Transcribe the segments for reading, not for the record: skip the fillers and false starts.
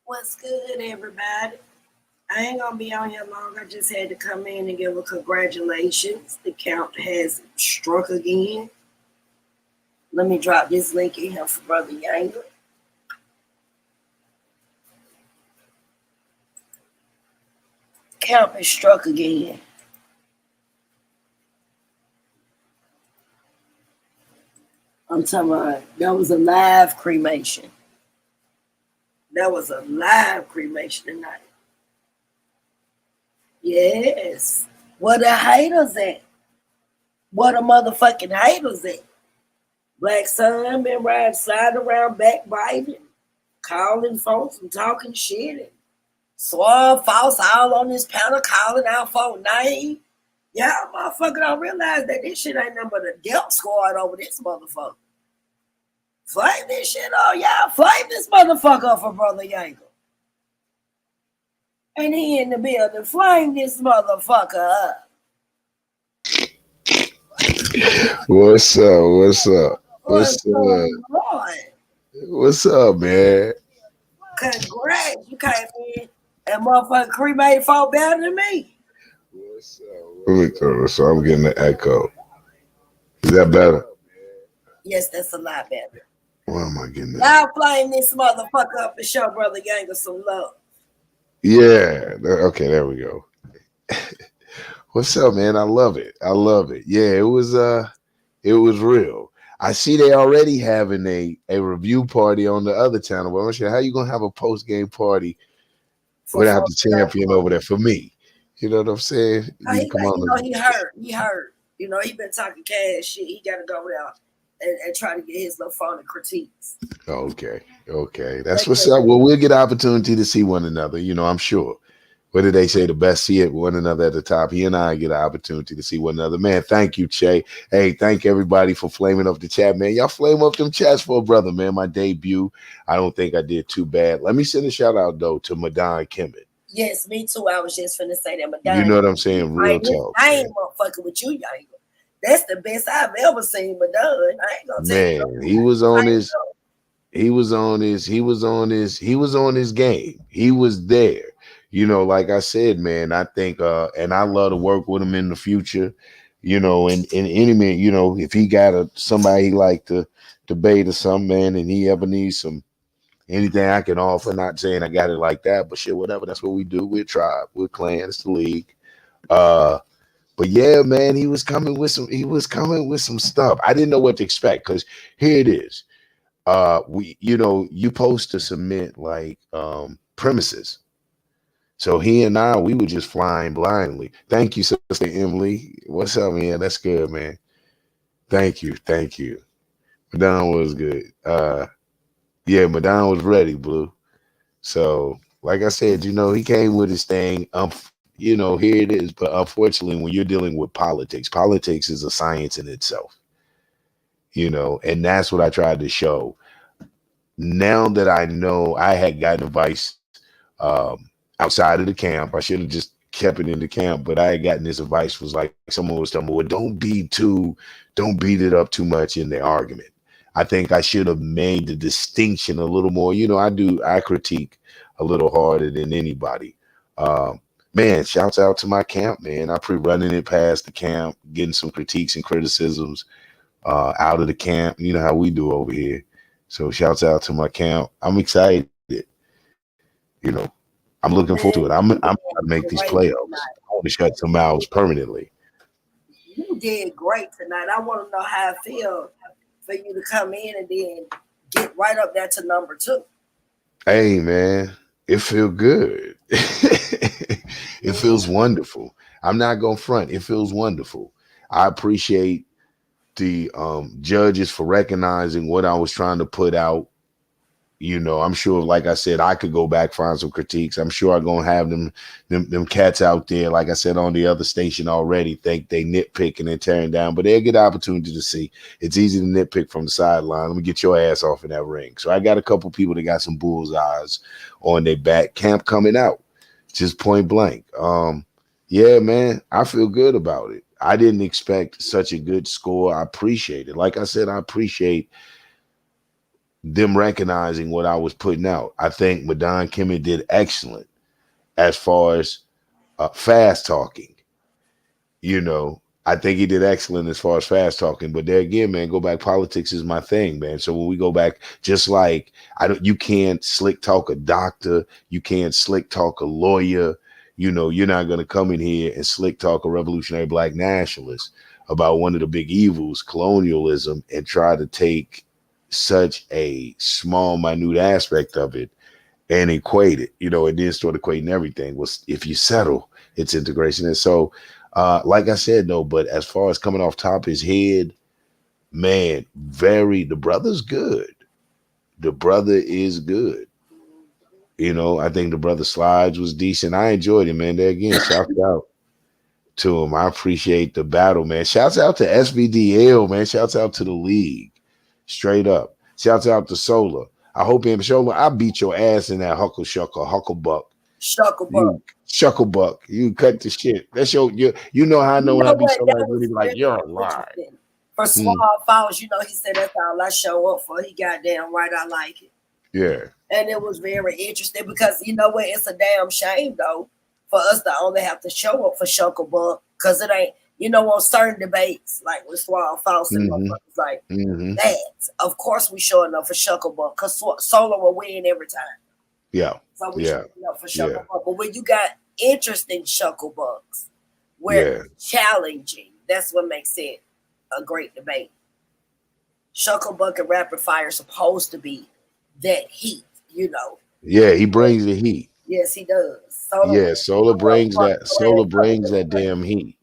What's good, everybody? I ain't gonna be on here long. I just had to come in and give a congratulations. The count has struck again. Let me drop this link in here for Brother Yanga. Camp has struck again. I'm talking about that was a live cremation. That was a live cremation tonight. Yes. What the haters at? What the motherfucking haters at? Black Sun been riding slide around backbiting, calling folks and talking shit and Swab false all on this panel calling out folk name. Y'all motherfucker don't realize that this shit ain't nothing but a death squad over this motherfucker. Flame this shit on y'all. Flame this motherfucker up for Brother Yanga. And he in the building. Flame this motherfucker up. What's up? What's up? What's up? What's up, man? Congrats. You came in and motherfucker cremated folk better than me. What's up? Let me tell you, so I'm getting the echo. Is that better? Yes, that's a lot better. Why am I getting that? Y'all flame this motherfucker up and show Brother Yanga some love. Yeah. Okay, there we go. What's up, man? I love it. I love it. Yeah, it was real. I see they already having a review party on the other channel, but I'm not sure how you gonna have a post-game party without the champion over there for me. You know what I'm saying? He hurt. You know, he been talking cash shit. He gotta go out and try to get his little phone and critiques. Okay. That's what's up. Well, we'll get an opportunity to see one another, you know, I'm sure. What did they say? The best see it one another at the top. He and I get an opportunity to see one another. Man, thank you, Che. Hey, thank everybody for flaming up the chat, man. Y'all flame up them chats for a brother, man. My debut. I don't think I did too bad. Let me send a shout out though to Madon Kemet. Yes, me too. I was just finna say that. Madon. You know what I'm saying? Real talk. I ain't motherfucking with you, Yanga. That's the best I've ever seen Madon. I ain't gonna tell you. Man, he was on his game. He was there. You know, like I said, man, I think and I love to work with him in the future, you know, and any man, you know, if he got somebody he like to debate or something, man, and he ever needs anything I can offer, not saying I got it like that, but shit, whatever, that's what we do. We're tribe, we're clan, it's the league. But yeah, man, he was coming with some stuff. I didn't know what to expect, because here it is. You supposed to submit like premises. So he and I, we were just flying blindly. Thank you, Sister Emily. What's up, man? That's good, man. Thank you. Madon was good. Yeah, Madon was ready, Blue. So, like I said, you know, he came with his thing. You know, here it is. But unfortunately, when you're dealing with politics is a science in itself. You know, and that's what I tried to show. Now that I know I had gotten advice outside of the camp, I should have just kept it in the camp, but I had gotten this advice, was like someone was telling me, well, don't beat it up too much in the argument. I think I should have made the distinction a little more. You know, I critique a little harder than anybody. Man, shouts out to my camp, man. I running it past the camp, getting some critiques and criticisms out of the camp. You know how we do over here. So shouts out to my camp. I'm excited. You know, I'm looking forward to it. I'm trying to make these playoffs. I want to shut some mouths permanently. You did great tonight. I want to know how it feels for you to come in and then get right up there to number 2. Hey, man, it feels good. It feels wonderful. I'm not going to front. It feels wonderful. I appreciate the judges for recognizing what I was trying to put out. You know, I'm sure, like I said, I could go back, find some critiques. I'm sure I'm going to have them cats out there, like I said, on the other station already, think they nitpicking and tearing down, but they'll get an opportunity to see. It's easy to nitpick from the sideline. Let me get your ass off in that ring. So I got a couple people that got some bullseyes on their back. Camp coming out, just point blank. Yeah, man, I feel good about it. I didn't expect such a good score. I appreciate it. Like I said, I appreciate them recognizing what I was putting out. I think Madon Kimmett did excellent as far as fast talking. You know, I think he did excellent as far as fast talking. But there again, man, go back. Politics is my thing, man. So when we go back, just like you can't slick talk a doctor, you can't slick talk a lawyer. You know, you're not going to come in here and slick talk a revolutionary black nationalist about one of the big evils, colonialism, and try to take such a small, minute aspect of it and equate it, you know, and then start equating everything. Was if you settle, it's integration. And so, like I said, though, but as far as coming off top his head, man, the brother's good. The brother is good. You know, I think the brother slides was decent. I enjoyed him, man. There again, shout out to him. I appreciate the battle, man. Shouts out to SVDL, man. Shouts out to the league. Straight up. Shouts out to Solar. I hope him, Solar, I beat your ass in that hucklebuck. Shucklebuck. Shucklebuck. You cut the shit. That's you know how I know when I beat somebody That really was like, very you're a lie. interesting. For Small Falls, you know, he said that's all I show up for. He goddamn right, I like it. Yeah. And it was very interesting because you know what? It's a damn shame though for us to only have to show up for Shucklebuck because it ain't, you know, on certain debates like with Swall Falls and motherfuckers like that. Of course, we showing up for Shucklebuck because Solar will win every time. Yeah. So we showing up for Shucklebuck. But when you got interesting Shucklebucks where it's challenging, that's what makes it a great debate. Shucklebuck and Rapid Fire are supposed to be that heat, you know. Yeah, he brings the heat. Yes, he does. Solar brings that damn heat.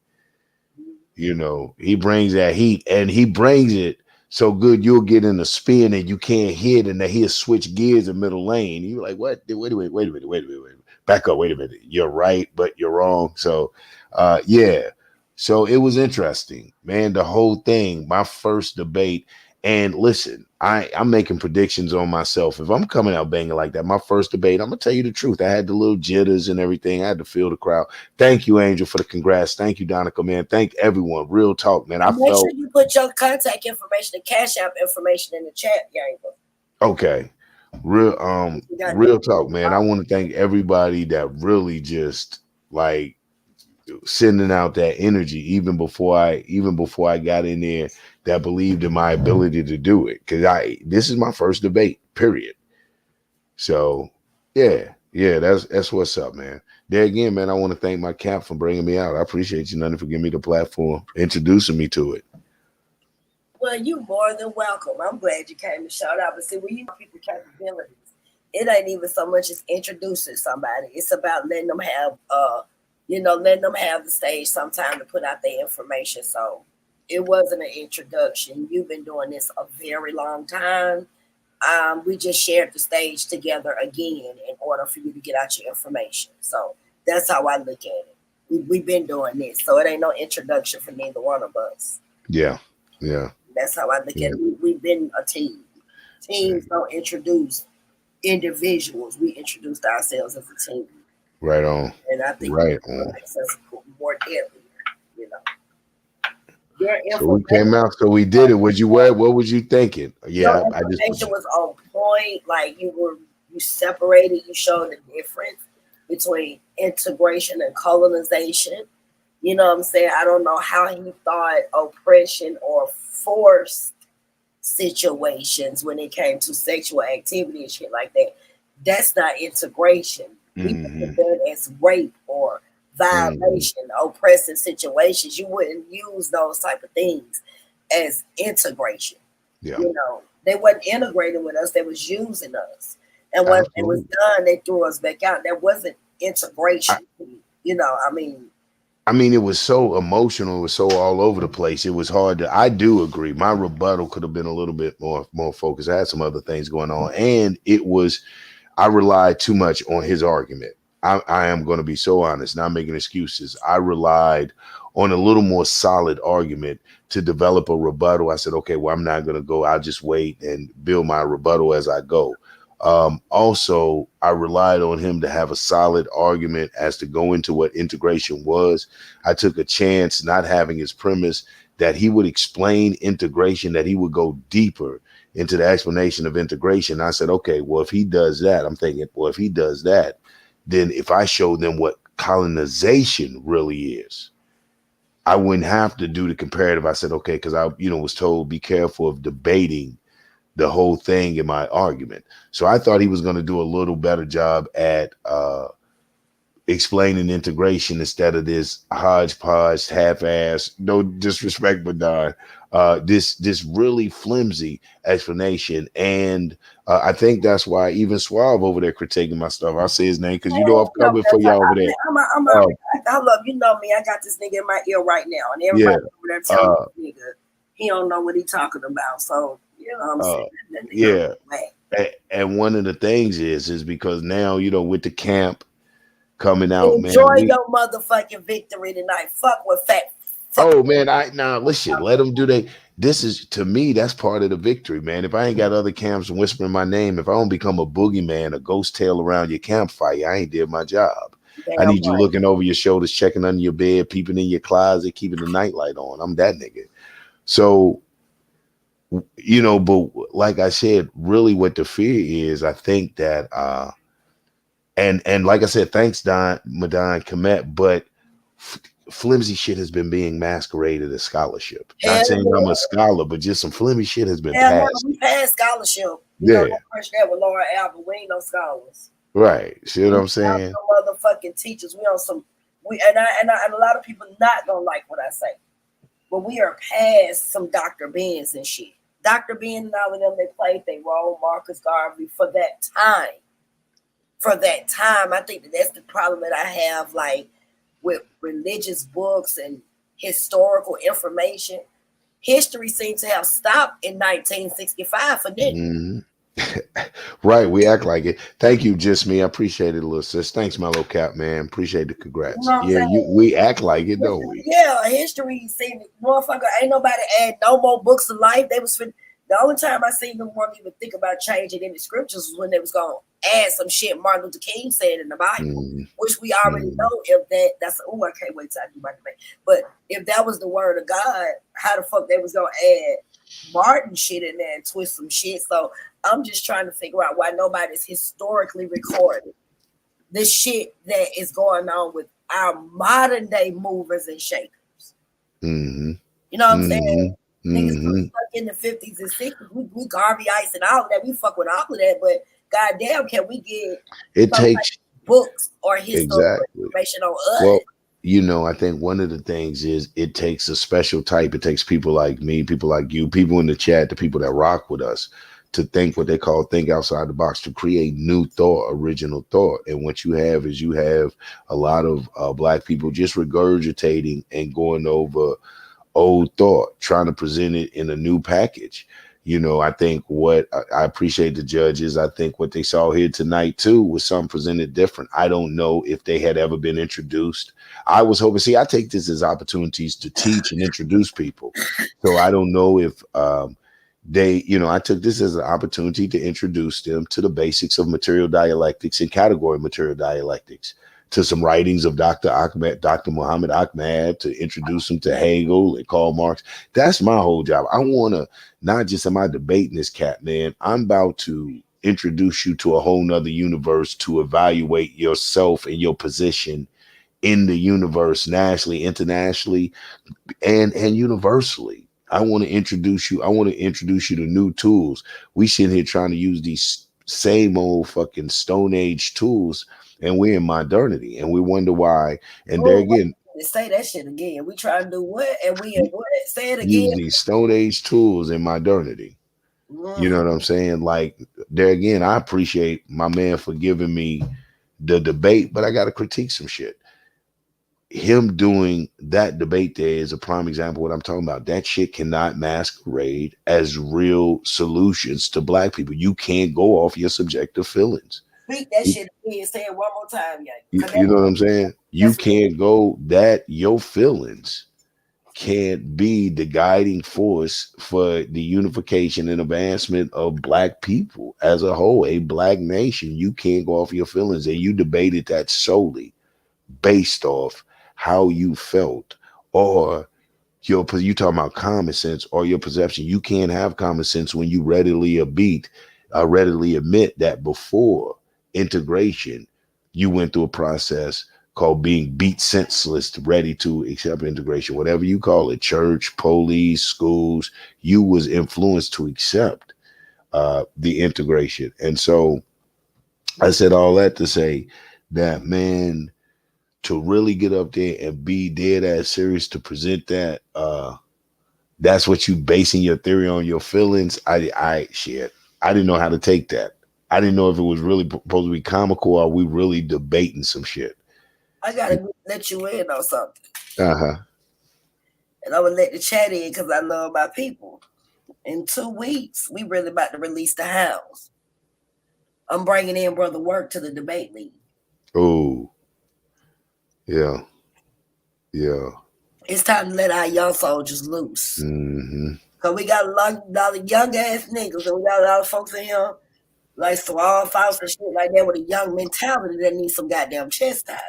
You know, he brings that heat and he brings it so good you'll get in a spin and you can't hit and then he'll switch gears in middle lane. You're like, what? Wait a minute. Back up, wait a minute. You're right, but you're wrong. So yeah. So it was interesting, man. The whole thing, my first debate. And listen, I'm making predictions on myself. If I'm coming out banging like that, my first debate, I'm gonna tell you the truth. I had the little jitters and everything. I had to feel the crowd. Thank you, Angel, for the congrats. Thank you, Donica, man. Thank everyone. Real talk, man. Make sure you put your contact information and Cash App information in the chat, Yanga. Okay. Real talk, man. I want to thank everybody that really just like sending out that energy even before I got in there, that believed in my ability to do it, because this is my first debate, period. So yeah, that's what's up, man. There again, man, I want to thank my Kamp for bringing me out. I appreciate you, Nandi, for giving me the platform, introducing me to it. Well, you're more than welcome. I'm glad you came to shout out. But see, when you people capabilities, it ain't even so much as introducing somebody. It's about letting them have letting them have the stage sometime to put out their information. So it wasn't an introduction. You've been doing this a very long time. We just shared the stage together again in order for you to get out your information. So that's how I look at it. We've been doing this. So it ain't no introduction for neither one of us. Yeah. That's how I look at it. We've been a team. Teams don't introduce individuals. We introduced ourselves as a team. Right on. And I think makes us more deadly, you know. So we came out, so we did it. What was you thinking? Yeah, I just information was on point. Like you separated, you showed the difference between integration and colonization. You know what I'm saying? I don't know how he thought oppression or forced situations when it came to sexual activity and shit like that. That's not integration. We put that as rape or violation, oppressive situations. You wouldn't use those type of things as integration. Yeah. You know, they wasn't integrating with us, they was using us. And when it was done, they threw us back out. That wasn't integration. I mean, it was so emotional. It was so all over the place. It was hard I do agree. My rebuttal could have been a little bit more focused. I had some other things going on. And I relied too much on his argument. I am going to be so honest, not making excuses. I relied on a little more solid argument to develop a rebuttal. I said, okay, well, I'm not going to go. I'll just wait and build my rebuttal as I go. Also, I relied on him to have a solid argument as to go into what integration was. I took a chance not having his premise that he would explain integration, that he would go deeper into the explanation of integration. I said, okay, well, if he does that, I'm thinking, well, if he does that, then if I show them what colonization really is, I wouldn't have to do the comparative. I said, okay, because I, was told be careful of debating the whole thing in my argument. So I thought he was going to do a little better job at explaining integration instead of this hodgepodge, half-ass, no disrespect, but this really flimsy explanation. And I think that's why even Suave over there critiquing my stuff. I'll say his name because I'm coming for y'all over there. I love, you know me. I got this nigga in my ear right now, and everybody over there telling this nigga he don't know what he talking about. So you know what I'm saying? And one of the things is because now with the camp coming out, enjoy your motherfucking victory tonight. Fuck with fat. Oh man, listen, let them do they. This is, to me, that's part of the victory, man. If I ain't got other camps whispering my name, if I don't become a boogeyman, a ghost tail around your campfire, I ain't did my job. I need you looking over your shoulders, checking under your bed, peeping in your closet, keeping the nightlight on. I'm that nigga. So, but like I said, really what the fear is, I think that and like I said, thanks, Madan Komet, but flimsy shit has been being masqueraded as scholarship. Not saying I'm a scholar, but just some flimsy shit has been passed. We passed scholarship. That with Laura Albert. We ain't no scholars. Right. See what I'm saying? No motherfucking teachers. We on some. And a lot of people not gonna like what I say, but we are past some Dr. Benz and shit. Dr. Ben and all of them, they played their role. Marcus Garvey for that time. I think that's the problem that I have, like, with religious books and historical information. History seems to have stopped in 1965 for them. Right, we act like it. Thank you, Just Me. I appreciate it, little sis. Thanks, my little cap, man. Appreciate the congrats. We act like it, don't we? Yeah, history seems, motherfucker, ain't nobody add no more books of life. They was the only time I seen them want to even think about changing in the scriptures was when they was going to add some shit Martin Luther King said in the Bible, which we already know if that's, I can't wait till I do my debate. But if that was the word of God, how the fuck they was going to add Martin shit in there and twist some shit? So I'm just trying to figure out why nobody's historically recorded this shit that is going on with our modern day movers and shakers. You know what I'm saying? Niggas fuck in the 50s and 60s. We Garvey Ice and all of that. We fuck with all of that, but goddamn, can we get takes books or historical information on us? Well, I think one of the things is it takes a special type. It takes people like me, people like you, people in the chat, the people that rock with us, to think what they call think outside the box, to create new thought, original thought. And what you have is a lot of Black people just regurgitating and going over old thought, trying to present it in a new package. I think what I appreciate the judges. I think what they saw here tonight too was something presented different. I don't know if they had ever been introduced. I was hoping, I take this as opportunities to teach and introduce people. So I don't know if I took this as an opportunity to introduce them to the basics of material dialectics and category material dialectics, to some writings of Dr. Muhammad Ahmad, to introduce them to Hegel and Karl Marx. That's my whole job. I want to, not just am I debating this cat, man, I'm about to introduce you to a whole nother universe to evaluate yourself and your position in the universe, nationally, internationally, and universally. I want to introduce you to new tools. We sit here trying to use these same old fucking Stone Age tools, and we're in modernity, and we wonder why. And there again, say that shit again. We try to do what, and we in what? Say it again. Use these Stone Age tools in modernity. You know what I'm saying? Like, there again, I appreciate my man for giving me the debate, but I got to critique some shit. Him doing that debate there is a prime example of what I'm talking about. That shit cannot masquerade as real solutions to Black people. You can't go off your subjective feelings. Speak that shit again. Say it one more time, you know what I'm saying? You can't go that your feelings can't be the guiding force for the unification and advancement of Black people as a whole, a Black nation. You can't go off your feelings, and you debated that solely based off how you felt or you talking about common sense or your perception. You can't have common sense when you readily admit that before integration, you went through a process called being beat senseless, ready to accept integration, whatever you call it, church, police, schools, you was influenced to accept the integration. And so I said all that to say that, man, to really get up there and be dead ass serious to present that, that's what you basing your theory on, your feelings. I didn't know how to take that. I didn't know if it was really supposed to be comical or we really debating some shit. I gotta let you in on something. Uh-huh. And I would let the chat in because I love my people. In 2 weeks, we really about to release the house. I'm bringing in Brother Work to the debate league. Oh, yeah. Yeah. It's time to let our young soldiers loose. Mm-hmm. Because we got a lot of young ass niggas and we got a lot of folks in here like Swall Faust and shit like that with a young mentality that needs some goddamn chastising.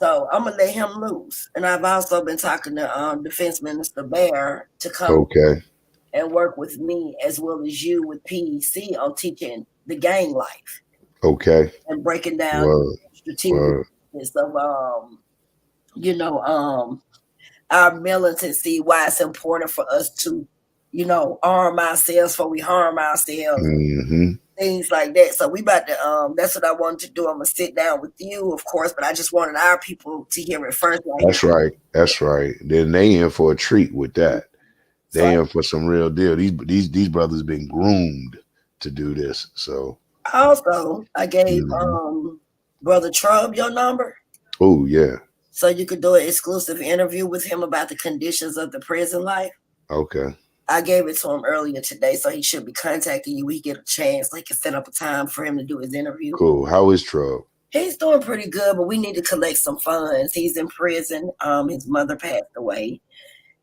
So I'm gonna let him loose. And I've also been talking to Defense Minister Bear to come and work with me as well as you with PEC on teaching the gang life. Okay. And breaking down strategic of our militancy, why it's important for us to, arm ourselves before we harm ourselves. Mm-hmm. Things like that. So we about to that's what I wanted to do. I'm gonna sit down with you, of course, but I just wanted our people to hear it first. That's right. That's right. Then they in for a treat with that. They in for some real deal. These brothers been groomed to do this. So also I gave Brother Trump your number. Oh yeah. So you could do an exclusive interview with him about the conditions of the prison life. Okay. I gave it to him earlier today, so he should be contacting you when he get a chance. Like, he can set up a time for him to do his interview. Cool. How is Trump? He's doing pretty good, but we need to collect some funds. He's in prison. His mother passed away.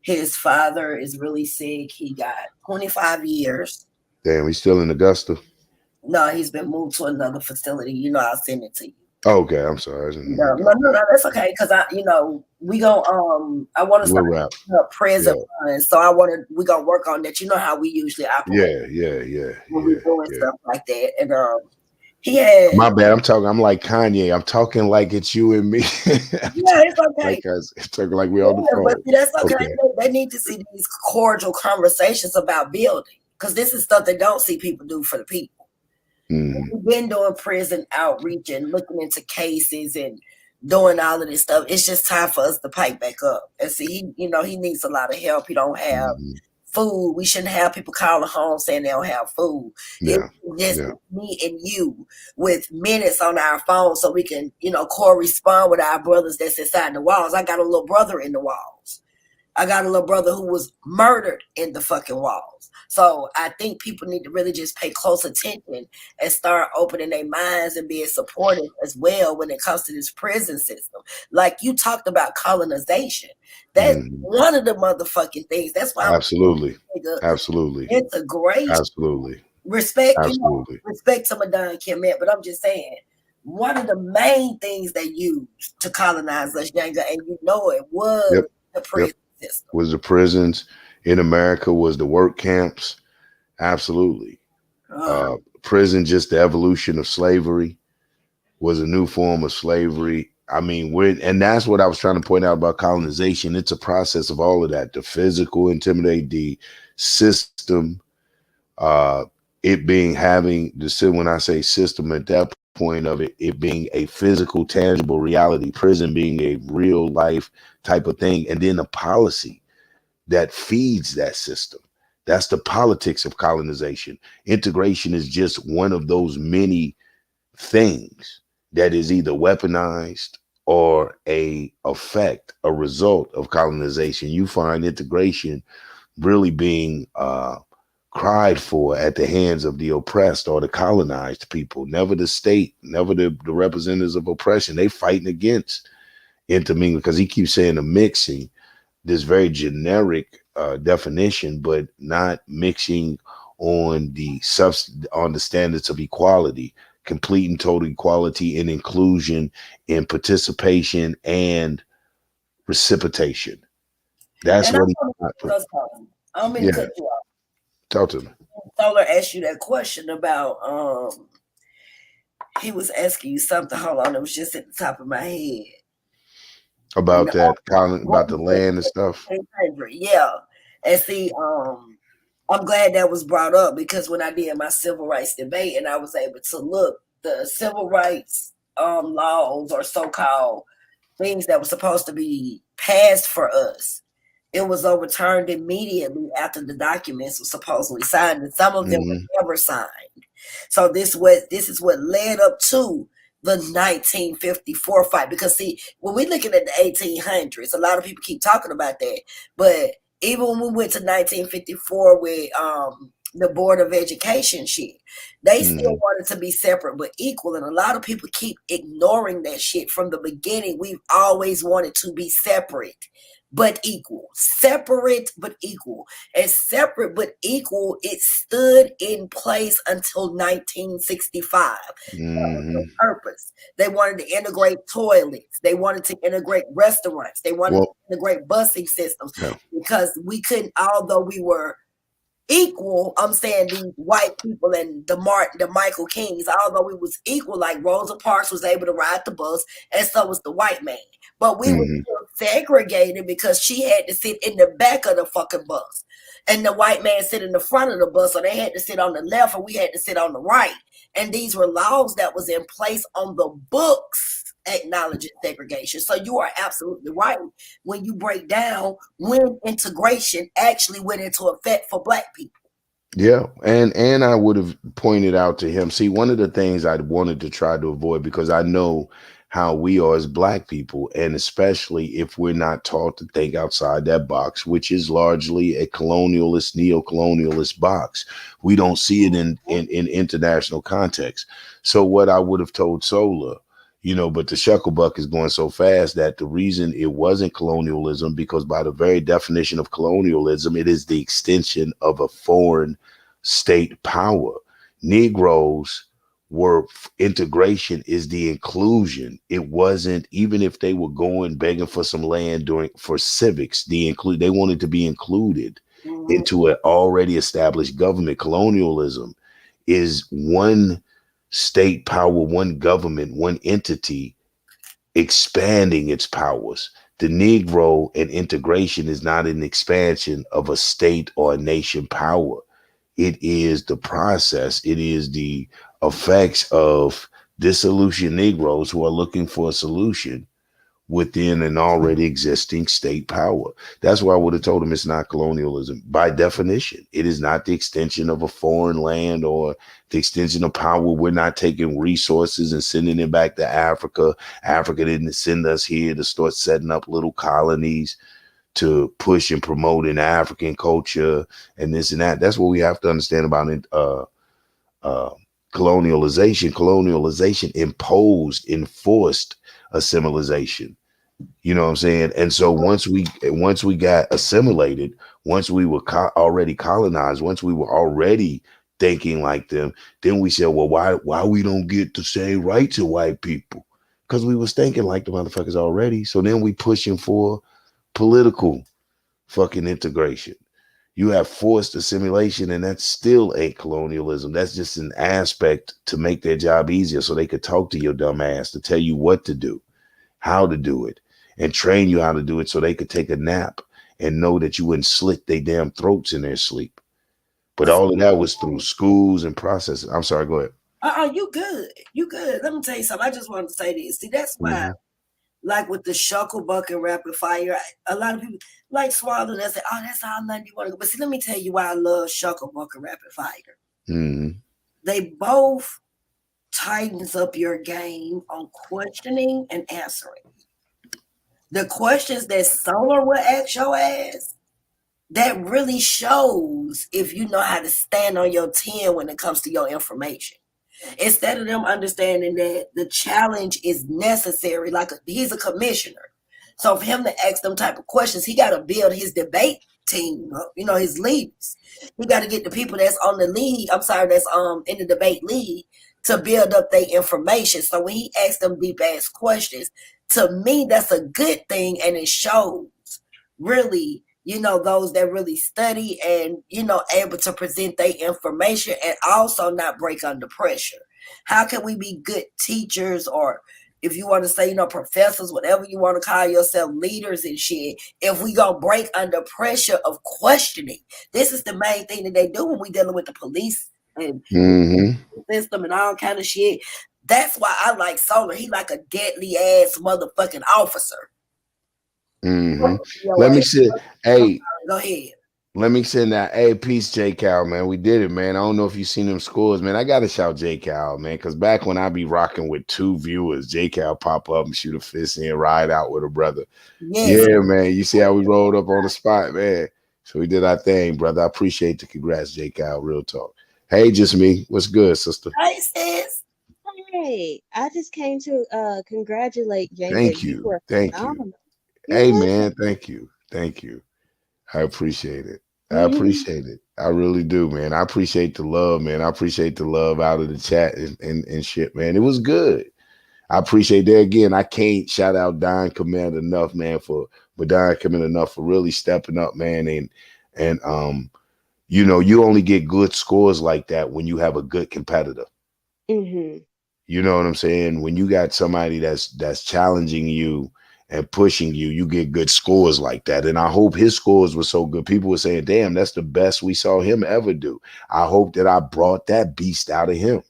His father is really sick. He got 25 years. Damn, he's still in Augusta? No, he's been moved to another facility. I'll send it to you. Oh, okay, I'm sorry. No, that's okay. Because we gonna I want to start prison funds, so we gonna work on that. You know how we usually operate. Yeah. When we doing stuff like that, and he had. My bad. I'm like Kanye. I'm talking like it's you and me. It's okay. It's talking like we on the phone. But that's okay. They need to see these cordial conversations about building, because this is stuff they don't see people do for the people. We've been doing prison outreach and looking into cases and doing all of this stuff. It's just time for us to pipe back up. And see, he needs a lot of help. He don't have food. We shouldn't have people calling home saying they don't have food. Yeah. It's just me and you with minutes on our phone so we can, correspond with our brothers that's inside the walls. I got a little brother in the walls. I got a little brother who was murdered in the fucking walls. So I think people need to really just pay close attention and start opening their minds and being supportive as well when it comes to this prison system. Like you talked about colonization. That's one of the motherfucking things. That's why Absolutely. Integration. Absolutely. Respect. Respect to Madonna Kemet, but I'm just saying, one of the main things they used to colonize us, Yanga, and it was the prison. Was the prisons in America, was the work camps. Absolutely. Prison, just the evolution of slavery, was a new form of slavery. I mean, and that's what I was trying to point out about colonization. It's a process of all of that. The physical intimidate, the system, when I say system at that point of it being a physical, tangible reality, prison being a real life type of thing, and then a policy that feeds that system. That's the politics of colonization. Integration is just one of those many things that is either weaponized or a result of colonization. You find integration really being cried for at the hands of the oppressed or the colonized people, never the state, never the representatives of oppression. They fighting against intermingling, because he keeps saying the mixing, this very generic definition, but not mixing on the standards of equality, complete and total equality and inclusion and participation and reciprocation. That's And I what he. want to ask us something. I don't mean to Yeah, cut you off. talk to me Solar asked you that question about he was asking you something. Hold on, it was just at the top of my head. about that, Colin, What about the you said, land and stuff. 1800, yeah. And see, I'm glad that was brought up because when I did my civil rights debate and I was able to look, the civil rights laws or so-called things that were supposed to be passed for us, it was overturned immediately after the documents were supposedly signed, and some of them were Hmm. never signed. So this is what led up to the 1954 fight. Because see, when we're looking at the 1800s, a lot of people keep talking about that, but even when we went to 1954 with the Board of Education shit, they still Hmm. wanted to be separate but equal, and a lot of people keep ignoring that shit. From the beginning, we've always wanted to be separate but equal, separate but equal. And separate but equal, it stood in place until 1965. That was the Hmm. purpose. They wanted to integrate toilets. They wanted to integrate restaurants. They wanted to Well, integrate busing systems yeah. because we couldn't, although we were equal, I'm saying these white people and the Michael Kings, although we was equal, like Rosa Parks was able to ride the bus, and so was the white man. But we were Hmm. still segregated because she had to sit in the back of the fucking bus. And the white man sit in the front of the bus, so they had to sit on the left and we had to sit on the right. And these were laws that was in place on the books acknowledging segregation. So you are absolutely right when you break down when integration actually went into effect for black people. Yeah, and I would have pointed out to him. See, one of the things I wanted to try to avoid because I know how we are as black people, and especially if we're not taught to think outside that box, which is largely a colonialist, neo-colonialist box. We don't see it in international context. So what I would have told Sola, but the Shucklebuck is going so fast that the reason it wasn't colonialism, because by the very definition of colonialism, it is the extension of a foreign state power. Negroes were integration is the inclusion. It wasn't, even if they were going begging for some land during for civics, they wanted to be included Mm-hmm. into an already established government. Colonialism is one state power, one government, one entity expanding its powers. The Negro and integration is not an expansion of a state or a nation power. It is the process, it is the effects of dissolution Negroes who are looking for a solution within an already existing state power. That's why I would have told him it's not colonialism. By definition, it is not the extension of a foreign land or the extension of power. We're not taking resources and sending it back to Africa. Africa didn't send us here to start setting up little colonies to push and promote in African culture and this and that. That's what we have to understand about it. Uh, Colonialization. Colonialization imposed, enforced assimilation. You know what I'm saying? And so once we got assimilated, once we were already colonized, once we were already thinking like them, then we said, well, why we don't get the same rights to white people? Because we was thinking like the motherfuckers already. So then we pushing for political fucking integration. You have forced assimilation, and that still ain't colonialism. That's just an aspect to make their job easier so they could talk to your dumb ass to tell you what to do, how to do it, and train you how to do it so they could take a nap and know that you wouldn't slit their damn throats in their sleep. But all of that was through schools and processes. I'm sorry, go ahead. You good. You good. Let me tell you something. I just wanted to say this. See, that's why, Mm-hmm. like with the Shucklebuck and Rapid Fire, a lot of people like Swallow that say, oh, that's how London you want to go. But see, let me tell you why I love Shucklebuck and Rapid Fire. Mm-hmm. They both tightens up your game on questioning and answering. The questions that Solar will ask your ass, that really shows if you know how to stand on your 10 when it comes to your information. Instead of them understanding that the challenge is necessary, like he's a commissioner. So for him to ask them type of questions, he got to build his debate team, his leaders. He got to get the people that's on the lead, that's in the debate lead to build up their information. So when he asks them deep ass questions, to me, that's a good thing, and it shows really you know, those that really study and, you know, able to present their information and also not break under pressure. How can we be good teachers, or if you want to say, you know, professors, whatever you want to call yourself, leaders and shit, if we gonna break under pressure of questioning? This is the main thing that they do when we dealing with the police and system and all kind of shit. That's why I like Solar. He like a deadly ass motherfucking officer. Let me say, hey, go ahead. Let me send that. Hey, peace, J Cal, man. We did it, man. I don't know if you seen them scores, man. I gotta shout J Cal, man, because back when I be rocking with 2 viewers, J Cal pop up and shoot a fist in, ride out with a brother. Yes. Yeah, man. You see how we rolled up on the spot, man. So we did our thing, brother. I appreciate the congrats, J Cal. Real talk. Hey, just me. What's good, sister? Hey, sis. Hey, I just came to congratulate Yanga. Thank you. Thank you. Hey, man. Thank you. Thank you. I appreciate it. I appreciate it. I really do, man. I appreciate the love, man. I appreciate the love out of the chat and shit, man. It was good. I appreciate that. Again, I can't shout out Don Command enough, man, for really stepping up, man. And you know, you only get good scores like that when you have a good competitor. You know what I'm saying? When you got somebody that's challenging you and pushing you, you get good scores like that. And I hope his scores were so good. People were saying, damn, that's the best we saw him ever do. I hope that I brought that beast out of him.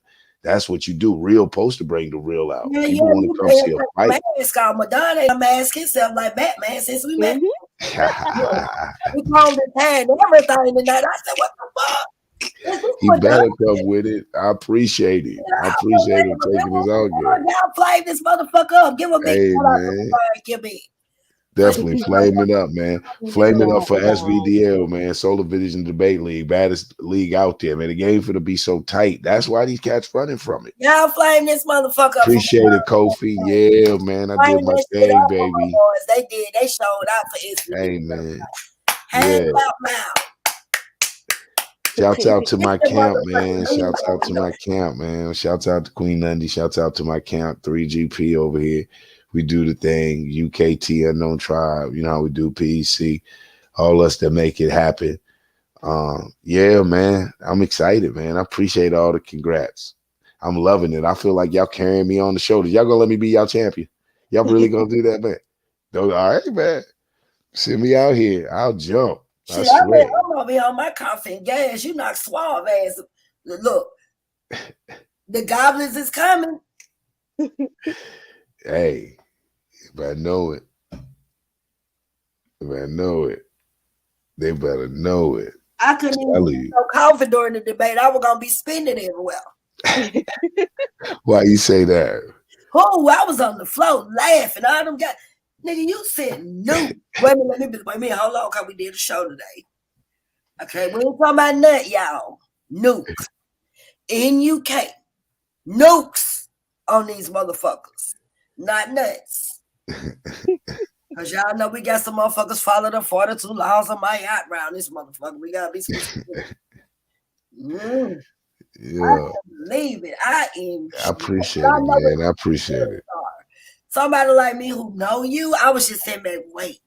That's what you do. Real supposed to bring the real out. Yeah, people want to come see a fight. It's called Madonna ain't mask himself like Batman since we met. We called the time and everything tonight. I said, what the fuck? He better come with it. I appreciate it. I appreciate him taking his own game. Y'all flame this motherfucker up. Give a big man. Definitely flame it up, man. Flame it up for SVDL, man. Solar Vision Debate League, baddest league out there, man. The game finna be so tight. That's why these cats running from it. Y'all flame this motherfucker up. Appreciate it, Kofi. Yeah, man. I did my thing, baby. They did. They showed out for SVDL. Hey, man. Hands out now. Shouts out to my camp, man. Shouts out to my camp, man. Shouts out to Queen Nandi. Shouts out to my camp, 3GP over here. We do the thing. UKT, Unknown Tribe. You know how we do PEC. All us that make it happen. Yeah, man. I'm excited, man. I appreciate all the congrats. I'm loving it. I feel like y'all carrying me on the shoulders. Y'all gonna let me be y'all champion? Y'all really gonna do that, man? All right, man. Send me out here. I'll jump. Shit, I'm gonna be on my confident gas. You knock suave ass. Look, the goblins is coming. Hey, if I know it, they better know it. I couldn't even get no coffee during the debate. I was gonna be spending everywhere. Why you say that? Oh, I was on the floor laughing. All them guys. Nigga, you said no. Wait a minute, hold on, because we did a show today. Okay, we ain't talking about nut, y'all. Nukes. In UK. Nukes on these motherfuckers. Not nuts. Because y'all know we got some motherfuckers following the 42 laws of my yacht round this motherfucker. We gotta be specific. Yeah. I can't believe it. I appreciate it, man. I appreciate it. Somebody like me who know you, I was just sitting there waiting.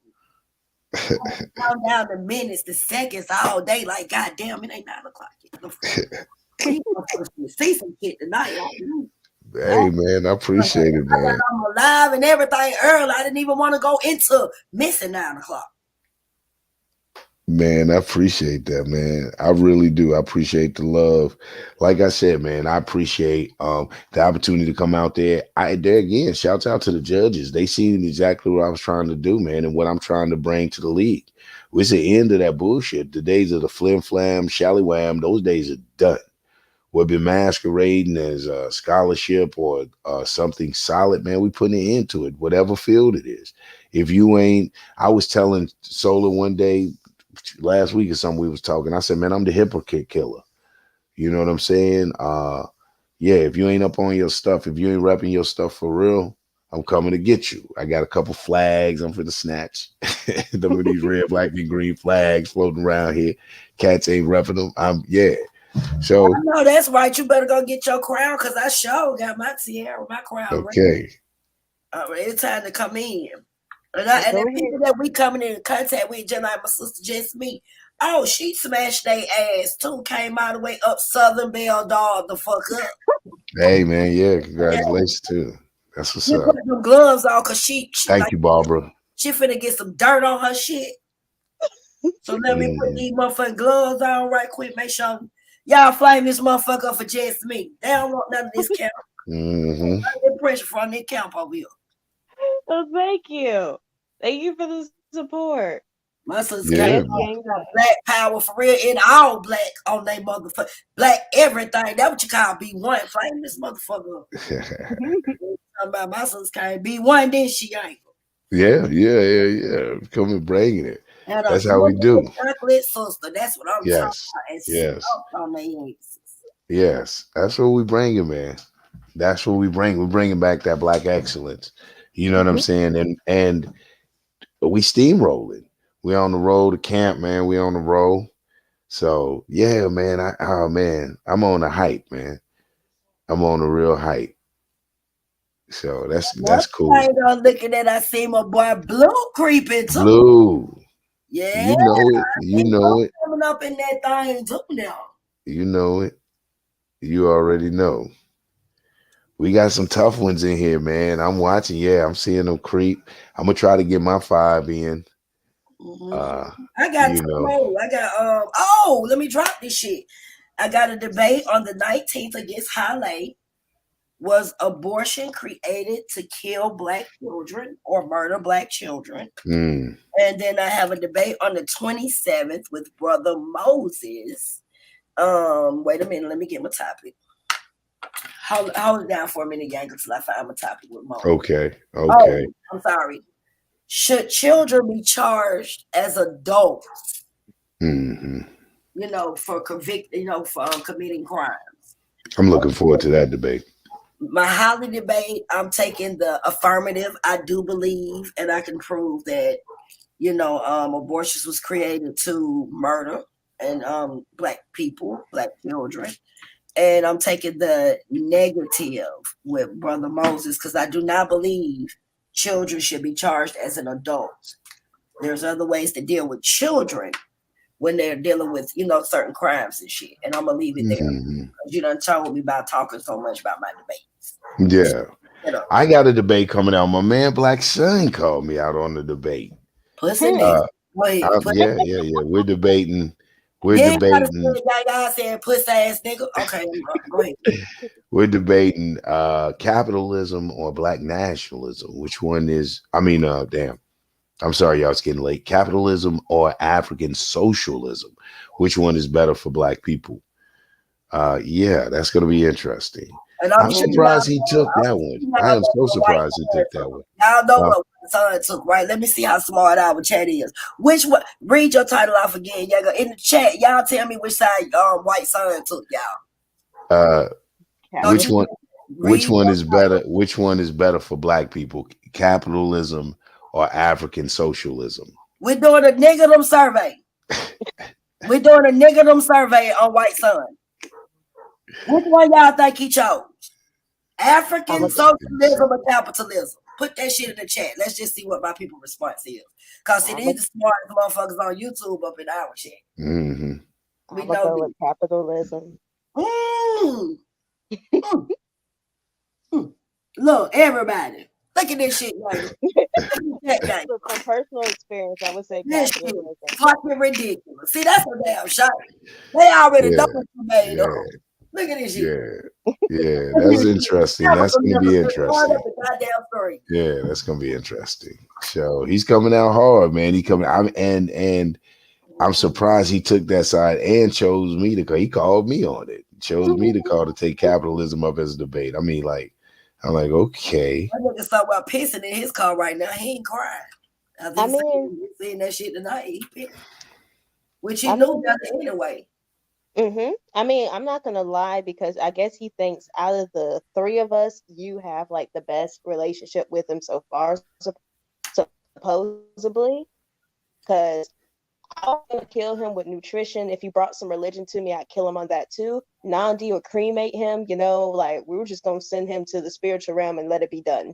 Count down the minutes, the seconds, all day. Like, goddamn, it ain't 9 o'clock yet. See some shit tonight. Hey, man, I appreciate it, man. I'm alive and everything early. I didn't even want to go into missing 9 o'clock. Man, I appreciate that, man. I really do. I appreciate the love. Like I said, man, I appreciate the opportunity to come out there. There again, shouts out to the judges. They seen exactly what I was trying to do, man, and what I'm trying to bring to the league. It's the end of that bullshit. The days of the flim flam, shallywam, those days are done. We've been masquerading as a scholarship or something solid, man. We putting it into it, whatever field it is. If you ain't, I was telling Solar one day, last week or something, we was talking. I said, man, I'm the hypocrite killer. You know what I'm saying? Yeah, if you ain't up on your stuff, if you ain't repping your stuff for real, I'm coming to get you. I got a couple flags I'm for the snatch. Them of these red, black, and green flags floating around here. Cats ain't repping them. Yeah. So I know that's right. You better go get your crown because I got my tiara, my crown. Okay. All right, it's time to come in. And Go the ahead. people that we coming in contact with, just like my sister just me. Oh, she smashed their ass too. Came all the way up Southern Belle Dog the fuck up. Hey man, yeah, Yeah. congratulations too. That's what's She up. put them gloves on because she Thank like you, Barbara. she finna get some dirt on her shit. So let me put Mhm. these motherfucking gloves on right quick. Make sure y'all flame this motherfucker for just me. They don't want none of this camp. Mhm. Pressure from that camp over here. Oh, thank you. Thank you for the support. My sister came Yes, Yeah. on Yanga. black power for real in all black on they motherfucker. Black everything. That what you call B1. Flame this motherfucker up. About my sister came B1, then she ain't. yeah. Come and bringing it. And a That's how we full do. chocolate sister. That's what I'm talking Yes. about. And Yes. stuffed on their asses. Yes. That's what we bringing, man. That's what we bring. We're bringing back that black excellence. You know what I'm Mhm. saying? And we steamrolling. We on the road to camp, man. We on the road. So yeah, man. I'm on a hype, man. I'm on a real hype. So Another that's cool. thing I'm looking at, I see my boy Blue creeping too. Blue, Yeah, you know it. You he know it. coming up in that thing too now. You know it. You already know. We got some tough ones in here, man. I'm watching. Yeah, I'm seeing them creep. I'm gonna try to get my 5 in. Uh, I got you two know. more. I got oh, let me drop this shit. I got a debate on the 19th against Halle. Was abortion created to kill black children or murder black children? Mm, And then I have a debate on the 27th with Brother Moses. Wait a minute, let me get my topic. Hold it down for a minute, Yanga, till I find my topic with Moses. okay. Okay. Oh, I'm sorry. Should children be charged as adults, Hmm. for for committing crimes? I'm looking forward to that debate. My Holly debate, I'm taking the affirmative. I do believe, and I can prove that, abortions was created to murder and black people, black children. And I'm taking the negative with Brother Moses because I do not believe children should be charged as an adult. There's other ways to deal with children when they're dealing with, certain crimes and shit. And I'm gonna leave it there. Hmm. Because you done told me about talking so much about my debates. Yeah. You know, I got a debate coming out. My man Black Sun called me out on the debate. pussy Hmm. nigga. Wait, Yeah. We're debating. We're you ain't gotta debating. say y'all saying pussy ass nigga. Okay, go ahead. We're debating capitalism or black nationalism. Which one is? I mean, damn. I'm sorry, y'all. It's getting late. Capitalism or African socialism? Which one is better for black people? Yeah, that's going to be interesting. And I'm I'm sure surprised he took that one. I am so surprised he took that one. y'all know Uh, what son took, right? Let me see how smart our chat is. Which one? Read your title off again, y'all. In the chat, y'all tell me which side white son took, y'all. uh, Don't which you Capitalism. one? Which read one your is better? title? Which one is better for black people? Capitalism or African socialism? We're doing a nigga survey. We're doing a nigga survey on white son. Which one y'all think he chose? I'm African a, socialism or capitalism? Put that shit in the chat. Let's just see what my people response is. Cause see, I'm a, these the smartest motherfuckers on YouTube up in our chat. Hmm. We I'm a know go with this. capitalism. Mm, mm, mm. Look, everybody. Look at this shit, like that guy. So from personal experience, I would say This shit capitalism. fucking ridiculous. See, that's a damn shot. They already know Yeah, what you made up. yeah, Look at this shit. yeah, yeah. Look at That's this shit. interesting. That's going to Capitalism be is part of interesting. the goddamn story. Yeah, that's going to be interesting. So he's coming out hard, man. He coming. And I'm surprised he took that side and chose me to. He called me on it. Chose me to call to take capitalism up as a debate. I mean, like, I'm like, okay, That nigga talking about pissing in his car right now. He ain't crying. I I think mean, he seen that shit tonight. He pissed. Which he I knew mean, better anyway. I mean, I'm not gonna lie because I guess he thinks out of the three of us, you have like the best relationship with him so far, supposedly. Because I was gonna kill him with nutrition. If he brought some religion to me, I'd kill him on that too. Nandi would cremate him. Like we were just gonna send him to the spiritual realm and let it be done.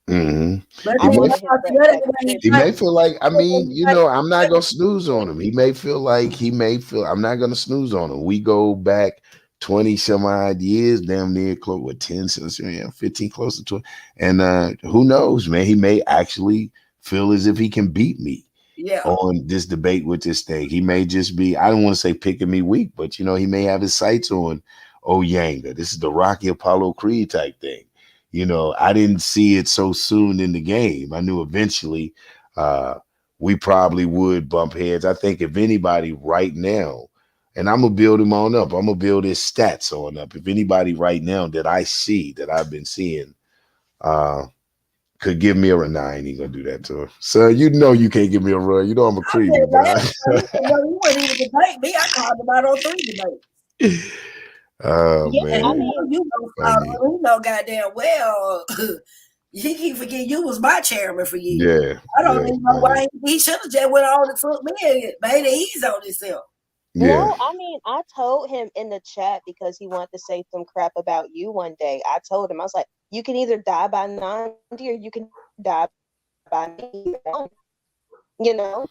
Mm-hmm. But I He then may wanted his butt checked he officially. may feel like, I mean, I'm not gonna snooze on him. I'm not gonna snooze on him. We go back 20 some odd years, damn near close with 10 since 15, close to 20. And who knows, man? He may actually feel as if he can beat me yeah, on this debate with this thing. He may just be, I don't want to say picking me weak, but he may have his sights on Yanga. This is the Rocky Apollo Creed type thing. I didn't see it so soon in the game. I knew eventually we probably would bump heads. I think if anybody right now, and I'm gonna build him on up, I'm gonna build his stats on up. If anybody right now that I see that I've been seeing could give me a run. Nah, I ain't even gonna do that to her. So you can't give me a run. I'm a I said creepy, but last time he said, no, you wouldn't even debate me. I called him out on 3 debates. oh Yeah, And I man, mean, you know, funny. you know goddamn well. He keep forgetting you was my chairman for years. Yeah, I don't yeah, even know funny. why he should have just went on and took me and made it easy on himself. Yeah. no, I mean, I told him in the chat because he wanted to say some crap about you one day. I told him, I was like, you can either die by Nandi or you can die by me. You know?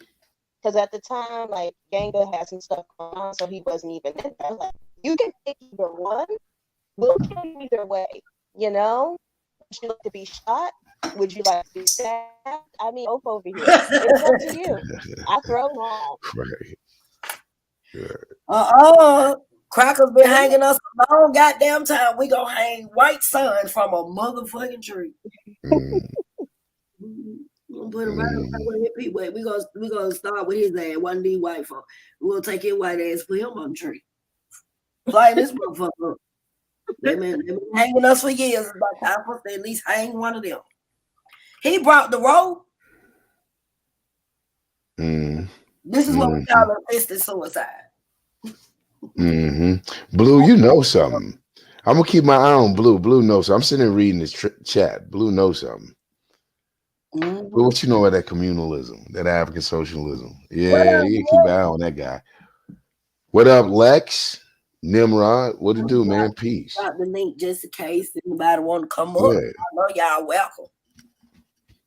Because at the time, like, Yanga had some stuff going on, so he wasn't even in there. I was like, you can pick either one. We'll kill you either way. You know? Would you like to be shot? Would you like to be stabbed? I mean, both over here. It's up to you. I throw them all. Right. Cracker's been So yeah. hanging us a long goddamn time. We gonna hang white sun from a motherfucking tree. Mm, We're gonna put him right up mm. with his people. We gonna start with his ass. One of these white folk. We'll take his white ass, put him on the tree. Flame this motherfucker up. They been hanging us for years. It's about time for us to at least hang one of them. He brought the rope. Mm, This is what we mm, call assisted suicide. Blue, you know something. I'm gonna keep my eye on Blue. Blue knows something. I'm sitting there reading this chat. Blue knows something. Blue, what you know about that communalism, that African socialism? What Yeah, up, you keep man? an eye on that guy. What up, Lex? Nimrod? What it do, man? Peace. Drop the link just in case anybody want to come up. Yeah, I know y'all welcome.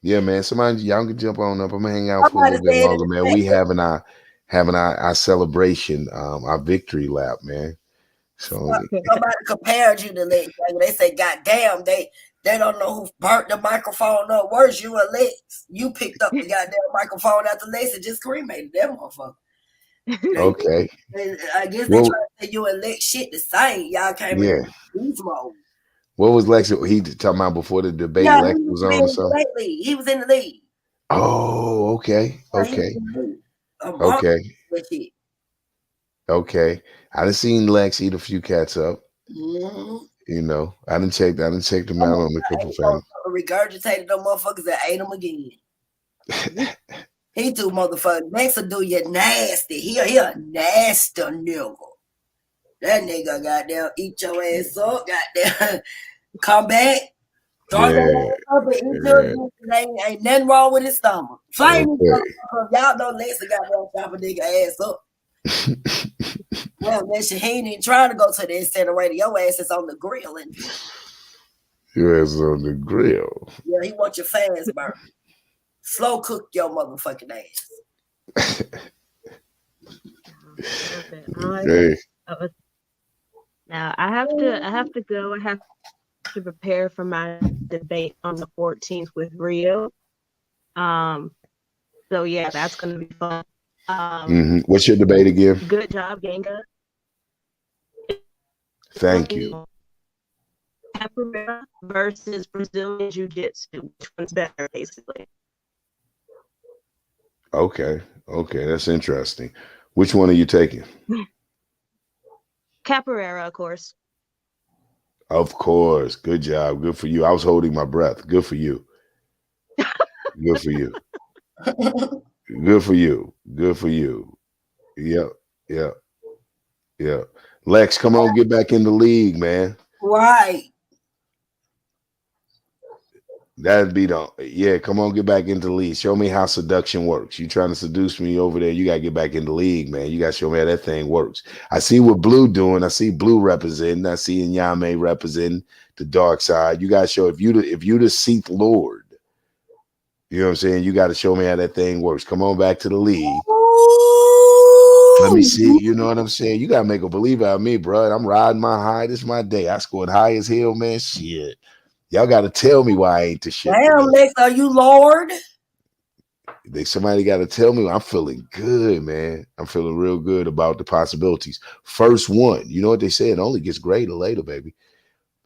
yeah, man. Somebody, y'all can jump on up. I'm gonna hang out for a Somebody little bit said in longer, the man. chat, We having our celebration, our victory lap, man. So somebody compared you to Lex. Like, they say, God damn, they don't know who burnt the microphone up worse, you or Lex. You picked up the goddamn microphone after Lex and just cremated that motherfucker. okay. I guess they try Well, to say you and Lex shit the same. Y'all came in yeah. beast mode. What was Lex? He talking about before the debate. Yeah, he Lex used was to be on in or the something. debate league. He was in the league. Oh, okay, Yeah, he was okay, in the league. Among okay, that shit. okay. I done seen Lex eat a few cats up. Mm-hmm. I didn't check them out on the couple fan. Regurgitated them motherfuckers and ate them again. He too motherfucker. Next will do you nasty. He a nasty nigga. That nigga goddamn eat your ass up, goddamn come back, throw your Yeah, ass up and eat your yeah. again. Ain't nothing wrong with his stomach. Flame these Okay. motherfuckers. Y'all know Lexi goddamn chop a nigga ass up. Well, that shit, he ain't even trying to go to the incinerator. Your ass is on the grill and Your ass on the grill. yeah, he want your fans burnt. Slow cook your motherfucking ass. Hey. Now I have to go. I have to prepare for my debate on the 14th with Rio. So yeah, that's gonna be fun. What's your debate again? Good job, Yanga. Thank you. Capoeira versus Brazilian Jiu-Jitsu. Which one's better, basically? Okay, that's interesting. Which one are you taking? Capoeira, of course. Of course. Good job. Good for you. I was holding my breath. Good for you. Good for you. Good for you. Good for you. Yep. Yep. Yep. Lex, come on, get back in the league, man. Right. That'd be come on, get back into the league. Show me how seduction works. You trying to seduce me over there, you gotta get back in the league, man. You gotta show me how that thing works. I see what Blue doing. I see Blue representing. I see Nyame representing the dark side. You gotta show if you the Seath Lord, You know what I'm saying? You got to show me how that thing works. Come on back to the league. Let me Ooh. see. You know what I'm saying? You got to make a believer out of me, bro. I'm riding my high. This is my day. I scored high as hell, man. Shit. Y'all got to tell me why I ain't the shit Damn, today. Lex, are you Lord? Somebody got to tell me. I'm feeling good, man. I'm feeling real good about the possibilities. First one, you know what they say? It only gets greater later, baby.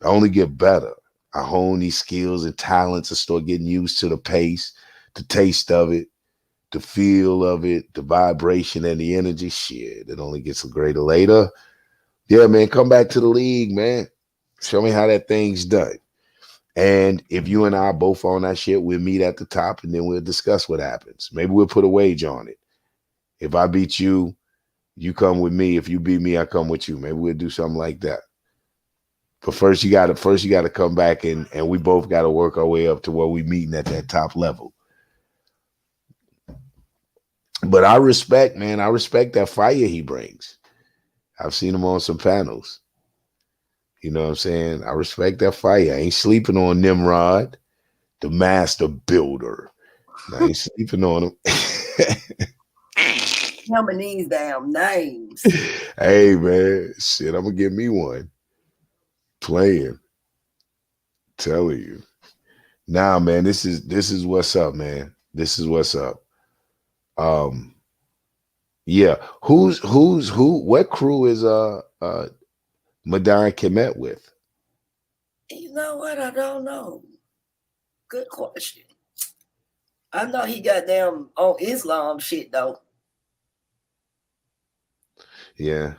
I only get better. I hone these skills and talents and start getting used to the pace, the taste of it, the feel of it, the vibration and the energy. Shit, it only gets greater later. Yeah, man, come back to the league, man. Show me how that thing's done. And if you and I are both on that shit, we'll meet at the top and then we'll discuss what happens. Maybe we'll put a wage on it. If I beat you, you come with me. If you beat me, I come with you. Maybe we'll do something like that. But first you gotta come back and we both gotta work our way up to where we meeting at that top level. But I respect, man. I respect that fire he brings. I've seen him on some panels. You know what I'm saying? I respect that fire. I ain't sleeping on Nimrod, the master builder. I ain't sleeping on him. Him and these damn names. Hey, man. Shit, I'm gonna give me one. Playing. Telling you. Nah, man, this is what's up, man. This is what's up. Yeah. What crew is Madan Kemet with? You know what? I don't know. Good question. I know he got them on Islam shit though. Yeah.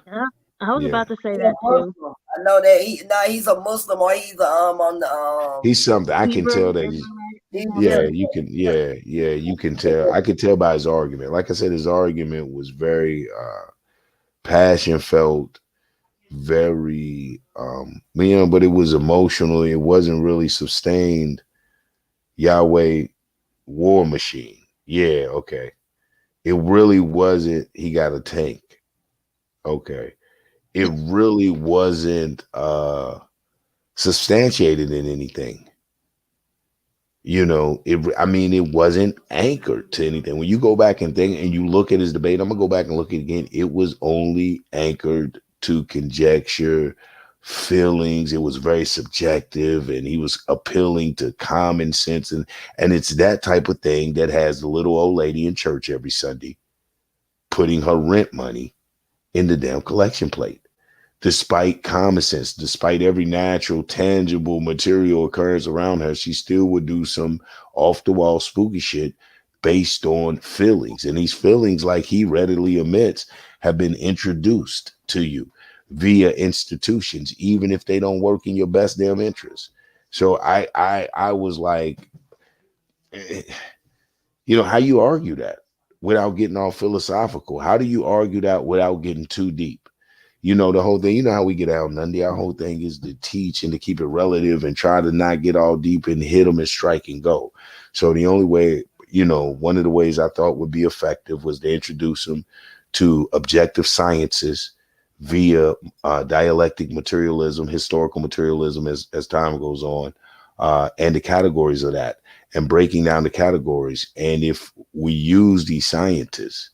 I was Yeah. about to say He's a that too. Muslim. I know that he's a Muslim or he's on the He's something. I can tell Hebrew, that yeah. you can tell. I can tell by his argument. Like I said, his argument was very passion felt, very but it was emotional. It wasn't really sustained. Yahweh war machine. Yeah, okay. It really wasn't. He got a tank. Okay. It really wasn't substantiated in anything. You know, it wasn't anchored to anything. When you go back and think and you look at his debate, I'm gonna go back and look at it again. It was only anchored to conjecture, feelings. It was very subjective, and he was appealing to common sense, and it's that type of thing that has the little old lady in church every Sunday putting her rent money in the damn collection plate. Despite common sense, despite every natural, tangible, material occurrence around her, she still would do some off the wall spooky shit based on feelings. And these feelings, like he readily admits, have been introduced to you via institutions, even if they don't work in your best damn interest. So I was like, how you argue that without getting all philosophical? How do you argue that without getting too deep? The whole thing, how we get out, Nandi. Our whole thing is to teach and to keep it relative and try to not get all deep and hit them and strike and go. So the only way, one of the ways I thought would be effective was to introduce them to objective sciences via dialectic materialism, historical materialism as time goes on, and the categories of that, and breaking down the categories. And if we use these sciences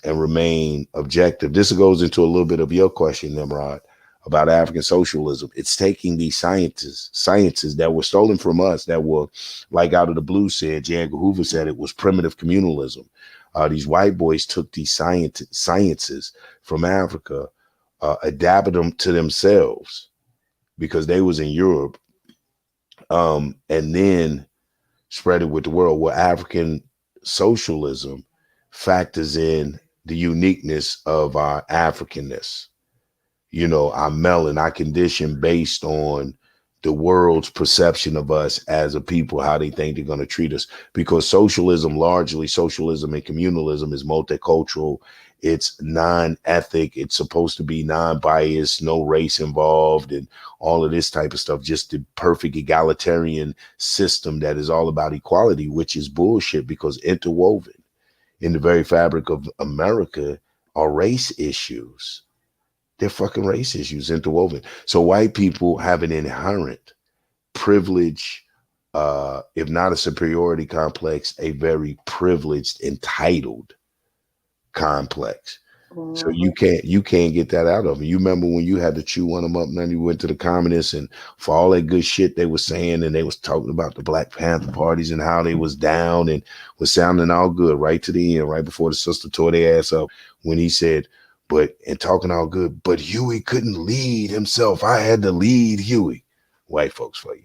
and remain objective. This goes into a little bit of your question, Nimrod, about African socialism. It's taking these sciences that were stolen from us, that were, like Out of the Blue said, Jan Hoover said, it was primitive communalism. These white boys took these sciences from Africa, adapted them to themselves because they was in Europe, and then spread it with the world, where African socialism factors in the uniqueness of our Africanness, our melon, our condition based on the world's perception of us as a people, how they think they're going to treat us. Because socialism and communalism is multicultural. It's non-ethic. It's supposed to be non-biased, no race involved, and all of this type of stuff. Just the perfect egalitarian system that is all about equality, which is bullshit, because interwoven in the very fabric of America are race issues. They're fucking race issues interwoven. So white people have an inherent privilege, if not a superiority complex, a very privileged, entitled complex. So you can't get that out of them. You remember when you had to chew one of them up, and then you went to the communists, and for all that good shit they were saying, and they was talking about the Black Panther parties and how they was down and was sounding all good right to the end, right before the sister tore their ass up, when he said, and talking all good, but Huey couldn't lead himself. I had to lead Huey. White folks for you.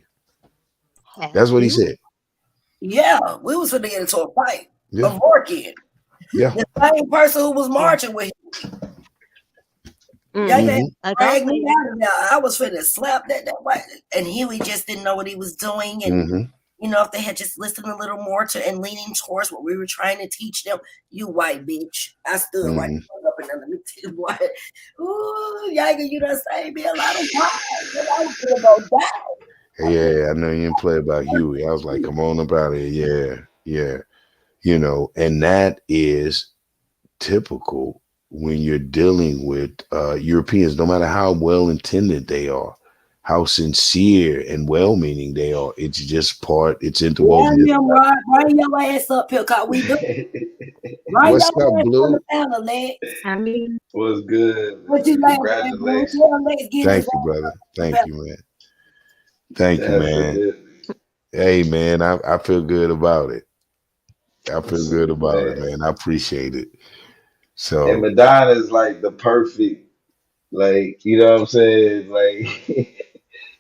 That's what he said. Yeah, we was going to get into a fight of working. Yeah. The same person who was marching with him. Mm-hmm. Dragged me out of there. I was finna slap that white, and Huey just didn't know what he was doing. And you know, if they had just listened a little more to and leaning towards what we were trying to teach them, you white bitch. I stood right up and let me tell you what. Ooh, Yanga, you done saved me a lot of times. I was gonna go down. Yeah, I know you didn't play about Huey. I was like, come on up out of here. Yeah. You know, and that is typical when you're dealing with Europeans, no matter how well intended they are, how sincere and well meaning they are. It's just it's interwoven. Bring your ass up here, cause we do. What's up, Blue? I mean, what's good? What you Congratulations. Thank you, brother. Thank you, man. Thank you, man. Hey, man, I feel good about it. I feel good about it, man. I appreciate it. So, and Madonna is like the perfect, like, you know what I'm saying? Like,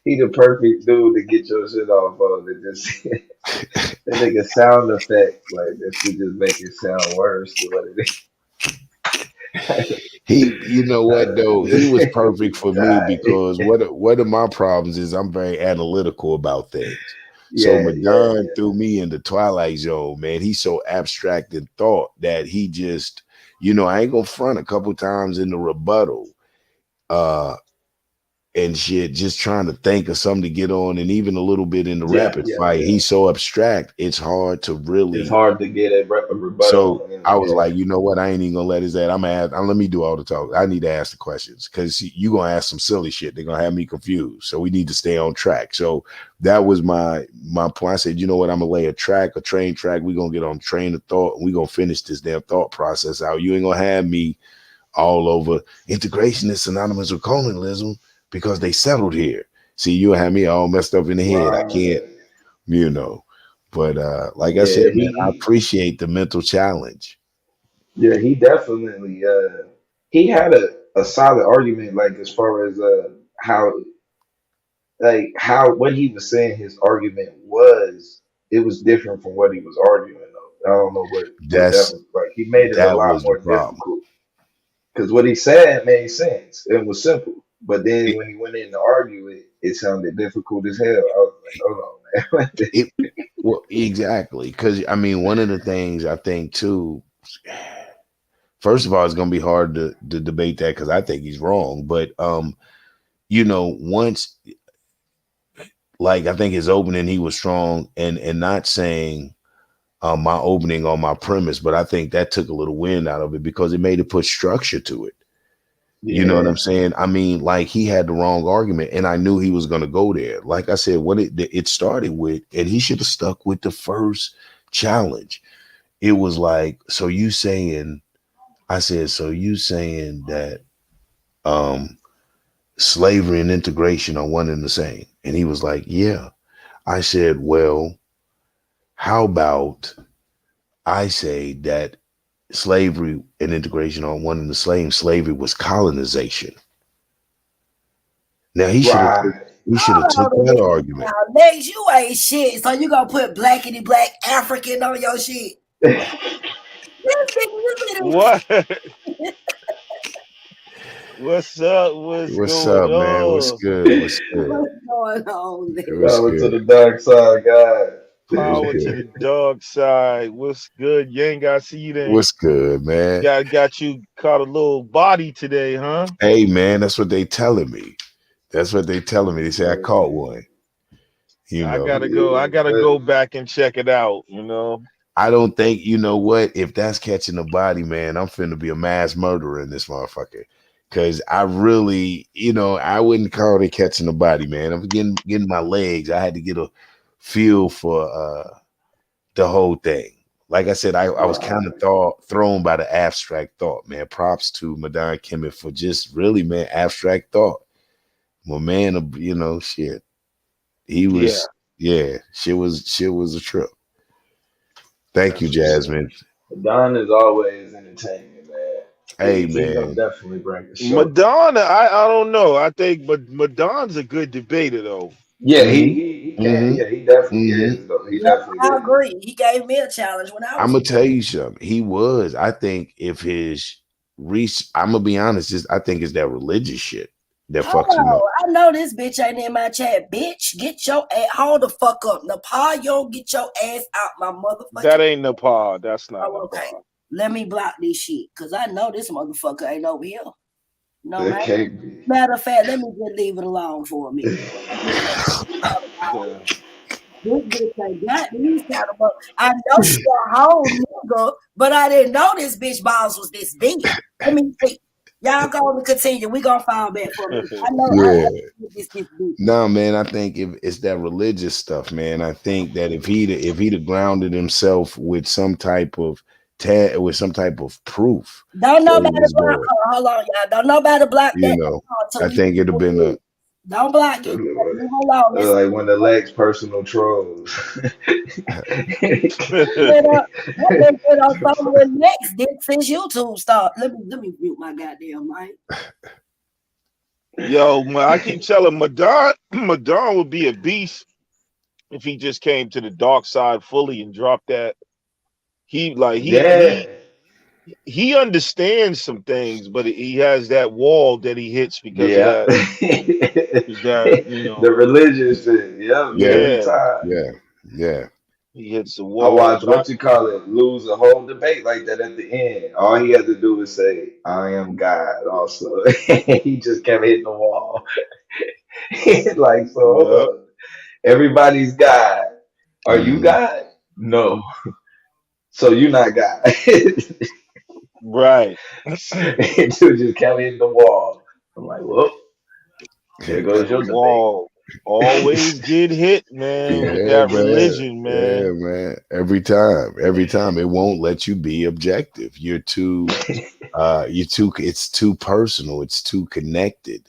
he the perfect dude to get your shit off of. It just that nigga sound effect, like that shit just make it sound worse than what it is. you know what though, he was perfect for me because one of my problems is I'm very analytical about things. So Madonna threw me in the Twilight Zone, man. He's so abstract in thought that he just, you know, I ain't gonna front a couple times in the rebuttal, and shit, just trying to think of something to get on, and even a little bit in the rapid fight. He's so abstract, it's hard to really. It's hard to get a rebuttal. So I was like, you know what? I ain't even gonna let his ass. Let me do all the talk. I need to ask the questions because you gonna ask some silly shit. They're gonna have me confused. So we need to stay on track. So that was my point. I said, you know what? I'm gonna lay a train track. We gonna get on train of thought, and we gonna finish this damn thought process out. You ain't gonna have me all over integration is synonymous with colonialism because they settled here. See, you have me all messed up in the head. I can't, you know. But like I said, man, I appreciate the mental challenge. Yeah, he definitely he had a solid argument, like as far as how what he was saying his argument was, it was different from what he was arguing though. I don't know what that was like. He made it a lot more difficult. Because what he said made sense. It was simple. But then when he went in to argue it, it sounded difficult as hell. I was like, hold on, man. Well, exactly. Because, I mean, one of the things I think, too, first of all, it's going to be hard to debate that because I think he's wrong. But, you know, once, like, I think his opening, he was strong and not saying my opening on my premise, but I think that took a little wind out of it because it made it put structure to it. You know what I'm saying? I mean, like he had the wrong argument and I knew he was going to go there. Like I said, what it started with, and he should have stuck with the first challenge. It was like, so you saying that slavery and integration are one and the same. And he was like, yeah. I said, well, how about I say that slavery and integration are one and the same. Slavery was colonization. Now he should have took that argument. Now, Next, you ain't shit, so you gonna put blackity black African on your shit. What? What's up? What's up, man? What's good? What's good? What's going on there? Power to the dark side, God. Power to the dark side. What's good, Yanga? I see you there. What's good, man? Got you caught a little body today, huh? Hey, man, that's what they telling me. That's what they telling me. They say I caught one. You know, I gotta go back and check it out. You know, I don't think, you know what, if that's catching a body, man, I'm finna be a mass murderer in this motherfucker. Cause I really, you know, I wouldn't call it catching a body, man. I'm getting my legs. I had to get feel for the whole thing. Like I said, I was kind of thrown by the abstract thought, man. Props to Madon Kimmett for just really, man, abstract thought. Well, man, you know, shit. He was, shit was a trip. Thank you, Jasmine. Don is always entertaining, man. Hey, He gonna man. definitely bring the show. Madonna, I don't know. I think, but Madonna's a good debater, though. Yeah, he can. Yeah, he definitely is, though. He definitely I is. agree. He gave me a challenge when I was. I'm gonna tell you something. He was. I think if his I'm gonna be honest. I think it's that religious shit that fucks him up. I know this bitch ain't in my chat. Bitch, get your ass. Hold the fuck up. Nepal, you don't get your ass out my motherfucker. That ain't Nepal. That's not Nepal. Okay. Let me block this shit. Cause I know this motherfucker ain't over here. No, matter of fact, let me just leave it alone for a minute. This bitch ain't got these kind of butt. I know she a whole nigga, but I didn't know this bitch balls was this big. Let me see. Y'all go to continue. We gonna fall back for a minute. I know this bitch. No, man, I think if it's that religious stuff, man. I think that if he'd have grounded himself with some type of proof. Don't nobody block. Hold on, y'all. Don't nobody block that. You know, I think it'd have been a. Don't block it. Hold on. Like when the legs personal trolls. Next, since YouTube start. Let me mute my goddamn mic. Yo, I keep telling Madon would be a beast if he just came to the dark side fully and dropped that. He understands some things, but he has that wall that he hits because of that, you know, the religious shit. Every time. Yeah. He hits the wall. I watched lose a whole debate like that at the end. All he had to do was say, "I am God." Also, he just kept hitting the wall. Like, so everybody's God. Are you God? No. So you're not God. Right. Dude just kept hitting the wall. I'm like, well, there goes your wall. Always get hit, man, with that religion, man. Yeah, man. Every time it won't let you be objective. It's too personal. It's too connected.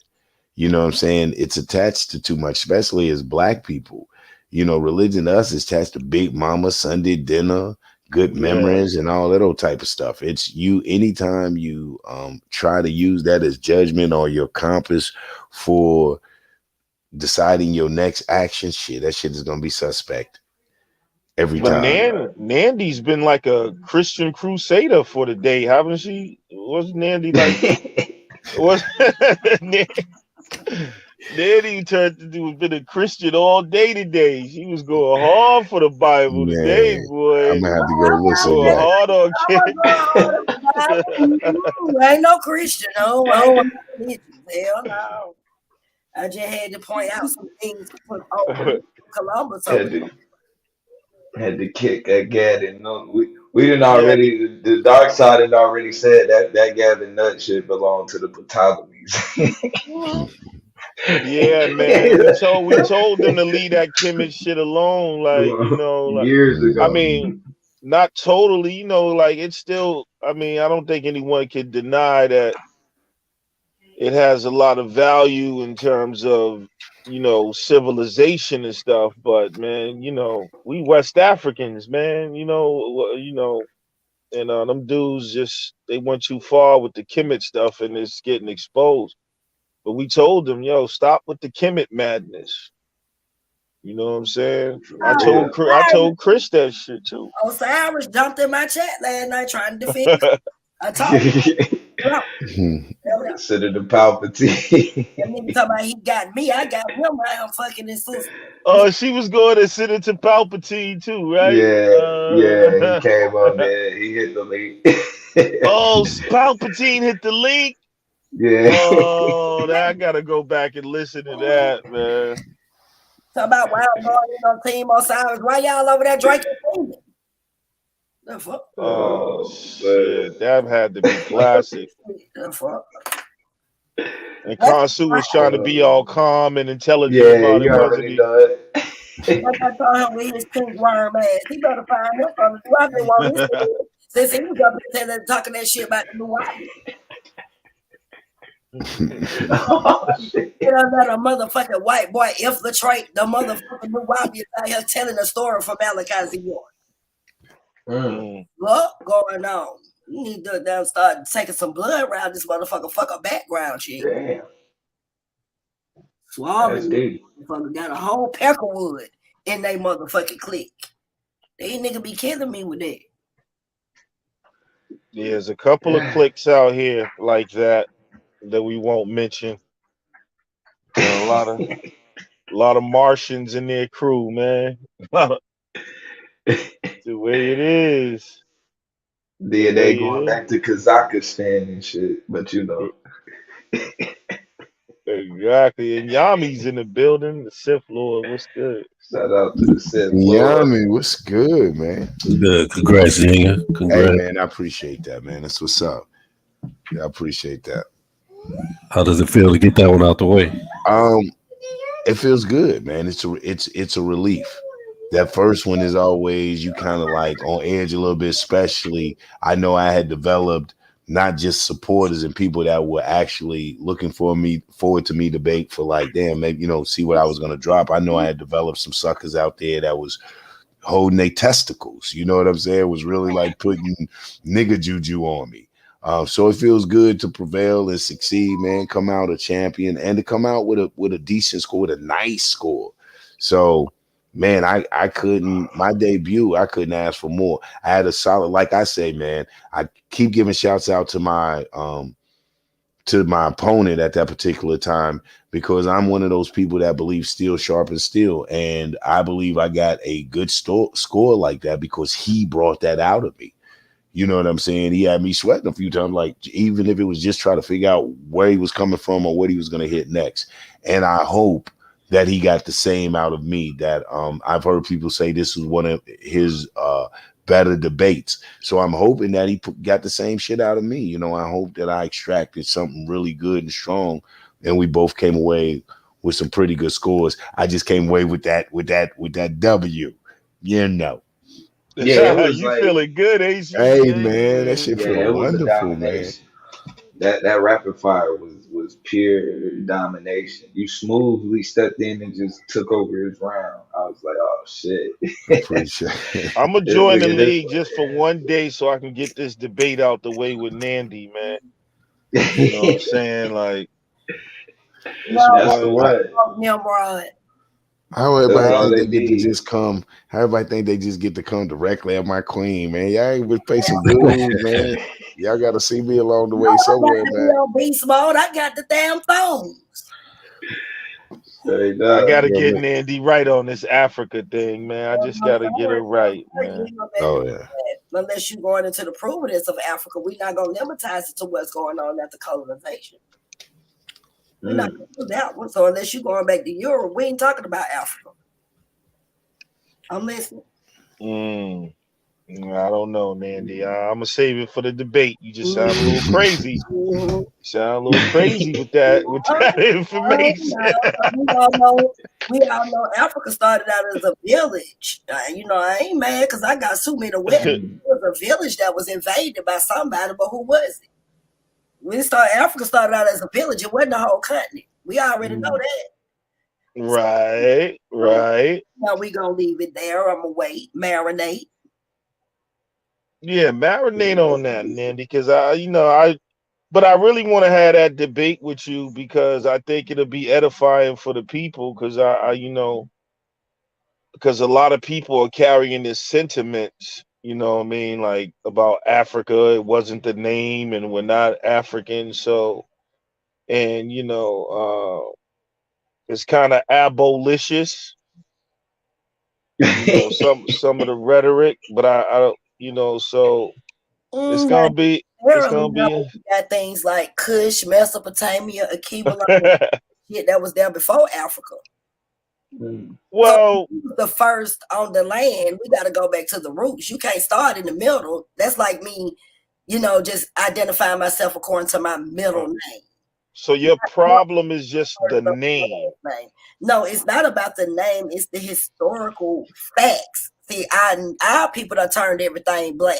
You know what I'm saying? It's attached to too much, especially as Black people. You know, religion to us is attached to Big Mama, Sunday dinner, good memories, and all that old type of stuff. It's you. Anytime you try to use that as judgment or your compass for deciding your next action, that shit is gonna be suspect every time. Nandi's been like a Christian crusader for the day, haven't she? Was Nandi like? Nandy been a Christian all day today. She was going hard for the Bible today, boy. I'm gonna have to go listen. Going hard on ain't no Christian, no. Hell no. I just had to point out some things for Columbus. Had to kick that Gavin. No, we didn't already. The dark side had already said that Gavin Nut shit belonged to the Ptolemies. Yeah, man. We told them to leave that Kimmich shit alone. Like, you know, like, years ago. I mean, not totally, you know, like it's still. I mean, I don't think anyone can deny that it has a lot of value in terms of, you know, civilization and stuff. But man, you know, we West Africans, man, you know, and them dudes they went too far with the Kemet stuff and it's getting exposed. But we told them, yo, stop with the Kemet madness. You know what I'm saying? I told Chris that shit too. Osiris jumped in my chat last night trying to defend. I told him. Senator Palpatine. That nigga talking about he got me, I got him right. I'm fucking his sister. Oh, she was going to Senator Palpatine too, right? Yeah, he came up there. He hit the link. Oh, Palpatine hit the link. Yeah. Oh, I gotta go back and listen to that, man. Talk about why I'm going on Team Osiris. Why y'all over there drinking? The fuck? Oh shit, that had to be classic. The fuck? And Khonsu was trying to be all calm and intelligent about it, wasn't he? Like I told him with his pink worm ass, he better find him something to do. I've been wanting this since he was up there talking that shit about the new Wobby. Oh, shit. Tell that a motherfucking white boy infiltrate the motherfucking new Wobby out here telling a story from Malachi's York. What going on? You need to now start taking some blood around this motherfucker. Fuck a background shit. Damn. Suave motherfucker got a whole peckerwood in they motherfucking clique. They nigga be killing me with that. Yeah, there's a couple of cliques out here like that we won't mention. A lot of Martians in their crew, man. The way it is. Then they going back to Kazakhstan and shit, but you know. Exactly. And Yami's in the building. The Sith Lord, what's good? Shout out to the Sith Lord. Yami, what's good, man? Good. Congrats, Yanga. Congrats. Hey, man, I appreciate that, man. That's what's up. I appreciate that. How does it feel to get that one out the way? It feels good, man. It's a relief. That first one is always you kind of like on edge a little bit, especially I know I had developed not just supporters and people that were actually looking forward to me debate for like, damn, maybe, see what I was going to drop. I know I had developed some suckers out there that was holding their testicles. You know what I'm saying? It was really like putting nigga juju on me. So it feels good to prevail and succeed, man. Come out a champion and to come out with a decent score, with a nice score. So, man, I couldn't, my debut, I couldn't ask for more. I had a solid, like I say, man, I keep giving shouts out to my opponent at that particular time, because I'm one of those people that believe steel sharpens steel. And I believe I got a good score like that because he brought that out of me. You know what I'm saying? He had me sweating a few times, like even if it was just trying to figure out where he was coming from or what he was going to hit next. And I hope that he got the same out of me. That I've heard people say this was one of his better debates. So I'm hoping that he got the same shit out of me. I hope that I extracted something really good and strong, and we both came away with some pretty good scores. I just came away with that W. Yeah, it was you like, feeling good, AC? Hey, man, that shit feel it was wonderful, a domination. Man. That rapid fire was pure domination. You smoothly stepped in and just took over his round. I was like, oh shit. Appreciate it. I'm gonna join the league just for one day so I can get this debate out the way with Nandi, man. You know what I'm saying? Like, that's the one. How everybody think they get to just come? How everybody think they just get to come directly at my queen, man? Y'all ain't would pay some dues, man. Y'all got to see me along the way somewhere, man. Beast mode. I got the damn phones. I gotta get Nandi right on this Africa thing, man. I just gotta get her right, man. Oh yeah. Unless you're going into the prudence of Africa, we're not gonna limitize it to what's going on after colonization. We're not gonna do that one. So unless you're going back to Europe, we ain't talking about Africa. I'm listening. I don't know, Nandi. I'm gonna save it for the debate. You just sound a little crazy. You sound a little crazy with that information. We all know Africa started out as a village. I ain't mad because I got so many weddings. It was a village that was invaded by somebody, but who was it? Africa started out as a village. It wasn't the whole continent. We already know that. Right. Now we gonna leave it there. I'm gonna wait, marinate. Yeah, marinate on that, Nandi, because but I really want to have that debate with you because I think it'll be edifying for the people because because a lot of people are carrying this sentiments, you know what I mean, like about Africa. It wasn't the name and we're not African. So, and it's kind of abolitious, some of the rhetoric, but I don't, so it's gonna be got things like Kush, Mesopotamia, Akiba, shit that was there before Africa. Well, so the first on the land, we got to go back to the roots. You can't start in the middle. That's like me, just identifying myself according to my middle name. So your problem is just the name. No, it's not about the name. It's the historical facts. See, our people done turned everything black.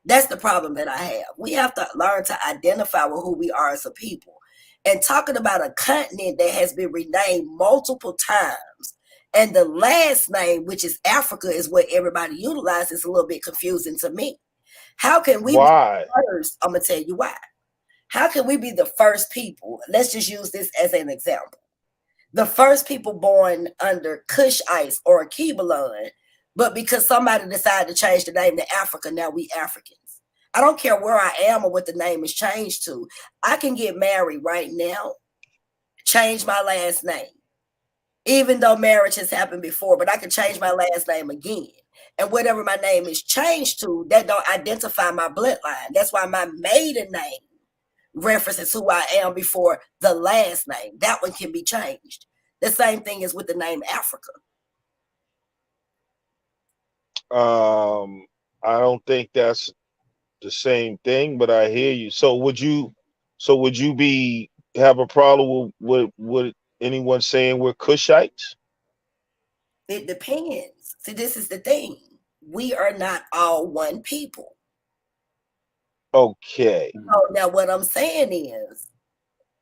That's the problem that I have. We have to learn to identify with who we are as a people. And talking about a continent that has been renamed multiple times, and the last name, which is Africa, is what everybody utilizes, is a little bit confusing to me. How can we be first? I'm going to tell you why. How can we be the first people? Let's just use this as an example. The first people born under Cushites or Kebulon, but because somebody decided to change the name to Africa, now we Africans. I don't care where I am or what the name is changed to. I can get married right now, change my last name, even though marriage has happened before, but I can change my last name again. And whatever my name is changed to, that don't identify my bloodline. That's why my maiden name references who I am before the last name. That one can be changed. The same thing is with the name Africa. I don't think that's the same thing, but I hear you. So would you have a problem with anyone saying we're Cushites? It depends. See, this is the thing. We are not all one people. Okay. So now what I'm saying is,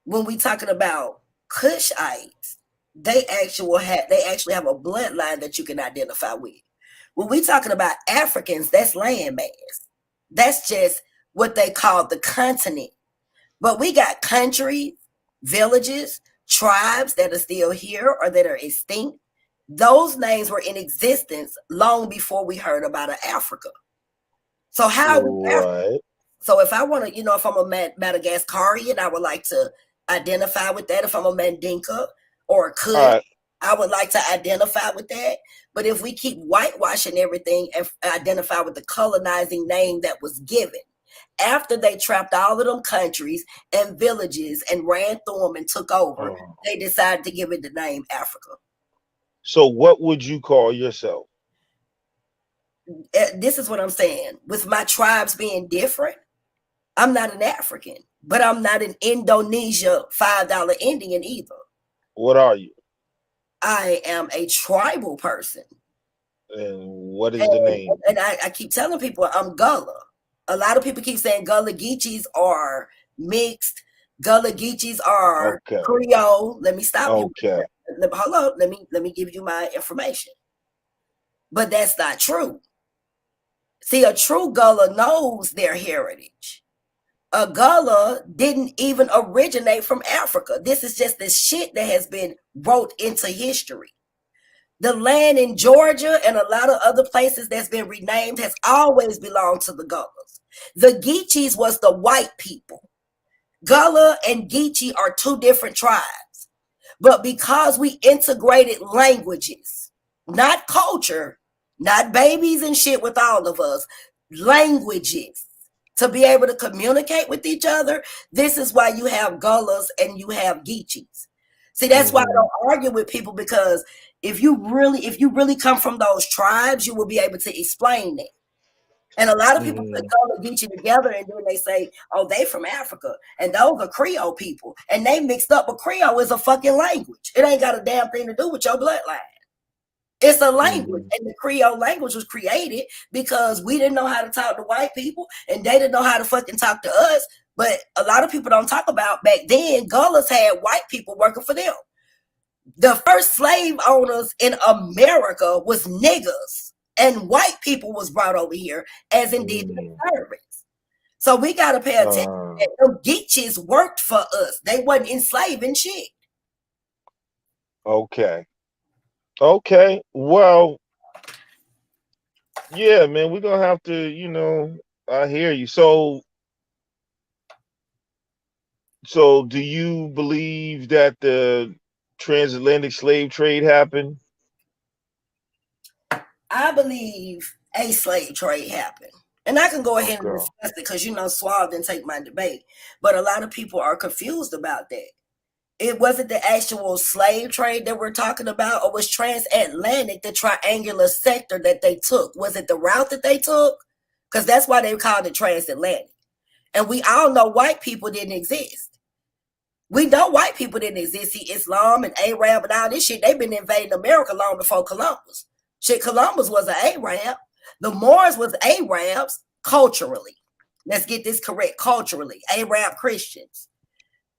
when we talking about Cushites, they actually have a bloodline that you can identify with. When we talking about Africans, that's landmass. That's just what they call the continent. But we got countries, villages, tribes that are still here or that are extinct. Those names were in existence long before we heard about Africa. So how right. So if I want to, if I'm a Madagascarian, I would like to identify with that. If I'm a Mandinka or a Kush, I would like to identify with that. But if we keep whitewashing everything and identify with the colonizing name that was given, after they trapped all of them countries and villages and ran through them and took over, they decided to give it the name Africa. So what would you call yourself? This is what I'm saying. With my tribes being different, I'm not an African, but I'm not an Indonesia $5 Indian either. What are you? I am a tribal person. And what is the name? And I keep telling people I'm Gullah. A lot of people keep saying Gullah Geechees are mixed. Gullah Geechees are Creole. Let me stop you. Hold on. Let me give you my information. But that's not true. See, a true Gullah knows their heritage. A Gullah didn't even originate from Africa. This is just this shit that has been wrote into history. The land in Georgia and a lot of other places that's been renamed has always belonged to the Gullahs. The Geechees was the white people. Gullah and Geechee are two different tribes. But because we integrated languages, not culture, not babies and shit with all of us, languages, to be able to communicate with each other, this is why you have Gullahs and you have Geechees. See, that's why I don't argue with people, because if you really come from those tribes, you will be able to explain that. And a lot of people put Gullah Geechee together and then they say, oh, they from Africa and those are Creole people. And they mixed up, but Creole is a fucking language. It ain't got a damn thing to do with your bloodline. It's a language, and the Creole language was created because we didn't know how to talk to white people, and they didn't know how to fucking talk to us. But a lot of people don't talk about back then, Gullahs had white people working for them. The first slave owners in America was niggas, and white people was brought over here as indigenous servants. So we got to pay attention that them Geechees worked for us. They wasn't enslaving shit. Okay. Well, yeah, man, we're gonna have to, I hear you. So do you believe that the transatlantic slave trade happened? I believe a slave trade happened. And I can go ahead and discuss it because Svdl didn't take my debate. But a lot of people are confused about that. It wasn't the actual slave trade that we're talking about, or was transatlantic the triangular sector that they took? Was it the route that they took? Because that's why they called it transatlantic. And we all know white people didn't exist. We know white people didn't exist. See, Islam and Arab and all this shit, they've been invading America long before Columbus. Shit, Columbus was an Arab. The Moors was Arabs culturally. Let's get this correct. Culturally, Arab Christians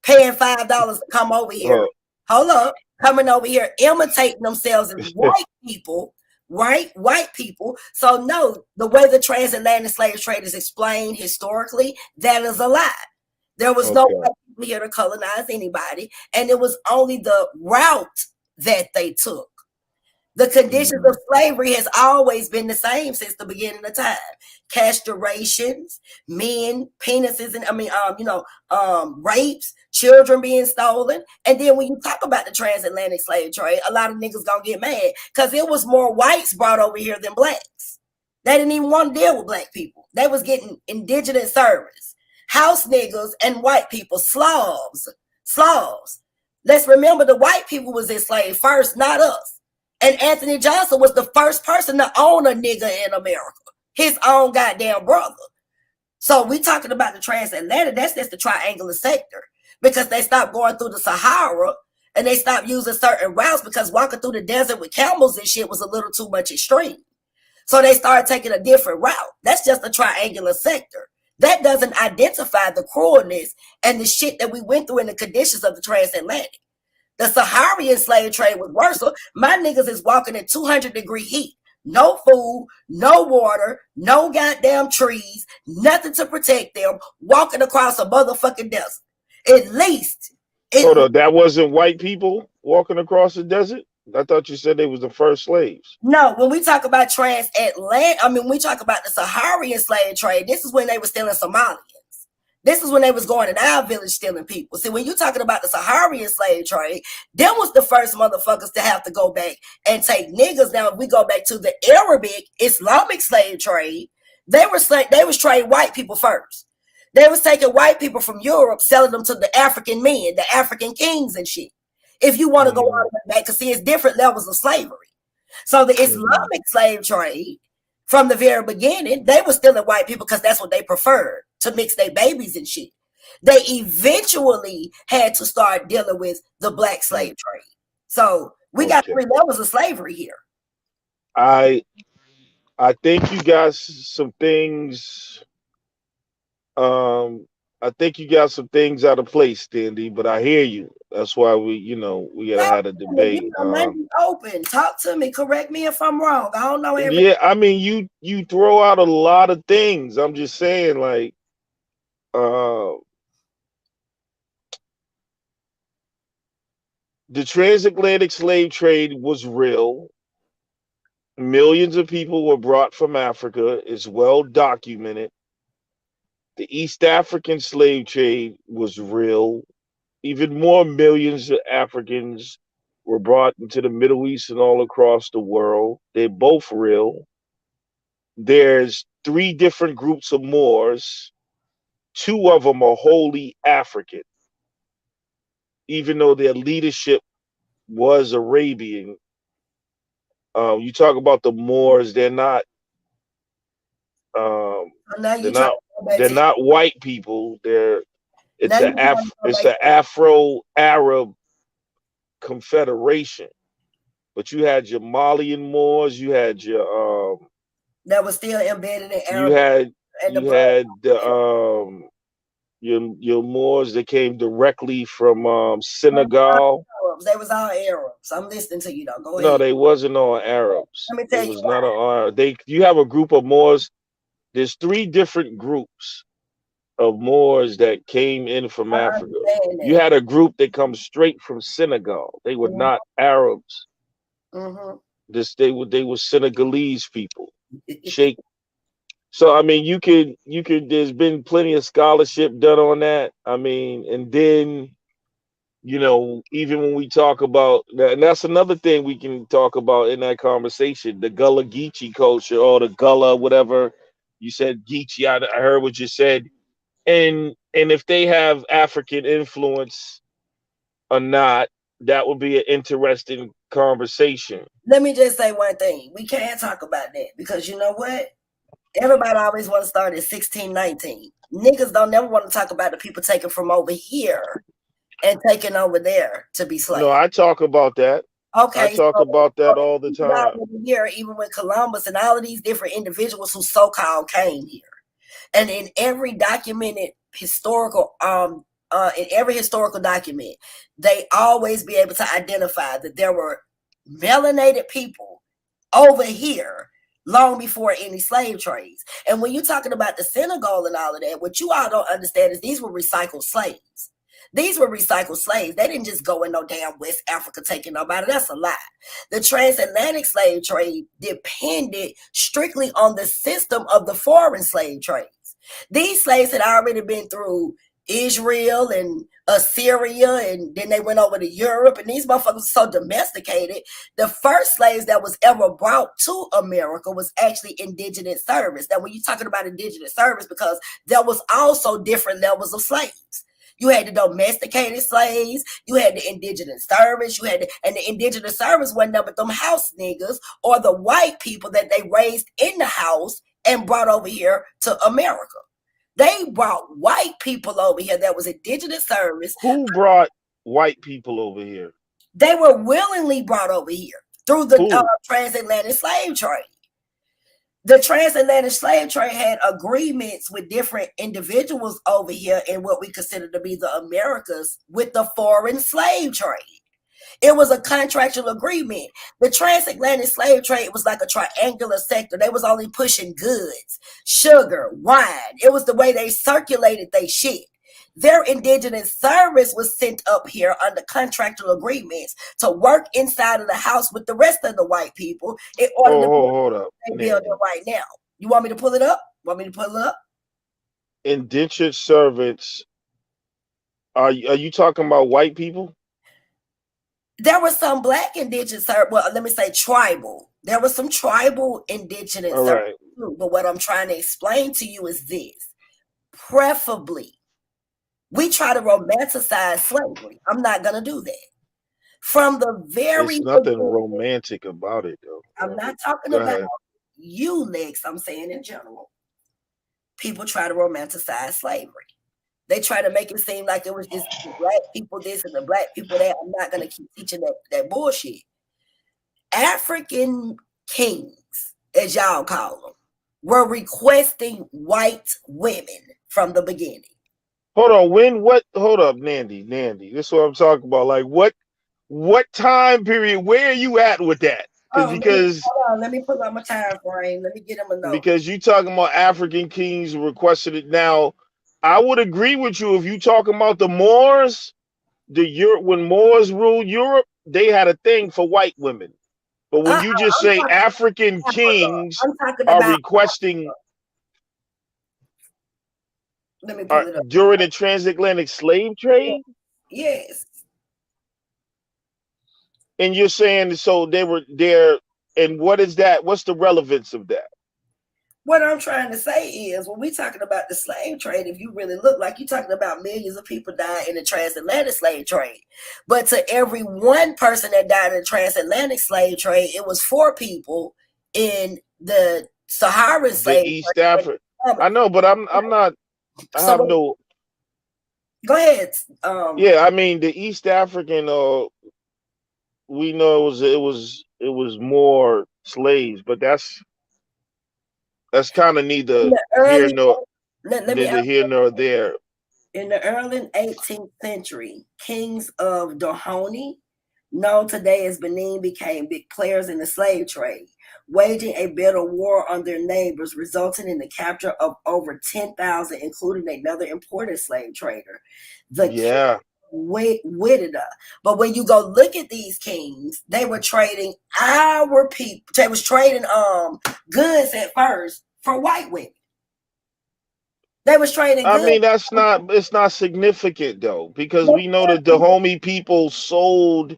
paying $5 to come over here. Hold up, coming over here, imitating themselves as white people, right? White people. So no, the way the transatlantic slave trade is explained historically, that is a lie. There was no white people here to colonize anybody, and it was only the route that they took. The conditions of slavery has always been the same since the beginning of time. Castrations, men, penises, and rapes, children being stolen. And then when you talk about the transatlantic slave trade, a lot of niggas gonna get mad because it was more whites brought over here than blacks. They didn't even want to deal with black people. They was getting indigenous service. House niggas and white people, Slavs. Let's remember the white people was enslaved first, not us. And Anthony Johnson was the first person to own a nigga in America. His own goddamn brother. So we talking about the transatlantic, that's the triangular sector. Because they stopped going through the Sahara and they stopped using certain routes because walking through the desert with camels and shit was a little too much extreme. So they started taking a different route. That's just the triangular sector. That doesn't identify the cruelness and the shit that we went through in the conditions of the transatlantic. The Saharian slave trade was worse. So my niggas is walking in 200-degree heat. No food, no water, no goddamn trees, nothing to protect them, walking across a motherfucking desert. At least. Hold on, that wasn't white people walking across the desert? I thought you said they was the first slaves. No, when we talk about we talk about the Saharian slave trade, this is when they were stealing Somalians. This is when they was going in our village stealing people. See, when you're talking about the Saharian slave trade, them was the first motherfuckers to have to go back and take niggas. Now, if we go back to the Arabic Islamic slave trade, they was trading white people first. They was taking white people from Europe, selling them to the African men, the African kings and shit. If you want to go all the way back, because see, it's different levels of slavery. So the Islamic slave trade, from the very beginning, they were stealing white people because that's what they preferred, to mix their babies and shit. They eventually had to start dealing with the black slave trade. So we got 3 levels of slavery here. I think you got some things. I think you got some things out of place, Dandy, but I hear you. That's why we gotta have a debate. Open. Talk to me. Correct me if I'm wrong. I don't know everything. Yeah, I mean, you throw out a lot of things. I'm just saying, like, the transatlantic slave trade was real. Millions of people were brought from Africa. It's well documented. The East African slave trade was real. Even more millions of Africans were brought into the Middle East and all across the world. They're both real. There's 3 different groups of Moors. 2 of them are wholly African, even though their leadership was Arabian. You talk about the Moors; they're not. They're not white people. It's an Afro-Arab confederation. But you had your Malian Moors, you had your that was still embedded in Arab. You had your Moors that came directly from Senegal. They was all Arabs. I'm listening to you though. Go ahead. No, they wasn't all Arabs. Let me tell you. Not all. You have a group of Moors. There's 3 different groups of Moors that came in from Africa. You had a group that comes straight from Senegal. They were not Arabs. They were Senegalese people. Sheikh. So I mean, you could. There's been plenty of scholarship done on that. I mean, and then, even when we talk about, and that's another thing we can talk about in that conversation, the Gullah Geechee culture, or the Gullah, whatever you said, Geechee. I heard what you said, and if they have African influence or not, that would be an interesting conversation. Let me just say one thing: we can't talk about that because you know what? Everybody always want to start at 16, 19. Niggas don't never want to talk about the people taken from over here and taken over there to be slaves. No, I talk about that. Okay, I talk about that all the time. Here, even with Columbus and all of these different individuals who so-called came here, and in every documented historical in every historical document, they always be able to identify that there were melanated people over here long before any slave trades. And when you're talking about the Senegal and all of that, what you all don't understand is these were recycled slaves. These were recycled slaves. They didn't just go in no damn West Africa taking nobody. That's a lie. The transatlantic slave trade depended strictly on the system of the foreign slave trades. These slaves had already been through Israel and Assyria, and then they went over to Europe, and these motherfuckers were so domesticated. The first slaves that was ever brought to America was actually indigenous service. Now, when you're talking about indigenous service, because there was also different levels of slaves. You had the domesticated slaves, you had the indigenous service, and the indigenous service wasn't nothing but them house niggas or the white people that they raised in the house and brought over here to America. They brought white people over here that was indigenous service. Who brought white people over here? They were willingly brought over here through the transatlantic slave trade. The transatlantic slave trade had agreements with different individuals over here in what we consider to be the Americas with the foreign slave trade. It was a contractual agreement. The transatlantic slave trade was like a triangular sector. They was only pushing goods, sugar, wine. It was the way they circulated their shit. Their indigenous service was sent up here under contractual agreements to work inside of the house with the rest of the white people in order to hold up. They building right now. You want me to pull it up? Indentured servants. Are you talking about white people? There was some black indigenous, well, let me say tribal. There was some tribal indigenous servants too, but what I'm trying to explain to you is this. Preferably, we try to romanticize slavery. I'm not going to do that. From the very There's nothing romantic about it, though. I'm not talking about you, Lex. I'm saying in general. People try to romanticize slavery. They try to make it seem like it was just the black people this and the black people that. I'm not going to keep teaching that bullshit. African kings, as y'all call them, were requesting white women from the beginning. Hold up, Nandy. This is what I'm talking about. Like what time period? Where are you at with that? Let me pull up my time frame. Let me get him a note. Because you talking about African kings requested it. Now, I would agree with you if you talking about the Moors, when Moors ruled Europe, they had a thing for white women. But when you just say African kings are requesting let me pull it up. During the transatlantic slave trade? Yes. And you're saying so they were there, and what is that? What's the relevance of that? What I'm trying to say is when we're talking about the slave trade, if you really look like you're talking about millions of people dying in the transatlantic slave trade. But to every one person that died in the transatlantic slave trade, it was 4 people in the Saharan slave East Africa. I know, but I'm not Go ahead. Yeah, I mean the East African we know it was more slaves, but that's kind of neither here nor there. In the early 18th century, kings of Dahomey, known today as Benin, became big players in the slave trade, waging a bitter war on their neighbors, resulting in the capture of over 10,000, including another important slave trader, the Wittida. But when you go look at these kings, they were trading our people. They was trading goods at first for white women. They was trading goods. I mean, it's not significant though, because we know the Dahomey people sold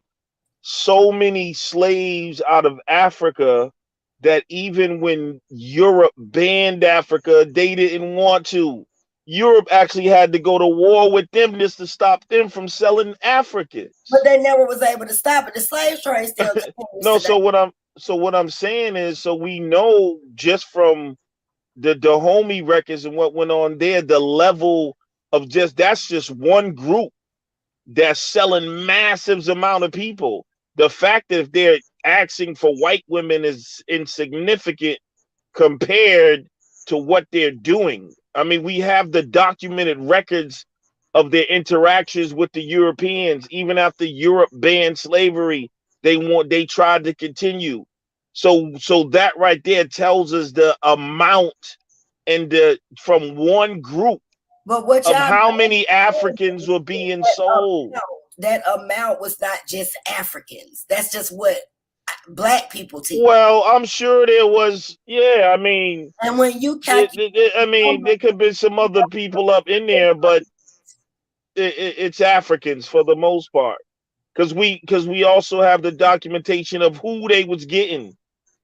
so many slaves out of Africa that even when Europe banned Africa, they didn't want to. Europe actually had to go to war with them just to stop them from selling Africans. But they never was able to stop it. The slave trade still continues. No, so what I'm saying is, so we know just from the Dahomey records and what went on there, the level of that's just one group that's selling massive amount of people. The fact that they're asking for white women is insignificant compared to what they're doing. I mean, we have the documented records of their interactions with the Europeans. Even after Europe banned slavery, they tried to continue. So that right there tells us the amount and the from one group But what of y'all how many Africans were being sold. That amount was not just Africans. That's just what Black people teach. Well, I'm sure there was, yeah. I mean, and when you there could be some other people up in there, but it's Africans for the most part, because we also have the documentation of who they was getting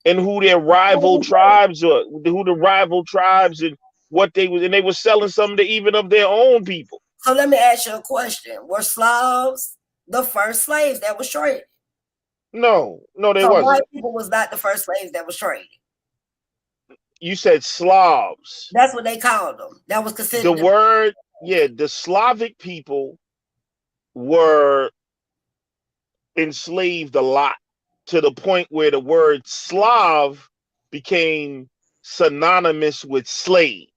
and who their rival tribes are, who the rival tribes and what they was, and they were selling some to even of their own people. So let me ask you a question: were Slavs the first slaves that was traded? No, they wasn't. White people was not the first slaves that was traded. You said Slavs. That's what they called them. That was considered the word. Yeah, the Slavic people were enslaved a lot, to the point where the word Slav became synonymous with slave.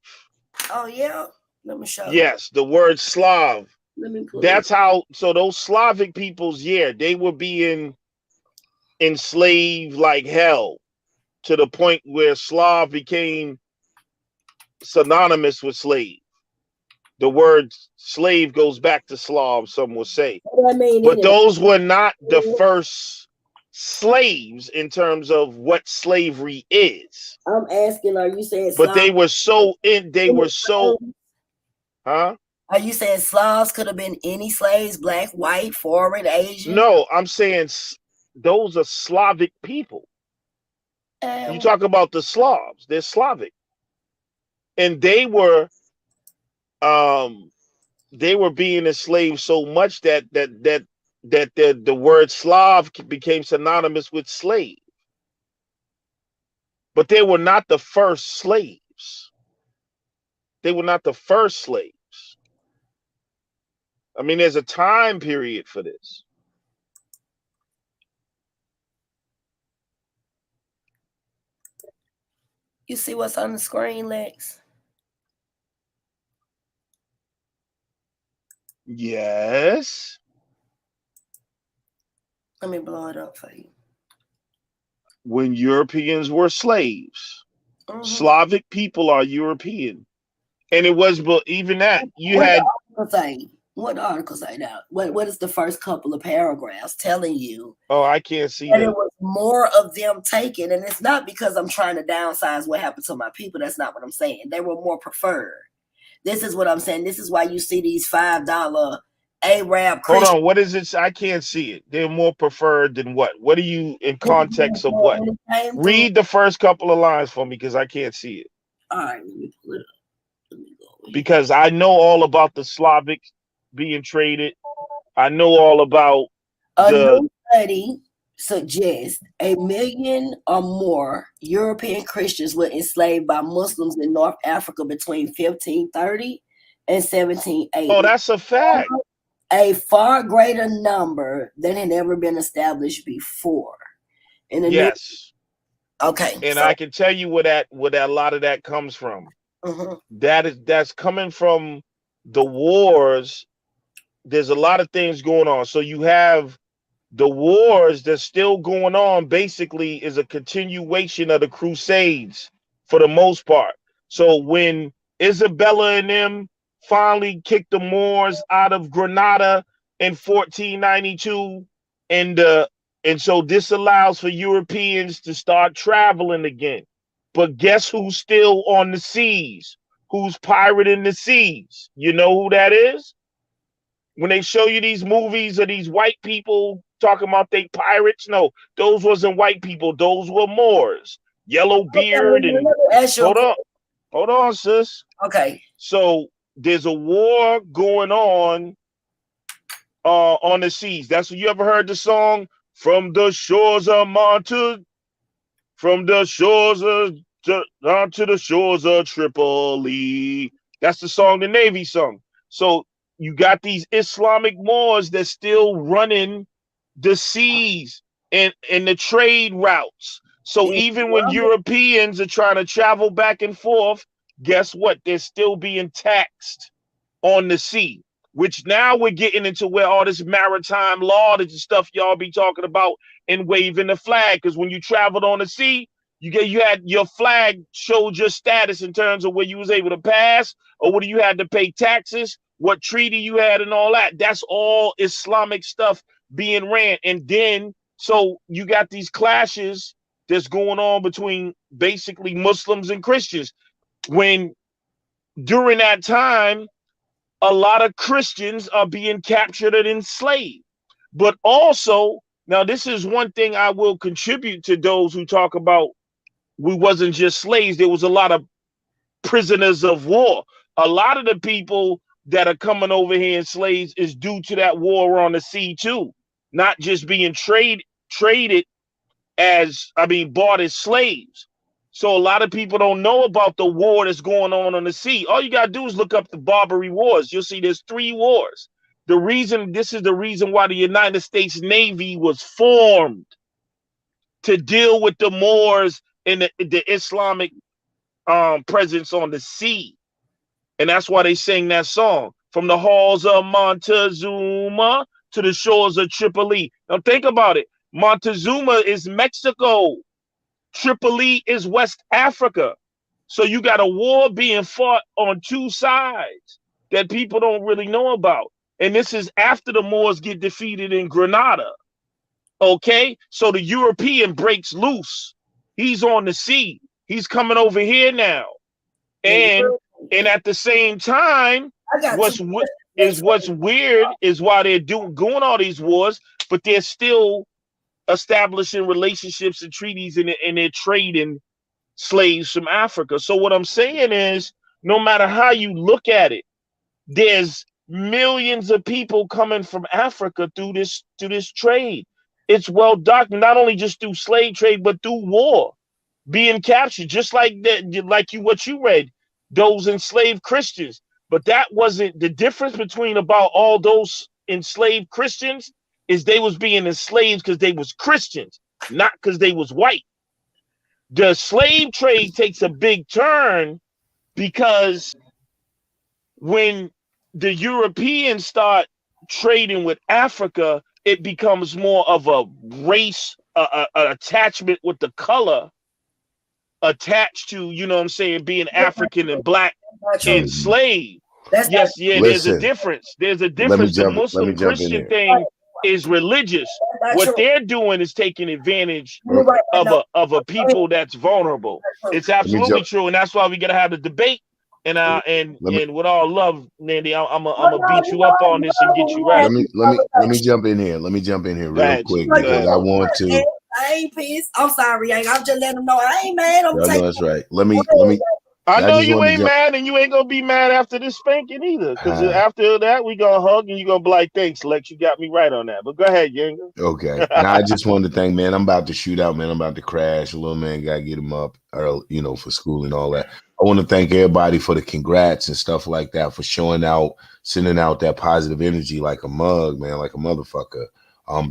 Oh yeah, let me show you. Yes, the word Slav. Let me pull That's how. So those Slavic peoples, yeah, they were being enslaved like hell, to the point where Slav became synonymous with slave. The word slave goes back to Slav, some will say. But those were not the first slaves in terms of what slavery is. I'm asking, are you saying But they were so huh? Are you saying Slavs could have been any slaves, black, white, foreign, Asian? No, I'm saying those are Slavic people. You talk about the Slavs, they're Slavic. And they were being enslaved so much that the word Slav became synonymous with slave. But they were not the first slaves. They were not the first slaves. I mean, there's a time period for this. You see what's on the screen, Lex? Yes. Let me blow it up for you. When Europeans were slaves, Slavic people are European. And it was, but even that, you had. What article say now? What is the first couple of paragraphs telling you? Oh, I can't see that. that. It was more of them taken, and it's not because I'm trying to downsize what happened to my people. That's not what I'm saying. They were more preferred. This is what I'm saying. This is why you see these $5 Arab Christians. Hold on, what is it? I can't see it. They're more preferred than what? What are you in context of what? Read the first couple of lines for me, because I can't see it. All right, let me pull it up. Let me go. Because I know all about the Slavic being traded. I know all about new study suggests 1 million or more European Christians were enslaved by Muslims in North Africa between 1530 and 1780. Oh, that's a fact. A far greater number than had ever been established before. Yes. Okay. And I can tell you where a lot of that comes from. That's coming from the wars. There's a lot of things going on. So you have the wars that's still going on, basically is a continuation of the Crusades for the most part. So when Isabella and them finally kicked the Moors out of Granada in 1492, and so this allows for Europeans to start traveling again. But guess who's still on the seas? Who's pirating the seas? You know who that is? When they show you these movies of these white people talking about they pirates, no, those wasn't white people. Those were Moors. Yellow beard and hold on, sis. Okay. So there's a war going on the seas. That's what you ever heard the song "From the Shores of Malta, from the shores of down to the shores of Tripoli." That's the song the Navy sung. So you got these Islamic Moors that's still running the seas and the trade routes. So even when Europeans are trying to travel back and forth, guess what? They're still being taxed on the sea, which now we're getting into where all this maritime law, the stuff y'all be talking about, and waving the flag. Because when you traveled on the sea, you had your flag showed your status in terms of where you was able to pass or whether you had to pay taxes, what treaty you had, and all that. That's all Islamic stuff being ran. And then so you got these clashes that's going on between basically Muslims and Christians. When during that time, a lot of Christians are being captured and enslaved. But also, now this is one thing I will contribute to those who talk about we wasn't just slaves. There was a lot of prisoners of war. A lot of the people that are coming over here in slaves is due to that war on the sea too, not just being traded as, bought as slaves. So a lot of people don't know about the war that's going on the sea. All you got to do is look up the Barbary Wars. You'll see there's 3 wars. This is the reason why the United States Navy was formed, to deal with the Moors and the Islamic presence on the sea. And that's why they sing that song, from the halls of Montezuma to the shores of Tripoli. Now think about it. Montezuma is Mexico. Tripoli is West Africa. So you got a war being fought on 2 sides that people don't really know about. And this is after the Moors get defeated in Granada. Okay, so the European breaks loose. He's on the sea. He's coming over here now. And at the same time, what's weird is why they're going all these wars, but they're still establishing relationships and treaties, and they're trading slaves from Africa. So what I'm saying is, no matter how you look at it, there's millions of people coming from Africa through this trade. It's well documented, not only just through slave trade, but through war, being captured, just like that, what you read, those enslaved Christians. But that wasn't the difference between about all those enslaved Christians, is they was being enslaved because they was Christians, not because they was white. The slave trade takes a big turn because when the Europeans start trading with Africa, it becomes more of a race, an attachment with the color attached to, being African and black enslaved. Yes, yeah, there's a difference. There's a difference. The Muslim Christian thing is religious. What they're doing is taking advantage of a people that's vulnerable. It's absolutely true, and that's why we gotta have the debate. And with all love, Nandy, I'm gonna beat you up on this and get you right. Let me jump in here. Real quick, because I want to. I ain't pissed. I'm sorry, I'm just letting them know I ain't mad. That's right. Let me. I know you ain't mad, and you ain't gonna be mad after this spanking either. Because after that, we gonna hug, and you gonna be like, "Thanks, Lex, you got me right on that." But go ahead, Yanga. Okay. Now I just wanted to thank, man. I'm about to shoot out, man. I'm about to crash. A little man gotta get him up early, for school and all that. I want to thank everybody for the congrats and stuff like that, for showing out, sending out that positive energy like a mug, man, like a motherfucker.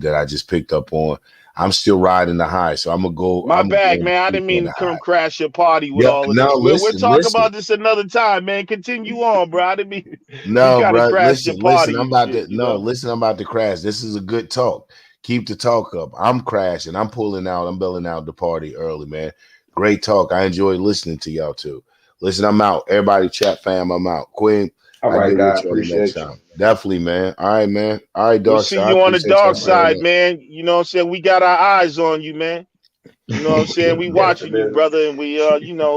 That I just picked up on. I'm still riding the high, so I'm gonna go. My bad, man. I didn't mean to come crash your party with all of this. We'll talk about this another time, man. Continue on, bro. I didn't mean. No, bro. Listen. I'm about to. Listen. I'm about to crash. This is a good talk. Keep the talk up. I'm crashing. I'm pulling out. I'm bailing out the party early, man. Great talk. I enjoy listening to y'all too. Listen, I'm out. Everybody, chat fam, I'm out. Queen. All right, guys. Appreciate you. Definitely, man. All right, man. All right, dark side. See you on the dark side, man. You know what I'm saying? We got our eyes on you, man. You know what I'm saying? We watching you, brother, and we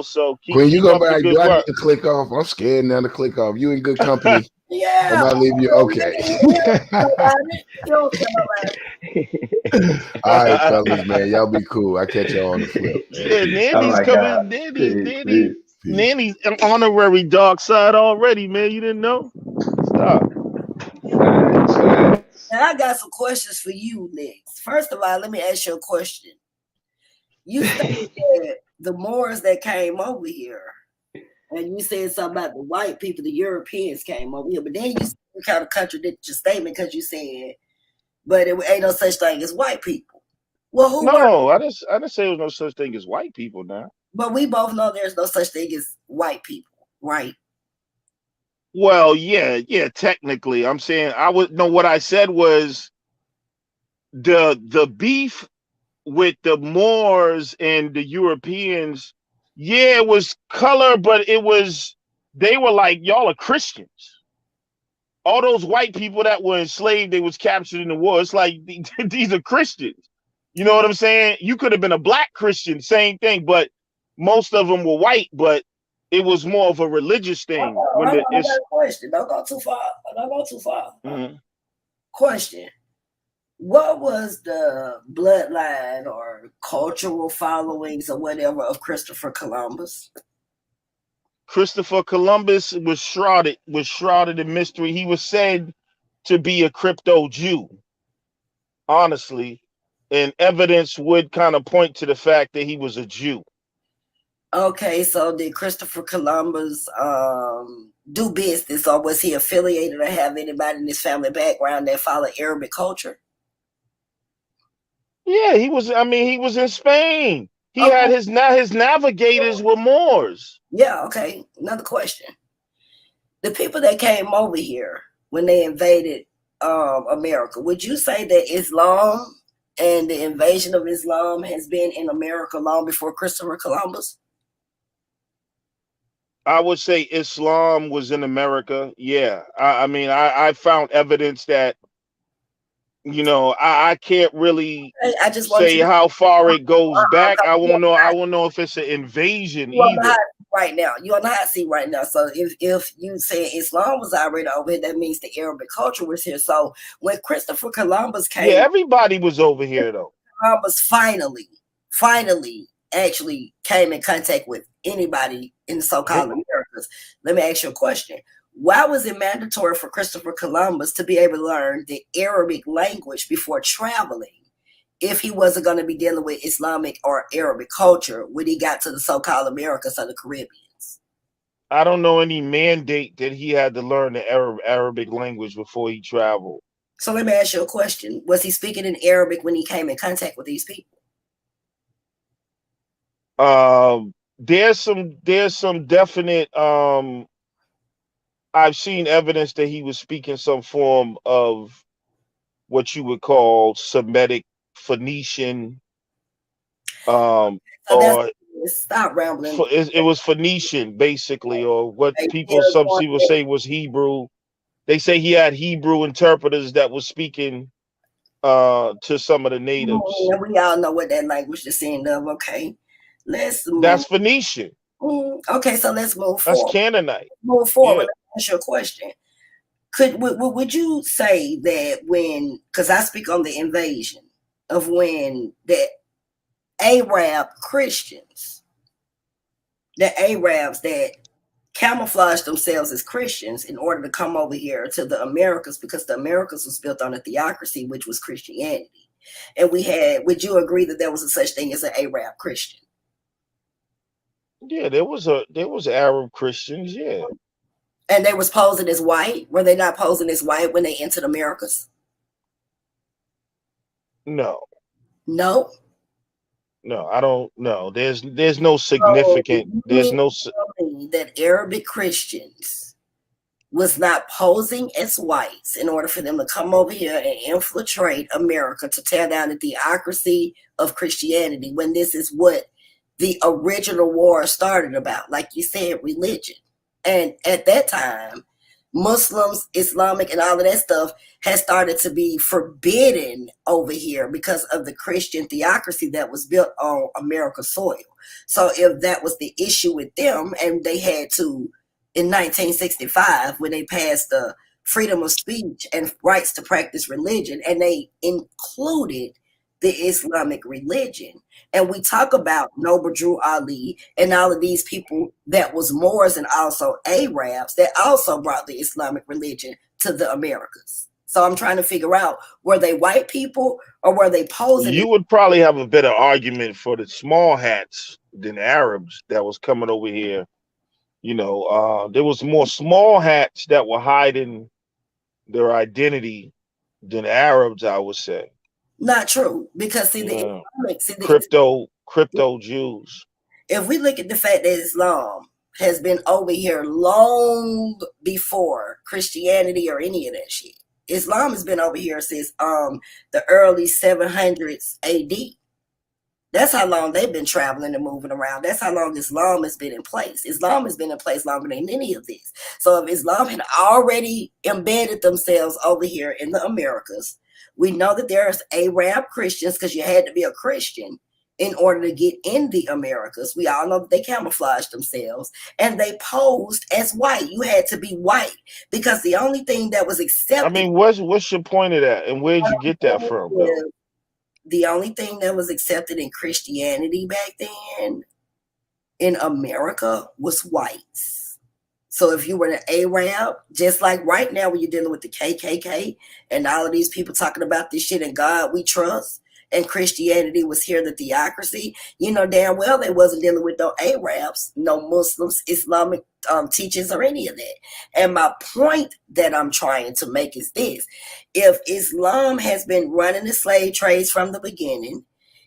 so keep Queen, you go back. Do I need to click off? I'm scared now to click off. You in good company. Yeah. And I leave you okay. All right, fellas, man. Y'all be cool. I catch y'all on the flip. Yeah, Nandi's coming. Nandi's an honorary dark side already, man. You didn't know? Stop. Now I got some questions for you, Lex. First of all, let me ask you a question. You said that the Moors that came over here, and you said something about the white people, the Europeans came over here, but then you said you kind of contradicted your statement because you said, but it ain't no such thing as white people. Well, who were? No, I didn't say there was no such thing as white people now. But we both know there's no such thing as white people, right? Well, yeah, technically. I'm saying I would no what I said was the beef with the Moors and the Europeans, yeah, it was color, but they were like, y'all are Christians. All those white people that were enslaved, they was captured in the war. It's like these are Christians. You know what I'm saying? You could have been a black Christian, same thing, but most of them were white, but it was more of a religious thing. I got a question. Don't go too far. Mm-hmm. Question. What was the bloodline or cultural followings or whatever of Christopher Columbus? Christopher Columbus was shrouded in mystery. He was said to be a crypto Jew, honestly, and evidence would kind of point to the fact that he was a Jew. Okay, so did Christopher Columbus do business, or was he affiliated or have anybody in his family background that followed Arabic culture? Yeah, he was. I mean, he was in Spain. He had his navigators were Moors. Yeah, okay. Another question. The people that came over here when they invaded America, would you say that Islam and the invasion of Islam has been in America long before Christopher Columbus? I would say Islam was in America. Yeah. I mean, I found evidence that, you know, I can't really I just want say you to how far it goes back. I won't know if it's an invasion either. Right now, you're on the hot seat right now. So if you say Islam was already over here, that means the Arabic culture was here. So when Christopher Columbus came, yeah, everybody was over here though. Columbus finally actually came in contact with anybody in the so-called Americas. Let me ask you a question. Why was it mandatory for Christopher Columbus to be able to learn the Arabic language before traveling if he wasn't going to be dealing with Islamic or Arabic culture when he got to the so-called Americas or the Caribbean? I don't know any mandate that he had to learn the Arabic language before he traveled. So let me ask you a question. Was he speaking in Arabic when he came in contact with these people? There's some definite I've seen evidence that he was speaking some form of what you would call Semitic Phoenician or stop rambling. It was Phoenician basically, or what some people say was Hebrew. They say he had Hebrew interpreters that was speaking to some of the natives. We all know what that language is saying of. Okay, that's Phoenician. Okay, so let's move forward. That's Canaanite. Move forward. Yeah. Let me ask you a question. Would you say that because I speak on the invasion of when the Arab Christians, the Arabs that camouflaged themselves as Christians in order to come over here to the Americas, because the Americas was built on a theocracy, which was Christianity. And would you agree that there was a such thing as an Arab Christian? Yeah, there was Arab Christians, yeah. And they was posing as white? Were they not posing as white when they entered Americas? No. No? No, I don't know. There's no significant that Arabic Christians was not posing as whites in order for them to come over here and infiltrate America to tear down the theocracy of Christianity, when this is what the original war started about, like you said, religion. And at that time, Muslims, Islamic, and all of that stuff has started to be forbidden over here because of the Christian theocracy that was built on America's soil. So if that was the issue with them, and they had to, in 1965, when they passed the freedom of speech and rights to practice religion, and they included the Islamic religion. And we talk about Noble Drew Ali and all of these people that was Moors and also Arabs that also brought the Islamic religion to the Americas. So I'm trying to figure out, were they white people or were they posing? You would probably have a better argument for the small hats than Arabs that was coming over here. You know, there was more small hats that were hiding their identity than Arabs, I would say. Not true, because Yeah. the Crypto Jews. if we look at the fact that Islam has been over here long before Christianity or any of that shit. Islam has been over here since the early 700s AD. That's how long they've been traveling and moving around. That's how long Islam has been in place. Islam has been in place longer than any of this. So if Islam had already embedded themselves over here in the Americas, we know that there's Arab Christians, because you had to be a Christian in order to get in the Americas. We all know that they camouflaged themselves and they posed as white. You had to be white because the only thing that was accepted. I mean, what's your point of that, and where'd you get that from, though? The only thing that was accepted in Christianity back then in America was whites. So if you were an Arab, just like right now when you're dealing with the KKK and all of these people talking about this shit and God we trust, and Christianity was here, the theocracy, you know damn well they wasn't dealing with no Arabs, no Muslims, Islamic teachings, or any of that. And my point that I'm trying to make is this: if Islam has been running the slave trades from the beginning,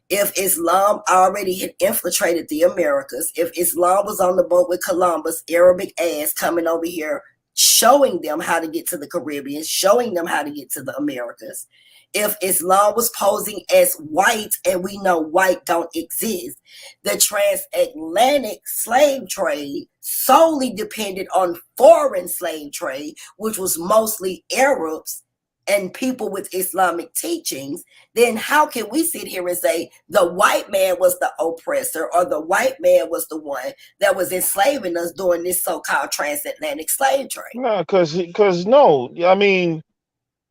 if Islam already had infiltrated the Americas, if Islam was on the boat with Columbus, Arabic ass coming over here, showing them how to get to the Caribbean, showing them how to get to the Americas, if Islam was posing as white, and we know white don't exist, the transatlantic slave trade solely depended on foreign slave trade, which was mostly Arabs and people with Islamic teachings, then how can we sit here and say the white man was the oppressor, or the white man was the one that was enslaving us during this so-called transatlantic slave trade? No, because no, I mean,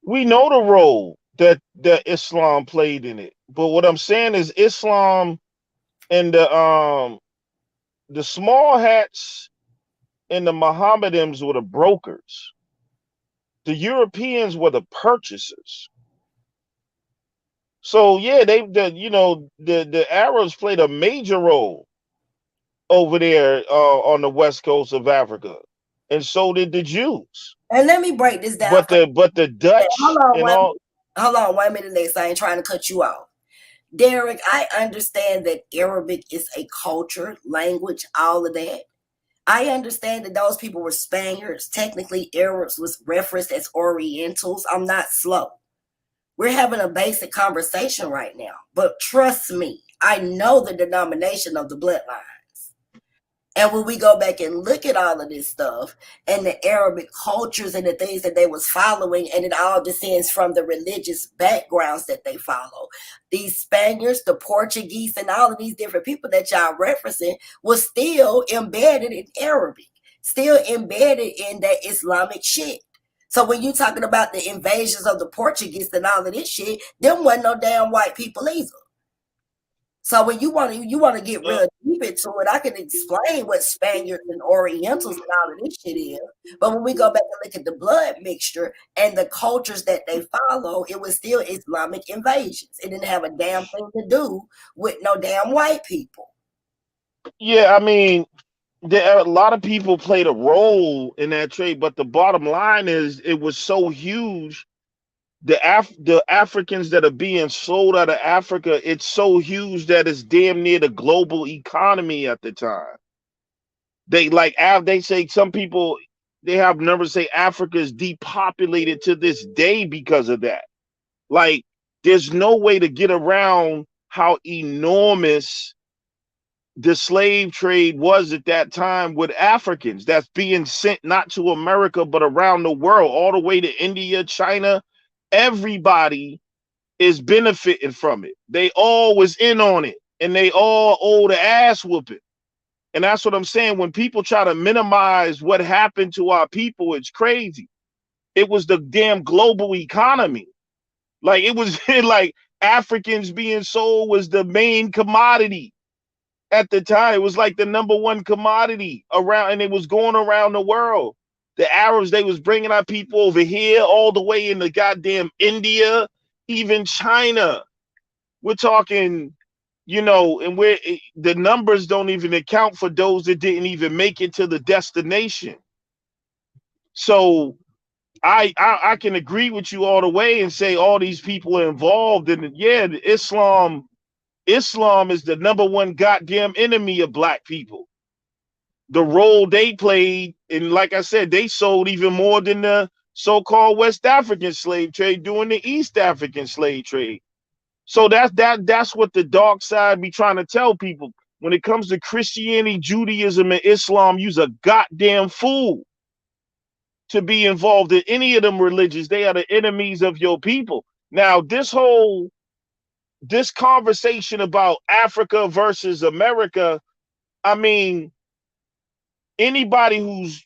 we know the role that Islam played in it. But what I'm saying is Islam and the small hats and the Mohammedans were the brokers. The Europeans were the purchasers. So yeah, the Arabs played a major role over there on the west coast of Africa, and so did the Jews. And let me break this down. But the Dutch hold on, wait a minute, Lex. I ain't trying to cut you off. Derek, I understand that Arabic is a culture, language, all of that. I understand that those people were Spaniards. Technically, Arabs was referenced as Orientals. I'm not slow. We're having a basic conversation right now. But trust me, I know the denomination of the bloodline. And when we go back and look at all of this stuff and the Arabic cultures and the things that they was following, and it all descends from the religious backgrounds that they follow. These Spaniards, the Portuguese, and all of these different people that y'all referencing was still embedded in Arabic, still embedded in that Islamic shit. So when you talking about the invasions of the Portuguese and all of this shit, them wasn't no damn white people either. So when you want to get real deep into it, I can explain what Spaniards and Orientals and all of this shit is. But when we go back and look at the blood mixture and the cultures that they follow, it was still Islamic invasions. It didn't have a damn thing to do with no damn white people. Yeah, I mean, a lot of people played a role in that trade, but the bottom line is it was so huge. The Africans that are being sold out of Africa, it's so huge that it's damn near the global economy at the time. They say some people, they have numbers say Africa is depopulated to this day because of that. Like, there's no way to get around how enormous the slave trade was at that time with Africans that's being sent not to America, but around the world, all the way to India, China. Everybody is benefiting from it. They all was in on it, and they all owe the ass whooping. And that's what I'm saying. When people try to minimize what happened to our people, it's crazy. It was the damn global economy. Like, it was like Africans being sold was the main commodity at the time. It was like the #1 commodity around, and it was going around the world. The Arabs, they was bringing our people over here all the way into goddamn India, even China. We're talking, and the numbers don't even account for those that didn't even make it to the destination. So I can agree with you all the way and say all these people are involved in it. Yeah, Islam is the #1 goddamn enemy of black people. The role they played, and like I said, they sold even more than the so-called West African slave trade during the East African slave trade. So that's what the dark side be trying to tell people. When it comes to Christianity, Judaism, and Islam, you's a goddamn fool to be involved in any of them religions. They are the enemies of your people. Now, this conversation about Africa versus America, I mean, anybody who's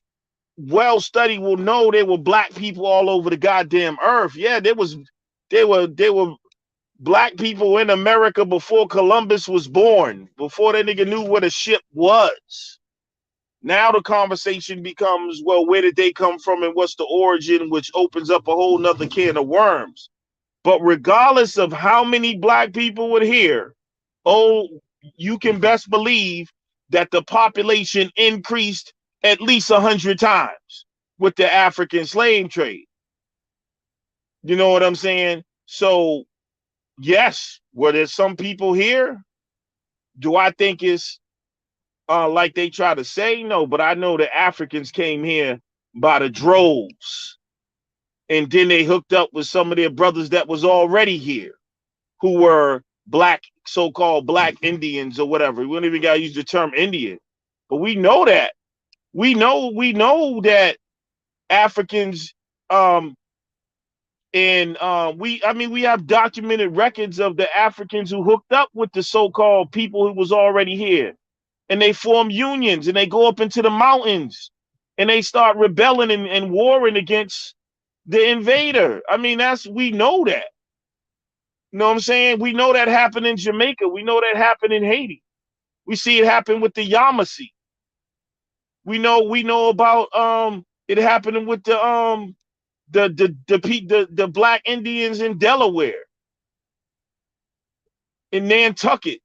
well studied will know there were black people all over the goddamn earth. Yeah, there were black people in America before Columbus was born, before that nigga knew what a ship was. Now the conversation becomes, well, where did they come from and what's the origin, which opens up a whole nother can of worms. But regardless of how many black people were here, oh, you can best believe that the population increased at least 100 times with the African slave trade. You know what I'm saying? So, yes, were there some people here? Do I think it's like they try to say? No, but I know the Africans came here by the droves. And then they hooked up with some of their brothers that was already here, who were black, so-called black Indians or whatever. We don't even gotta use the term Indian. But we know that. We know that Africans we have documented records of the Africans who hooked up with the so-called people who was already here. And they form unions and they go up into the mountains and they start rebelling and warring against the invader. I mean, we know that. You know what I'm saying? We know that happened in Jamaica. We know that happened in Haiti. We see it happen with the Yamasee. We know about it happening with the black Indians in Delaware, in Nantucket.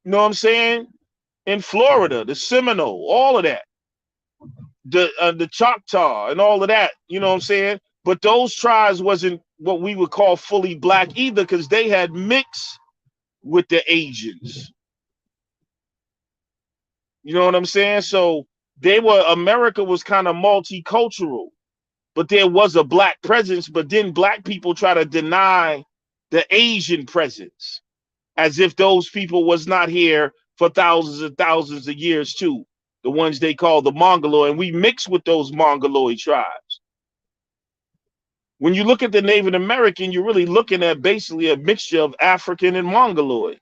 You know what I'm saying? In Florida, the Seminole, all of that. The Choctaw and all of that, you know what I'm saying? But those tribes wasn't what we would call fully black either, because they had mixed with the Asians. You know what I'm saying? So America was kind of multicultural, but there was a black presence, but then black people try to deny the Asian presence as if those people was not here for thousands and thousands of years too. The ones they call the Mongoloid, and we mix with those Mongoloid tribes. When you look at the Native American, you're really looking at basically a mixture of African and Mongoloid.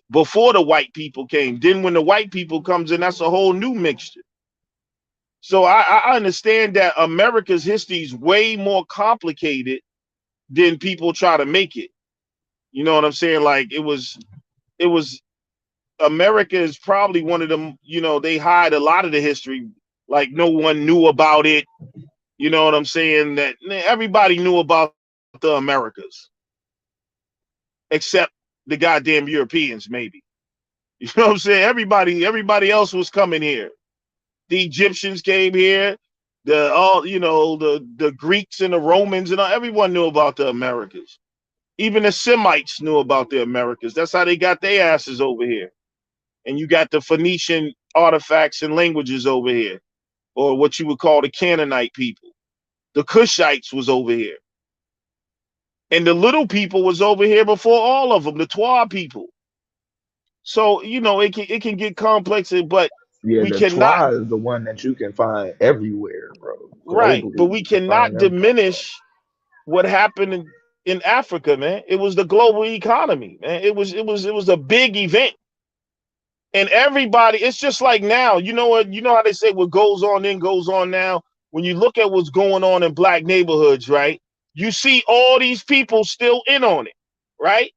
Before the white people came. Then when the white people comes in, that's a whole new mixture. So I understand that America's history is way more complicated than people try to make it. You know what I'm saying? Like it was America is probably one of them, they hide a lot of the history. Like no one knew about it. You know what I'm saying? That everybody knew about the Americas. Except the goddamn Europeans, maybe. You know what I'm saying? Everybody else was coming here. The Egyptians came here. The Greeks and the Romans and everyone knew about the Americas. Even the Semites knew about the Americas. That's how they got their asses over here. And you got the Phoenician artifacts and languages over here, or what you would call the Canaanite people. The Cushites was over here. And the little people was over here before all of them, the Twa people. So, it can get complex, but Yeah, we the cannot, Twa is the one that you can find everywhere, bro. right, but Globally, we you can find cannot them. diminish what happened in Africa, man. It was the global economy, man. It was a big event. And everybody, it's just like now, you know how they say what goes on then goes on now. When you look at what's going on in black neighborhoods, right? You see all these people still in on it, right?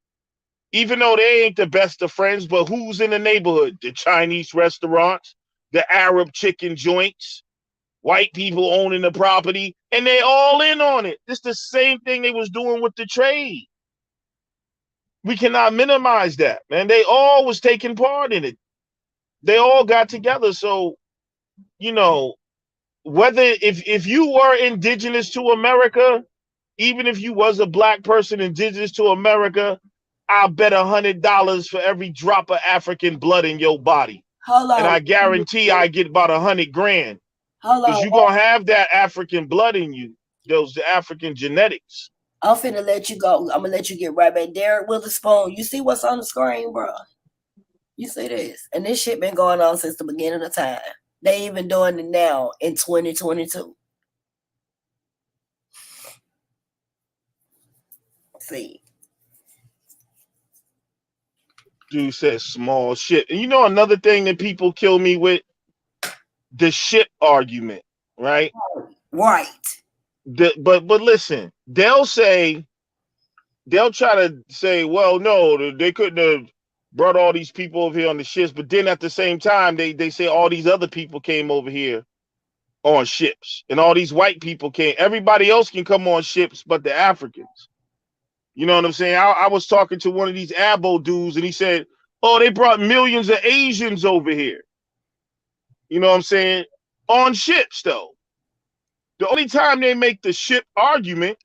Even though they ain't the best of friends, but who's in the neighborhood? The Chinese restaurants, the Arab chicken joints, white people owning the property, and they all in on it. It's the same thing they was doing with the trade. We cannot minimize that, man. They all was taking part in it. They all got together. So, whether if you were indigenous to America, even if you was a black person indigenous to America, I'll bet $100 for every drop of African blood in your body. Hold And on. I guarantee I get about $100 grand. Hold Because on. you're gonna have that African blood in you, those African genetics. I'm finna let you go. I'm gonna let you get right back. Derek Witherspoon, you see what's on the screen, bro? You see this? And this shit been going on since the beginning of time. They even doing it now in 2022. See. Dude says small shit. And you know another thing that people kill me with? The ship argument, right? Right. But listen, they'll try to say, well, no, they couldn't have brought all these people over here on the ships, but then at the same time, they say all these other people came over here on ships, and all these white people came. Everybody else can come on ships, but the Africans. You know what I'm saying? I was talking to one of these Abo dudes, and he said, "Oh, they brought millions of Asians over here." You know what I'm saying? On ships, though. The only time they make the ship argument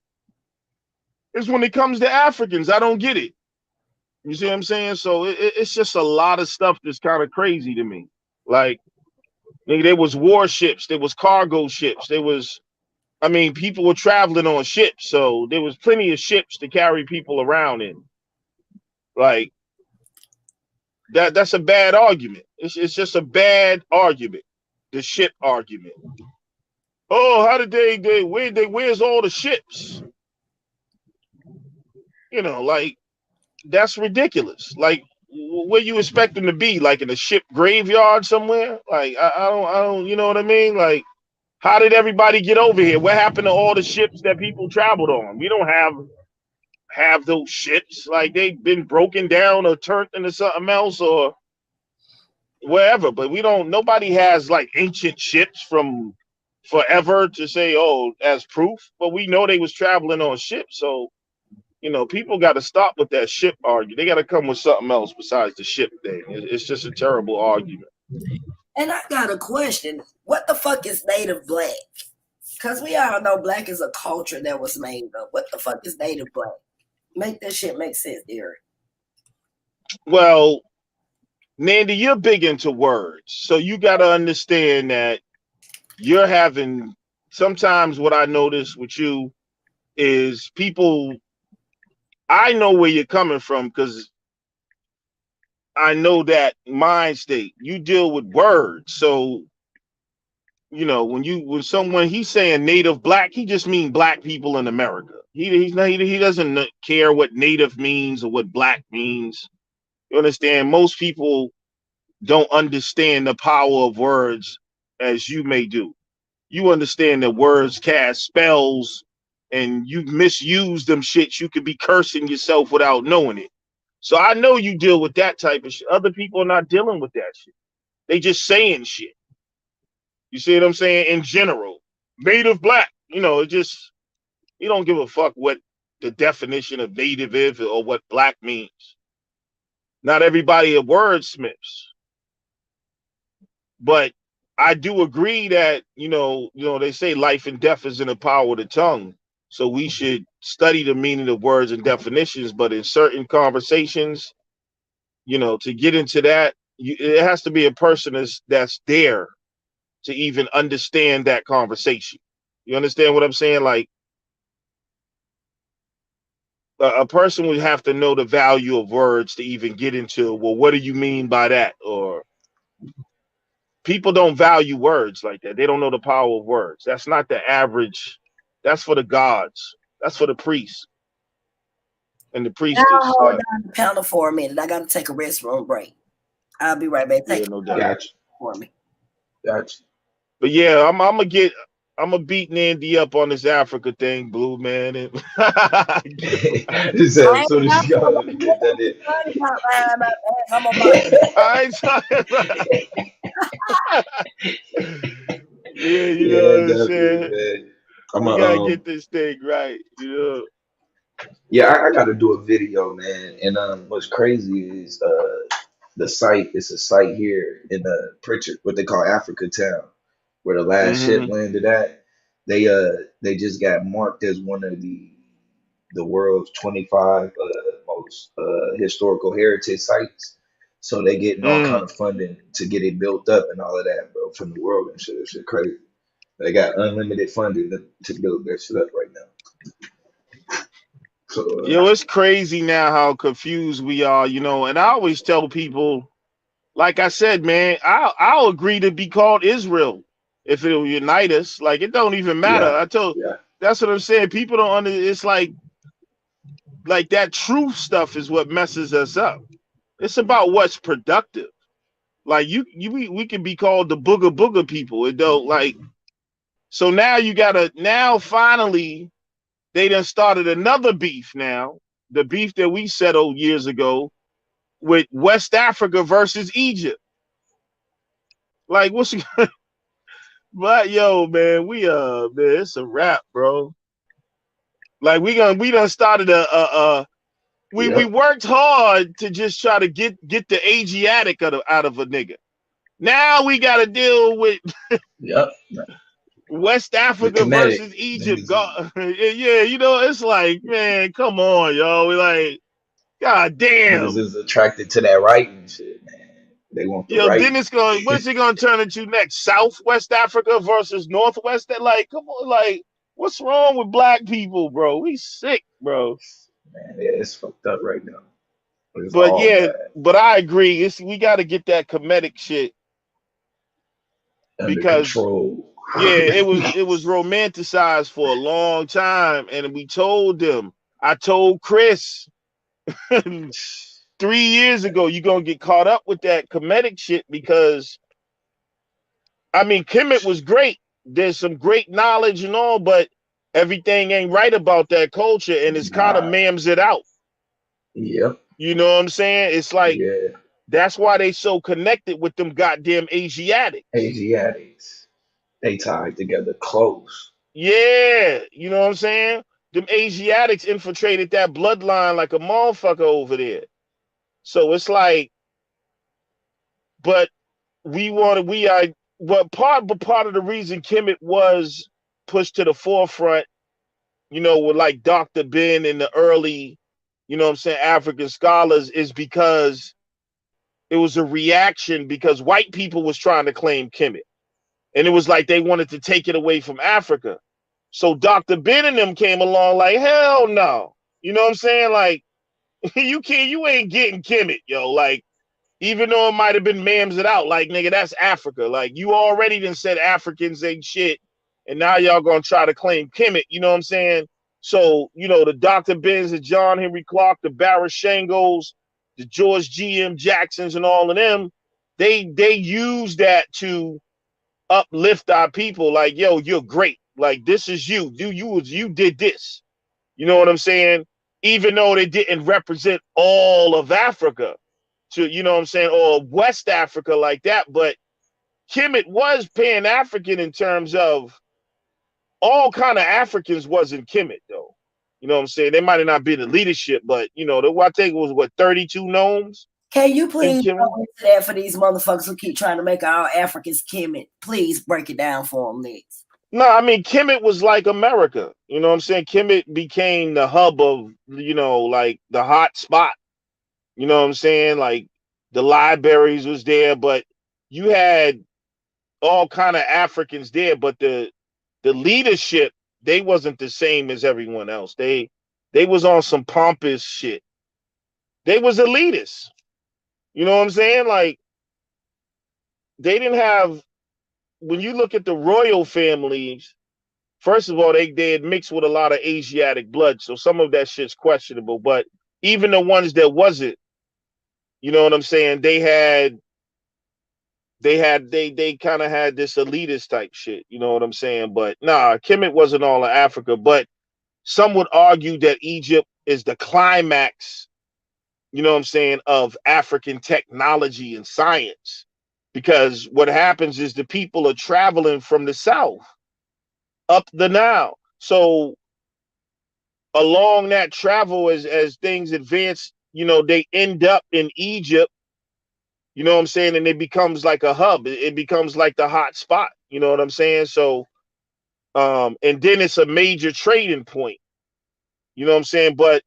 is when it comes to Africans. I don't get it. You see what I'm saying? So it's just a lot of stuff that's kind of crazy to me. Like, there was warships, there was cargo ships, people were traveling on ships, so there was plenty of ships to carry people around in. Like, that's a bad argument. It's just a bad argument. The ship argument. Oh, how did where's all the ships? You know, like, that's ridiculous. Like, where you expect them to be? Like in a ship graveyard somewhere? Like, I don't, you know what I mean? Like, how did everybody get over here? What happened to all the ships that people traveled on? We don't have those ships. Like, they've been broken down or turned into something else or wherever. But nobody has like ancient ships from forever to say, oh, as proof. But we know they was traveling on ships, so people got to stop with that ship argument. They got to come with something else besides the ship thing. It's just a terrible argument. And I got a question. What the fuck is native black? Because we all know black is a culture that was made up. What the fuck is native black? Make that shit make sense, Derek. Well, Nandi, you're big into words. So you got to understand that you're having, sometimes what I notice with you is people, I know where you're coming from because I know that mind state. You deal with words. So, when he's saying native black, he just means black people in America. He doesn't care what native means or what black means. You understand? Most people don't understand the power of words as you may do. You understand that words cast spells and you misuse them shits. You could be cursing yourself without knowing it. So I know you deal with that type of shit. Other people are not dealing with that shit. They just saying shit. You see what I'm saying? In general, native black, you don't give a fuck what the definition of native is or what black means. Not everybody are wordsmiths. But I do agree that, they say life and death is in the power of the tongue. So we should study the meaning of words and definitions. But in certain conversations, to get into that, it has to be a person that's there to even understand that conversation. You understand what I'm saying? Like, a person would have to know the value of words to even get into, well, what do you mean by that? Or people don't value words like that. They don't know the power of words. That's not the average. That's for the gods. That's for the priests and the priestess. Now hold down the panel for a minute. I got to take a restroom break. I'll be right back. Take no doubt. Gotcha. For me. Gotcha. But yeah, I'm gonna beat Nandi up on this Africa thing, Blue man. And He said as soon as you go, get that in. I ain't talking about. Yeah, you know what I'm saying. Man. We gotta get this thing right, Yeah, I got to do a video, man. And what's crazy is the site. It's a site here in Pritchard, what they call Africa Town. where the last ship landed at. They just got marked as one of the world's 25 most historical heritage sites. So they getting all kind of funding to get it built up and all of that, bro, from the world and shit. That shit crazy. They got unlimited funding to build that shit up right now. So Yo, it's crazy now how confused we are, you know. And I always tell people, like I said, man, I'll agree to be called Israel if it'll unite us. Like it don't even matter. That's what I'm saying. People don't under. It's like that truth stuff is what messes us up. It's about what's productive. Like we can be called the booger people. It don't like. So now now finally they done started another beef now. The beef that we settled years ago with West Africa versus Egypt. Like what's but yo, man, man, it's a wrap, bro. Like we done started we worked hard to just try to get the Asiatic out of a nigga. Now we gotta deal with West Africa versus Egypt. Yeah, you know, it's like, man, come on, yo. We like, god damn. Niggas is attracted to that writing shit, man. They want the right. Then it's what's it gonna turn into next? Southwest Africa versus Northwest? Like, come on, like, what's wrong with black people, bro? We sick, bro. Man, yeah, it's fucked up right now. But yeah, but I agree. We got to get that comedic shit under control. Yeah, it was romanticized for a long time, and we told them. I told Chris 3 years ago, you're gonna get caught up with that comedic shit because, I mean, Kemet was great. There's some great knowledge and all, but everything ain't right about that culture, and it's kind of mams it out. Yep. You know what I'm saying? It's like that's why they so connected with them goddamn Asiatics. They tied together close. Yeah, you know what I'm saying? Them Asiatics infiltrated that bloodline like a motherfucker over there. So it's like, but part of the reason Kemet was pushed to the forefront, you know, with like Dr. Ben and the early, you know what I'm saying, African scholars is because it was a reaction because white people was trying to claim Kemet. And it was like they wanted to take it away from Africa. So Dr. Ben and them came along like, hell no. You know what I'm saying? Like, you ain't getting Kemet, yo. Like, even though it might have been mams it out, like, nigga, that's Africa. Like, you already done said Africans ain't shit, and now y'all gonna try to claim Kemet, you know what I'm saying? So, you know, the Dr. Benz, the John Henry Clark, the Barashangos, the George G.M. Jacksons, and all of them, they use that to uplift our people. Like, yo, you're great. Like, this is you. You did this. You know what I'm saying? Even though they didn't represent all of Africa, to, you know what I'm saying, or West Africa like that, but Kemet was Pan-African in terms of all kind of Africans wasn't Kemet though. You know what I'm saying? They might have not been the leadership, but you know, I think it was 32 gnomes. Can you please go into that for these motherfuckers who keep trying to make all Africans Kemet? Please break it down for them, next. No, I mean, Kemet was like America. You know what I'm saying? Kemet became the hub of, you know, like the hot spot. You know what I'm saying? Like the libraries was there, but you had all kind of Africans there, but the leadership, they wasn't the same as everyone else. They was on some pompous shit. They was elitists. You know what I'm saying? Like, they didn't have, when you look at the royal families, first of all, they had mixed with a lot of Asiatic blood, so some of that shit's questionable. But even the ones that wasn't, you know what I'm saying? They kind of had this elitist type shit. You know what I'm saying? But nah, Kemet wasn't all of Africa. But some would argue that Egypt is the climax, you know what I'm saying, of African technology and science. Because what happens is the people are traveling from the south up the Nile. So along that travel, as things advance, you know, they end up in Egypt. You know what I'm saying? And it becomes like a hub. It becomes like the hot spot. You know what I'm saying? So, and then it's a major trading point. You know what I'm saying? But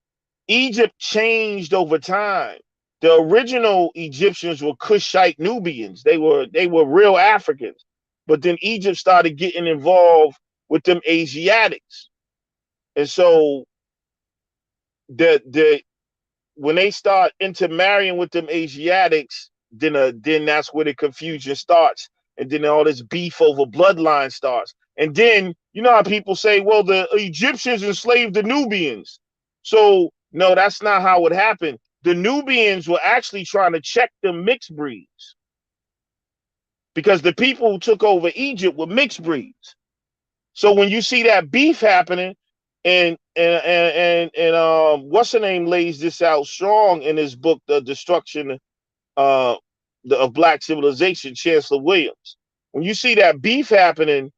Egypt changed over time. The original Egyptians were Kushite Nubians. They were real Africans. But then Egypt started getting involved with them Asiatics. And so the when they start intermarrying with them Asiatics, then that's where the confusion starts. And then all this beef over bloodline starts. And then, you know how people say, well, the Egyptians enslaved the Nubians. So, no, that's not how it happened. The Nubians were actually trying to check the mixed breeds because the people who took over Egypt were mixed breeds. So when you see that beef happening, and what's her name lays this out strong in his book, The Destruction of Black Civilization, Chancellor Williams. When you see that beef happening,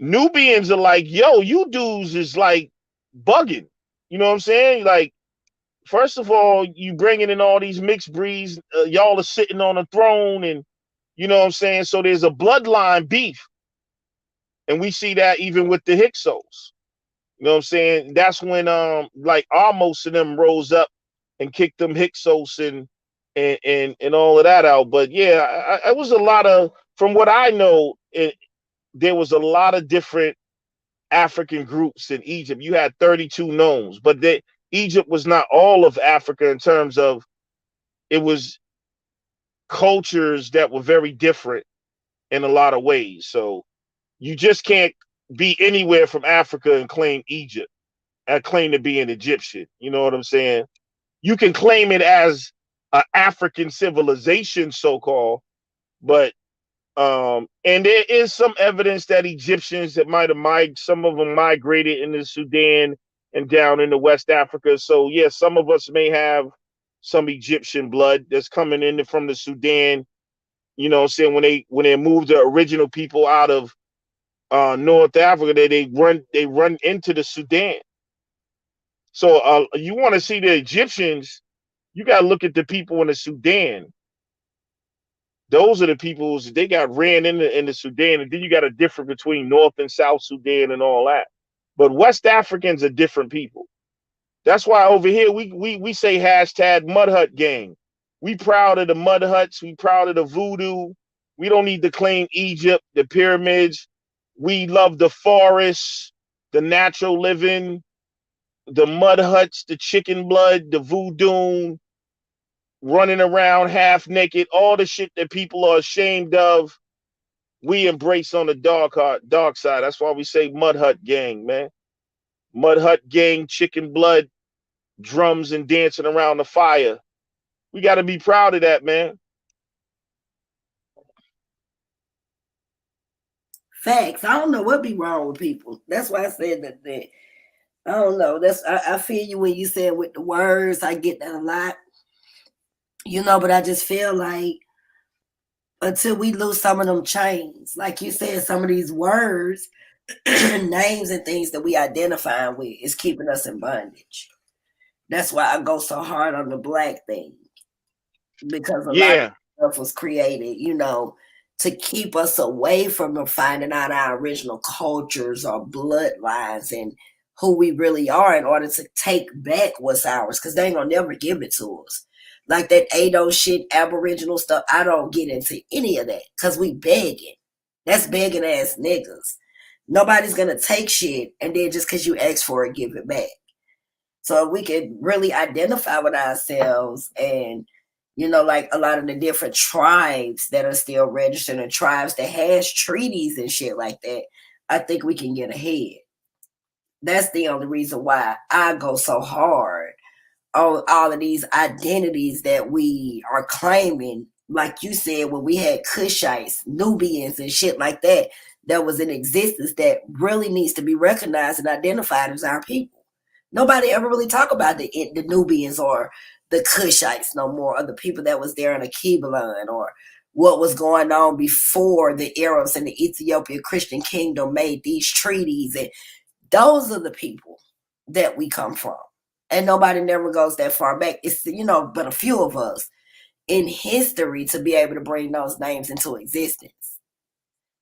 Nubians are like, yo, you dudes is like bugging. You know what I'm saying? Like, first of all, you bringing in all these mixed breeds. Y'all are sitting on a throne, and you know what I'm saying? So there's a bloodline beef. And we see that even with the Hyksos. You know what I'm saying? That's when like Amos and them rose up and kicked them Hyksos and all of that out. But yeah, I was a lot of, from what I know, there was a lot of different African groups in Egypt. You had 32 nomes, but Egypt was not all of Africa in terms of, it was cultures that were very different in a lot of ways. So you just can't be anywhere from Africa and claim Egypt and claim to be an Egyptian. You know what I'm saying? You can claim it as an African civilization, so-called, but and there is some evidence that Egyptians that might have some of them migrated into Sudan and down into West Africa. So yeah, some of us may have some Egyptian blood that's coming in from the Sudan. You know what I'm saying? When they moved the original people out of North Africa, they run into the Sudan. So you want to see the Egyptians, you got to look at the people in the Sudan. Those are the people they got ran in the Sudan, and then you got a difference between North and South Sudan and all that. But West Africans are different people. That's why over here we say hashtag Mud Hut Gang. We proud of the Mud Huts. We proud of the voodoo. We don't need to claim Egypt, the pyramids. We love the forests, the natural living, the mud huts, the chicken blood, the voodoo, running around half naked, all the shit that people are ashamed of. We embrace on the dark side. That's why we say Mud Hut Gang, man. Mud Hut Gang, chicken blood, drums and dancing around the fire. We got to be proud of that, man. Facts. I don't know what be wrong with people. That's why I said that. I don't know. I feel you when you said with the words. I get that a lot. You know, but I just feel like until we lose some of them chains, like you said, some of these words, names and things that we identify with is keeping us in bondage. That's why I go so hard on the black thing. Because a lot of stuff was created, you know, to keep us away from finding out our original cultures or bloodlines and who we really are in order to take back what's ours, because they ain't gonna never give it to us. Like that Ado shit, Aboriginal stuff, I don't get into any of that because we begging. That's begging ass niggas. Nobody's gonna take shit and then just because you ask for it, give it back. So if we could really identify with ourselves and, you know, like a lot of the different tribes that are still registered and tribes that has treaties and shit like that, I think we can get ahead. That's the only reason why I go so hard on all of these identities that we are claiming. Like you said, when we had Kushites, Nubians, and shit like that, that was in existence that really needs to be recognized and identified as our people. Nobody ever really talk about the Nubians or the Kushites no more, or the people that was there in the Kibelin, or what was going on before the Arabs and the Ethiopian Christian kingdom made these treaties. And those are the people that we come from. And nobody never goes that far back. It's, you know, but a few of us. in history to be able to bring those names into existence.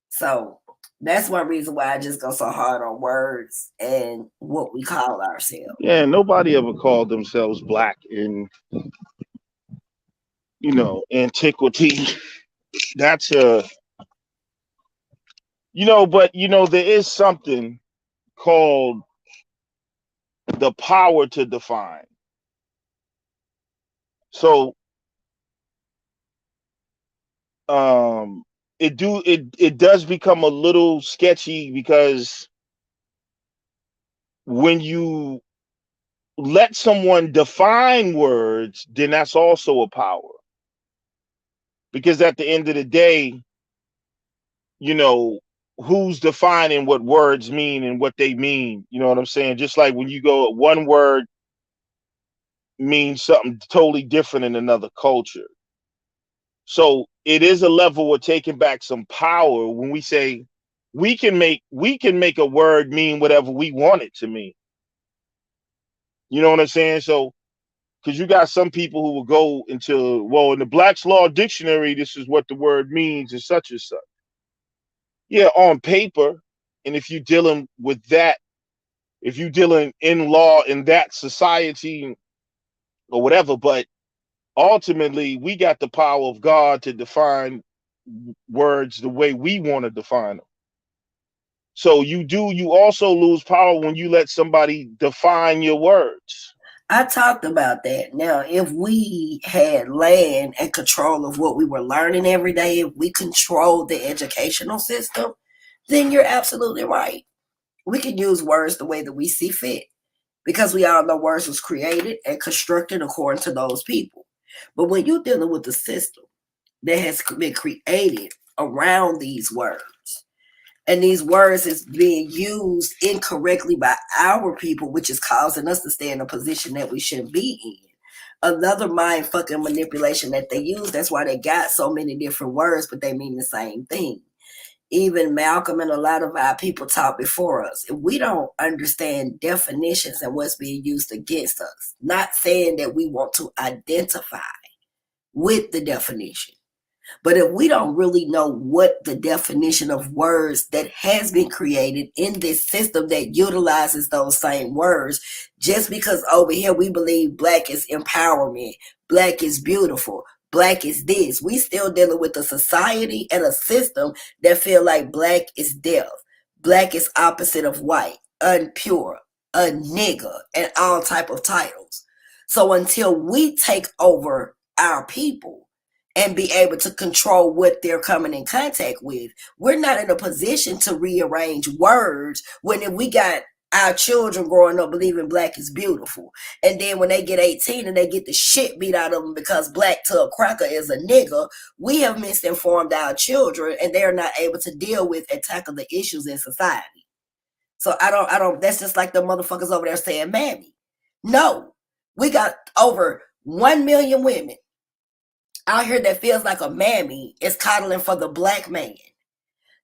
So that's one reason why I just go so hard on words and what we call ourselves. Yeah, nobody ever called themselves black in, antiquity. That's but there is something called the power to define. So it does become a little sketchy, because when you let someone define words, then that's also a power. Because at the end of the day, who's defining what words mean and what they mean? You know what I'm saying? Just like when you go, one word means something totally different in another culture. So it is a level of taking back some power when we say we can make a word mean whatever we want it to mean. You know what I'm saying? So, because you got some people who will go into, well, in the Black's Law Dictionary, this is what the word means and such. Yeah, on paper. And if you're dealing with that, if you're dealing in law in that society or whatever, but ultimately we got the power of God to define words the way we want to define them. So you also lose power when you let somebody define your words. I talked about that. Now, if we had land and control of what we were learning every day, if we controlled the educational system, then you're absolutely right. We can use words the way that we see fit, because we all know words was created and constructed according to those people. But when you're dealing with the system that has been created around these words, and these words is being used incorrectly by our people, which is causing us to stay in a position that we shouldn't be in. Another mind fucking manipulation that they use. That's why they got so many different words, but they mean the same thing. Even Malcolm and a lot of our people taught before us. If we don't understand definitions and what's being used against us, not saying that we want to identify with the definition, but if we don't really know what the definition of words that has been created in this system that utilizes those same words, just because over here we believe black is empowerment, black is beautiful, black is this, we still dealing with a society and a system that feel like black is deaf, black is opposite of white, unpure, a nigger, and all type of titles. So until we take over our people and be able to control what they're coming in contact with, we're not in a position to rearrange words when if we got our children growing up believing black is beautiful, and then when they get 18 and they get the shit beat out of them because black to a cracker is a nigger, we have misinformed our children and they're not able to deal with and tackle the issues in society. So I don't, that's just like the motherfuckers over there saying mammy. No, we got over 1 million women out here that feels like a mammy is coddling for the black man.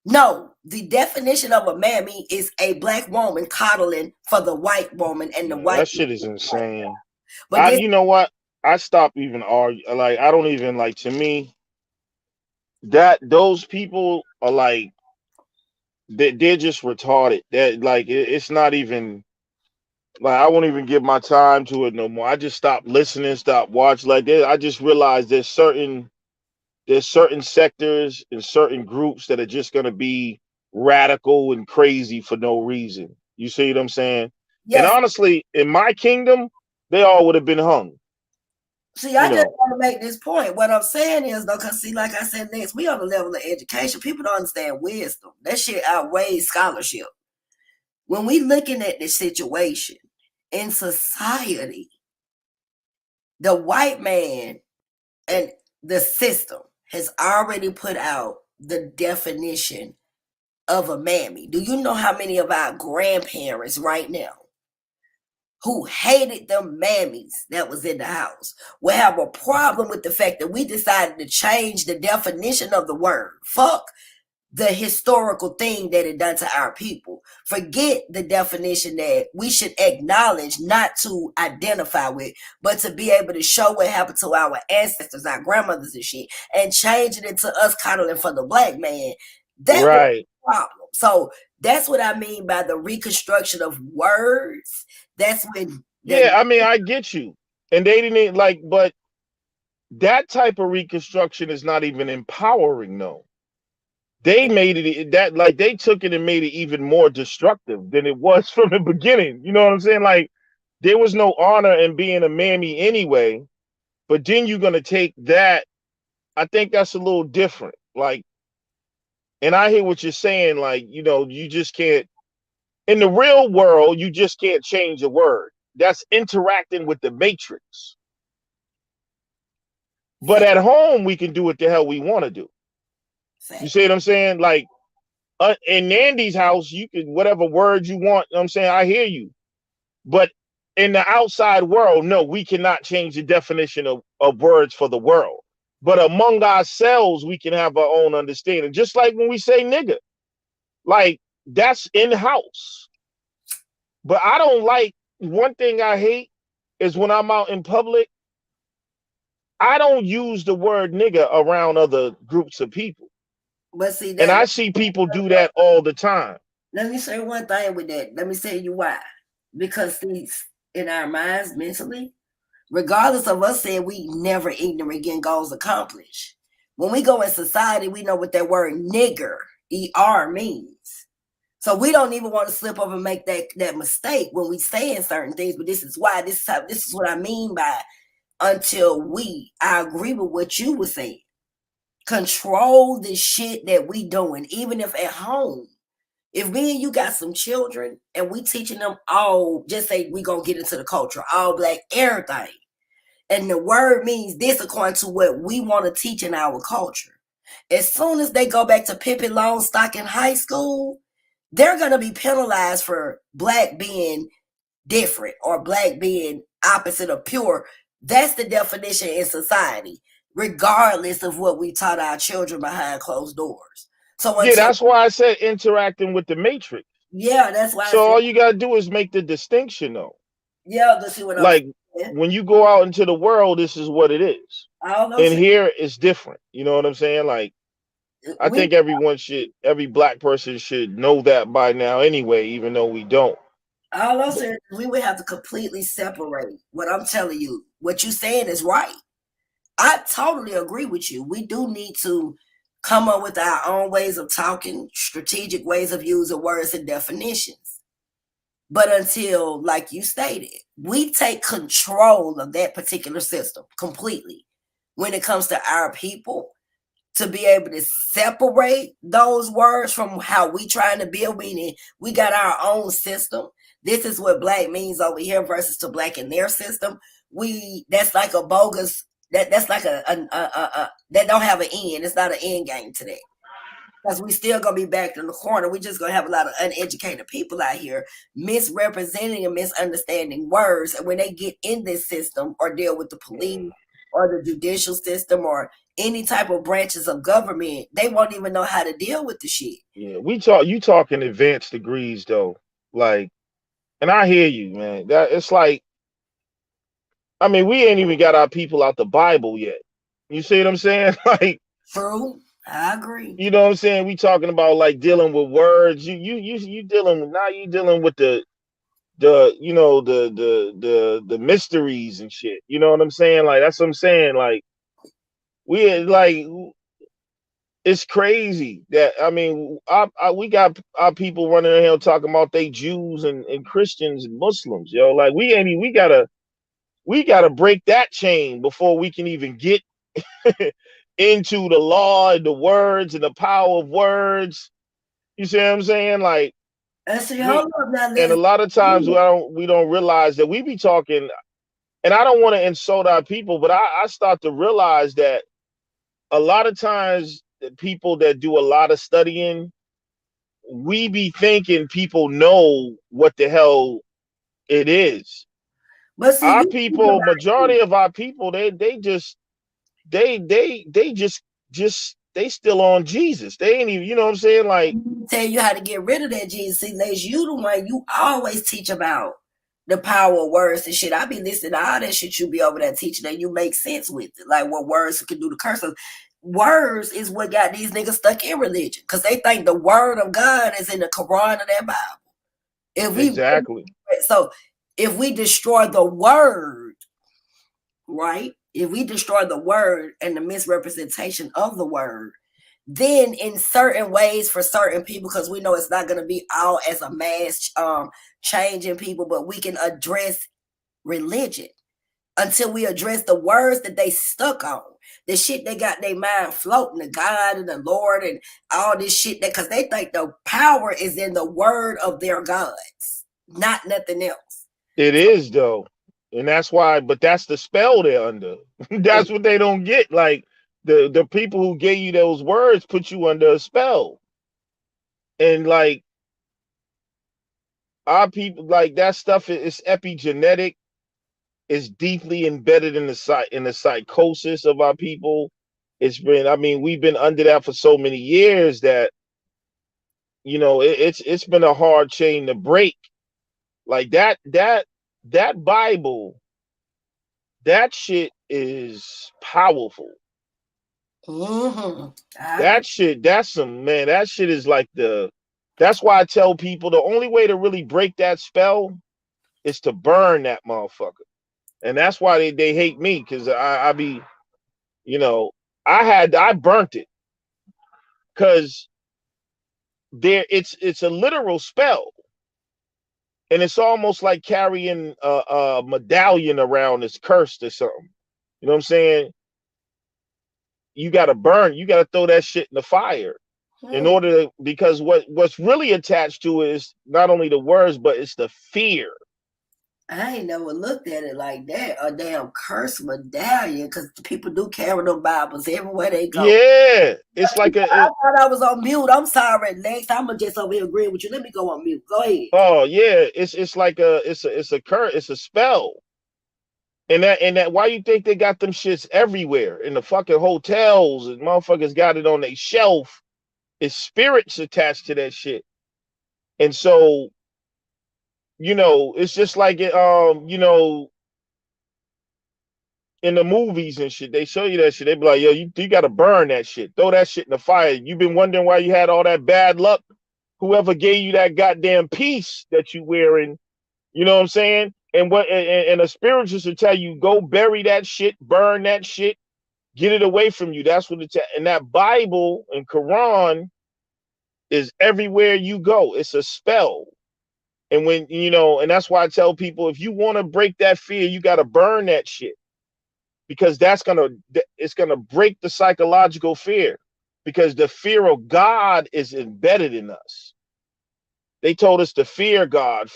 No, the definition of a mammy is a black woman coddling for the white woman, and the white. That shit is insane. But you know what? I stopped even arguing. Like, I don't even like. To me, that those people are like, they're just retarded. That like it's not even. Like, I won't even give my time to it no more. I just stopped listening, stopped watching. Like that, I just realized there's certain sectors and certain groups that are just gonna be radical and crazy for no reason. You see what I'm saying? Yes. And honestly, in my kingdom, they all would have been hung. See, I just want to make this point. What I'm saying is, though, because see, like I said, next, we on the level of education. People don't understand wisdom. That shit outweighs scholarship. When we looking at this situation in society, the white man and the system has already put out the definition of a mammy. Do you know how many of our grandparents right now who hated them mammies that was in the house will have a problem with the fact that we decided to change the definition of the word fuck? the historical thing that it done to our people. Forget the definition that we should acknowledge, not to identify with, but to be able to show what happened to our ancestors, our grandmothers and shit, and changing it to us coddling for the black man. That was the problem. So that's what I mean by the reconstruction of words. That's when I mean, I get you. And they didn't but that type of reconstruction is not even empowering, though. They made it that they took it and made it even more destructive than it was from the beginning. You know what I'm saying? Like, there was no honor in being a mammy anyway, but then you're gonna take that. I think that's a little different. Like, and I hear what you're saying. Like, you just can't, in the real world, you just can't change a word. That's interacting with the matrix. But at home, we can do what the hell we want to do. You see what I'm saying? Like, in Nandi'S house, you can, whatever words you want. You know what I'm saying? I hear you. But in the outside world, no, we cannot change the definition of words for the world. But among ourselves, we can have our own understanding. Just like when we say nigga, like, that's in-house. But I don't like, one thing I hate is when I'm out in public, I don't use the word nigga around other groups of people. But see, and I see people do that all the time. Let me say one thing with that. Let me tell you why. Because these, in our minds, mentally, regardless of us saying we never ignorant getting goals accomplished, when we go in society, we know what that word nigger, ER, means. So we don't even want to slip up and make that mistake when we saying certain things. But this is why, this is what I mean by until I agree with what you were saying. Control the shit that we doing, even if at home. If me and you got some children and we teaching them all, just say we gonna get into the culture, all black, everything. And the word means this according to what we want to teach in our culture. As soon as they go back to Pippi Longstock in high school, they're gonna be penalized for black being different or black being opposite of pure. That's the definition in society, regardless of what we taught our children behind closed doors. So that's why I said interacting with the matrix. Yeah, that's why. So all you gotta do is make the distinction, though. Yeah, let's see what like when you go out into the world, this is what it is. And here it's different. You know what I'm saying? Like, I think every black person should know that by now anyway, even though we don't. All I'm saying is we would have to completely separate. What I'm telling you, what you're saying is right. I totally agree with you. We do need to come up with our own ways of talking, strategic ways of using words and definitions. But until, like you stated, we take control of that particular system completely when it comes to our people, to be able to separate those words from how we trying to build, meaning we got our own system. This is what black means over here versus to black in their system. That's like a bogus, that's like a that don't have an end. It's not an end game to that. Because we still gonna be back in the corner. We just gonna have a lot of uneducated people out here misrepresenting and misunderstanding words. And when they get in this system or deal with the police or the judicial system or any type of branches of government, they won't even know how to deal with the shit. Yeah, you talking advanced degrees though. Like, and I hear you, man. That it's like, I mean, we ain't even got our people out the Bible yet. You see what I'm saying? Like, true. I agree. You know what I'm saying? We talking about like dealing with words. You dealing with the the mysteries and shit. You know what I'm saying? Like, that's what I'm saying. Like, it's crazy that, I mean, we got our people running around talking about they Jews and Christians and Muslims, yo. Like, we gotta break that chain before we can even get into the law and the words and the power of words. You see what I'm saying? Like, and a lot of times we don't realize that we be talking, and I don't want to insult our people, but I start to realize that a lot of times the people that do a lot of studying, we be thinking people know what the hell it is. But see, our people, majority of our people, they just they still on Jesus. They ain't even, you know what I'm saying? Like, tell you how to get rid of that Jesus. See, Les, you the one you always teach about the power of words and shit. I be listening to all that shit you be over there teaching, and you make sense with it. Like what words can do to curses. Words is what got these niggas stuck in religion because they think the word of God is in the Quran or that Bible. exactly. If we destroy the word, right? If we destroy the word and the misrepresentation of the word, then in certain ways for certain people, because we know it's not going to be all as a mass changing people, but we can address religion until we address the words that they stuck on, the shit they got their mind floating, the God and the Lord and all this shit, that because they think the power is in the word of their gods, not nothing else. It is though, and that's why. But that's the spell they're under. That's what they don't get. Like the people who gave you those words put you under a spell, and like our people, like that stuff is epigenetic. It's deeply embedded in the psychosis of our people. It's been, I mean, we've been under that for so many years that, you know, it's been a hard chain to break. Like that Bible, that shit is powerful. Mm-hmm. That shit, that's some, man, that shit is like that's why I tell people the only way to really break that spell is to burn that motherfucker. And that's why they hate me, because I be, you know, I burnt it because it's a literal spell. And it's almost like carrying a medallion around that's cursed or something. You know what I'm saying? You gotta burn, you gotta throw that shit in the fire in order to, because what's really attached to it is not only the words, but it's the fear. I ain't never looked at it like that. A damn curse medallion, because people do carry them Bibles everywhere they go. Yeah, it's like I thought I was on mute. I'm sorry, Lex. I'm just over here agreeing with you. Let me go on mute. Go ahead. Oh yeah, it's like it's a curse, it's a spell. And that why you think they got them shits everywhere in the fucking hotels, and motherfuckers got it on their shelf. It's spirits attached to that shit. And so, you know, it's just like it, you know, in the movies and shit, they show you that shit. They be like, yo, you gotta burn that shit. Throw that shit in the fire. You've been wondering why you had all that bad luck. Whoever gave you that goddamn piece that you wearing, you know what I'm saying? And a spiritualist will tell you, go bury that shit, burn that shit, get it away from you. That's what it's at. And that Bible and Quran is everywhere you go. It's a spell. And when, you know, and that's why I tell people, if you want to break that fear, you got to burn that shit, because it's going to break the psychological fear, because the fear of God is embedded in us. They told us to fear God.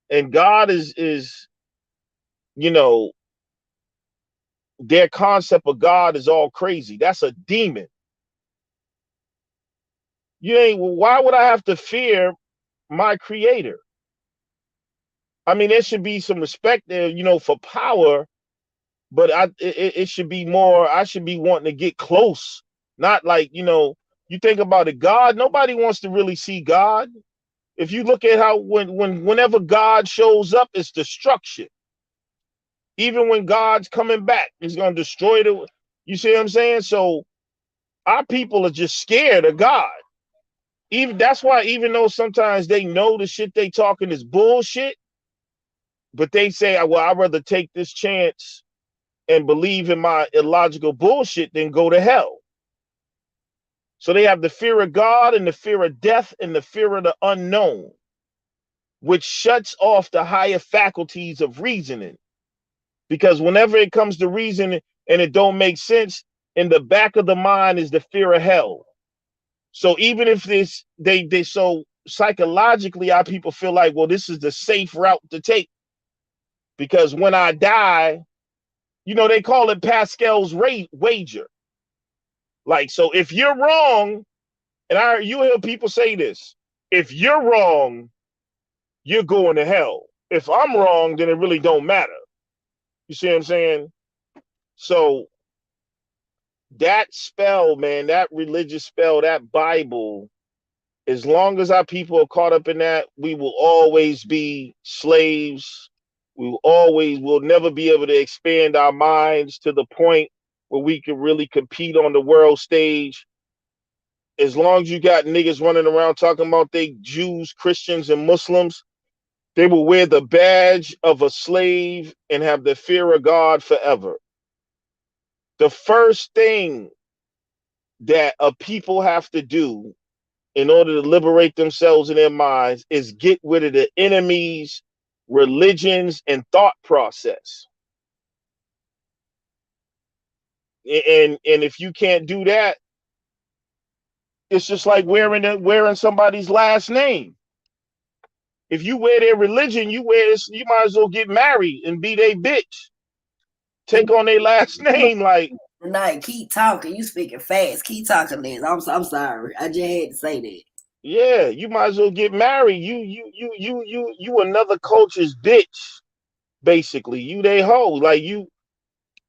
And God is, you know, their concept of God is all crazy. That's a demon. Why would I have to fear my creator? I mean, there should be some respect there, you know, for power, but it should be more, I should be wanting to get close. Not like, you know, you think about it, God, nobody wants to really see God. If you look at how whenever God shows up, it's destruction. Even when God's coming back, he's going to destroy the, you see what I'm saying? So our people are just scared of God. Even that's why, even though sometimes they know the shit they talking is bullshit, but they say, well, I'd rather take this chance and believe in my illogical bullshit than go to hell. So they have the fear of God and the fear of death and the fear of the unknown, which shuts off the higher faculties of reasoning. Because whenever it comes to reason and it don't make sense, in the back of the mind is the fear of hell. So even if they so psychologically, our people feel like, well, this is the safe route to take, because when I die, you know, they call it Pascal's wager. Like, so if you're wrong, and you hear people say this, if you're wrong, you're going to hell. If I'm wrong, then it really don't matter. You see what I'm saying? So that spell, man, that religious spell, that Bible, as long as our people are caught up in that, we will always be slaves. We'll never be able to expand our minds to the point where we can really compete on the world stage. As long as you got niggas running around talking about they Jews, Christians, and Muslims, they will wear the badge of a slave and have the fear of God forever. The first thing that a people have to do in order to liberate themselves in their minds is get rid of the enemies, religions, and thought process. And if you can't do that, it's just like wearing somebody's last name. If you wear their religion, you might as well get married and be their bitch. Take on their last name, like. Tonight, keep talking. You speaking fast. Keep talking, Liz. I'm sorry. I just had to say that. Yeah, you might as well get married. You another culture's bitch, basically. You they hoe. Like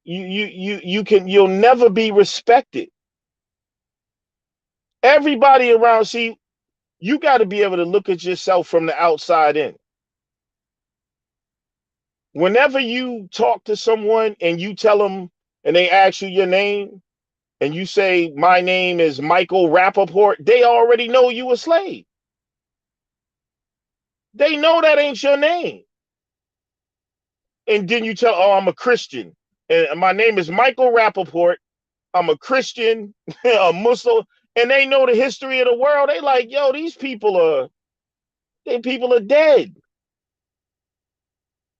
you'll never be respected. Everybody around, see, you got to be able to look at yourself from the outside in. Whenever you talk to someone and you tell them and they ask you your name and you say, my name is Michael Rappaport, they already know you a slave. They know that ain't your name. And then you tell, oh, I'm a Christian. And my name is Michael Rappaport. I'm a Christian, a Muslim. And they know the history of the world. They like, yo, these people are dead.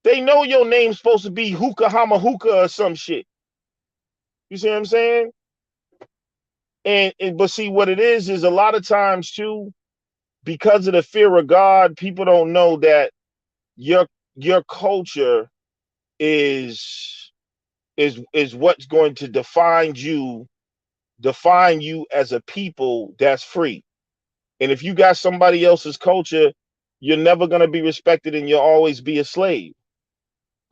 They know your name's supposed to be Hookah Hama Hookah or some shit. You see what I'm saying? But see, what it is a lot of times too, because of the fear of God, people don't know that your culture is what's going to define you as a people that's free. And if you got somebody else's culture, you're never going to be respected and you'll always be a slave,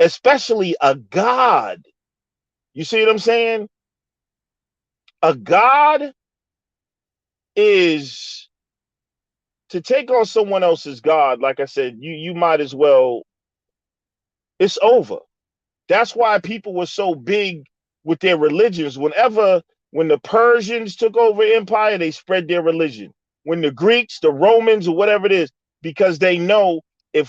especially a god. You see what I'm saying? A god is to take on someone else's god. Like I said, you might as well. It's over. That's why people were so big with their religions. When the Persians took over empire, they spread their religion. When the Greeks, the Romans, or whatever it is, because they know in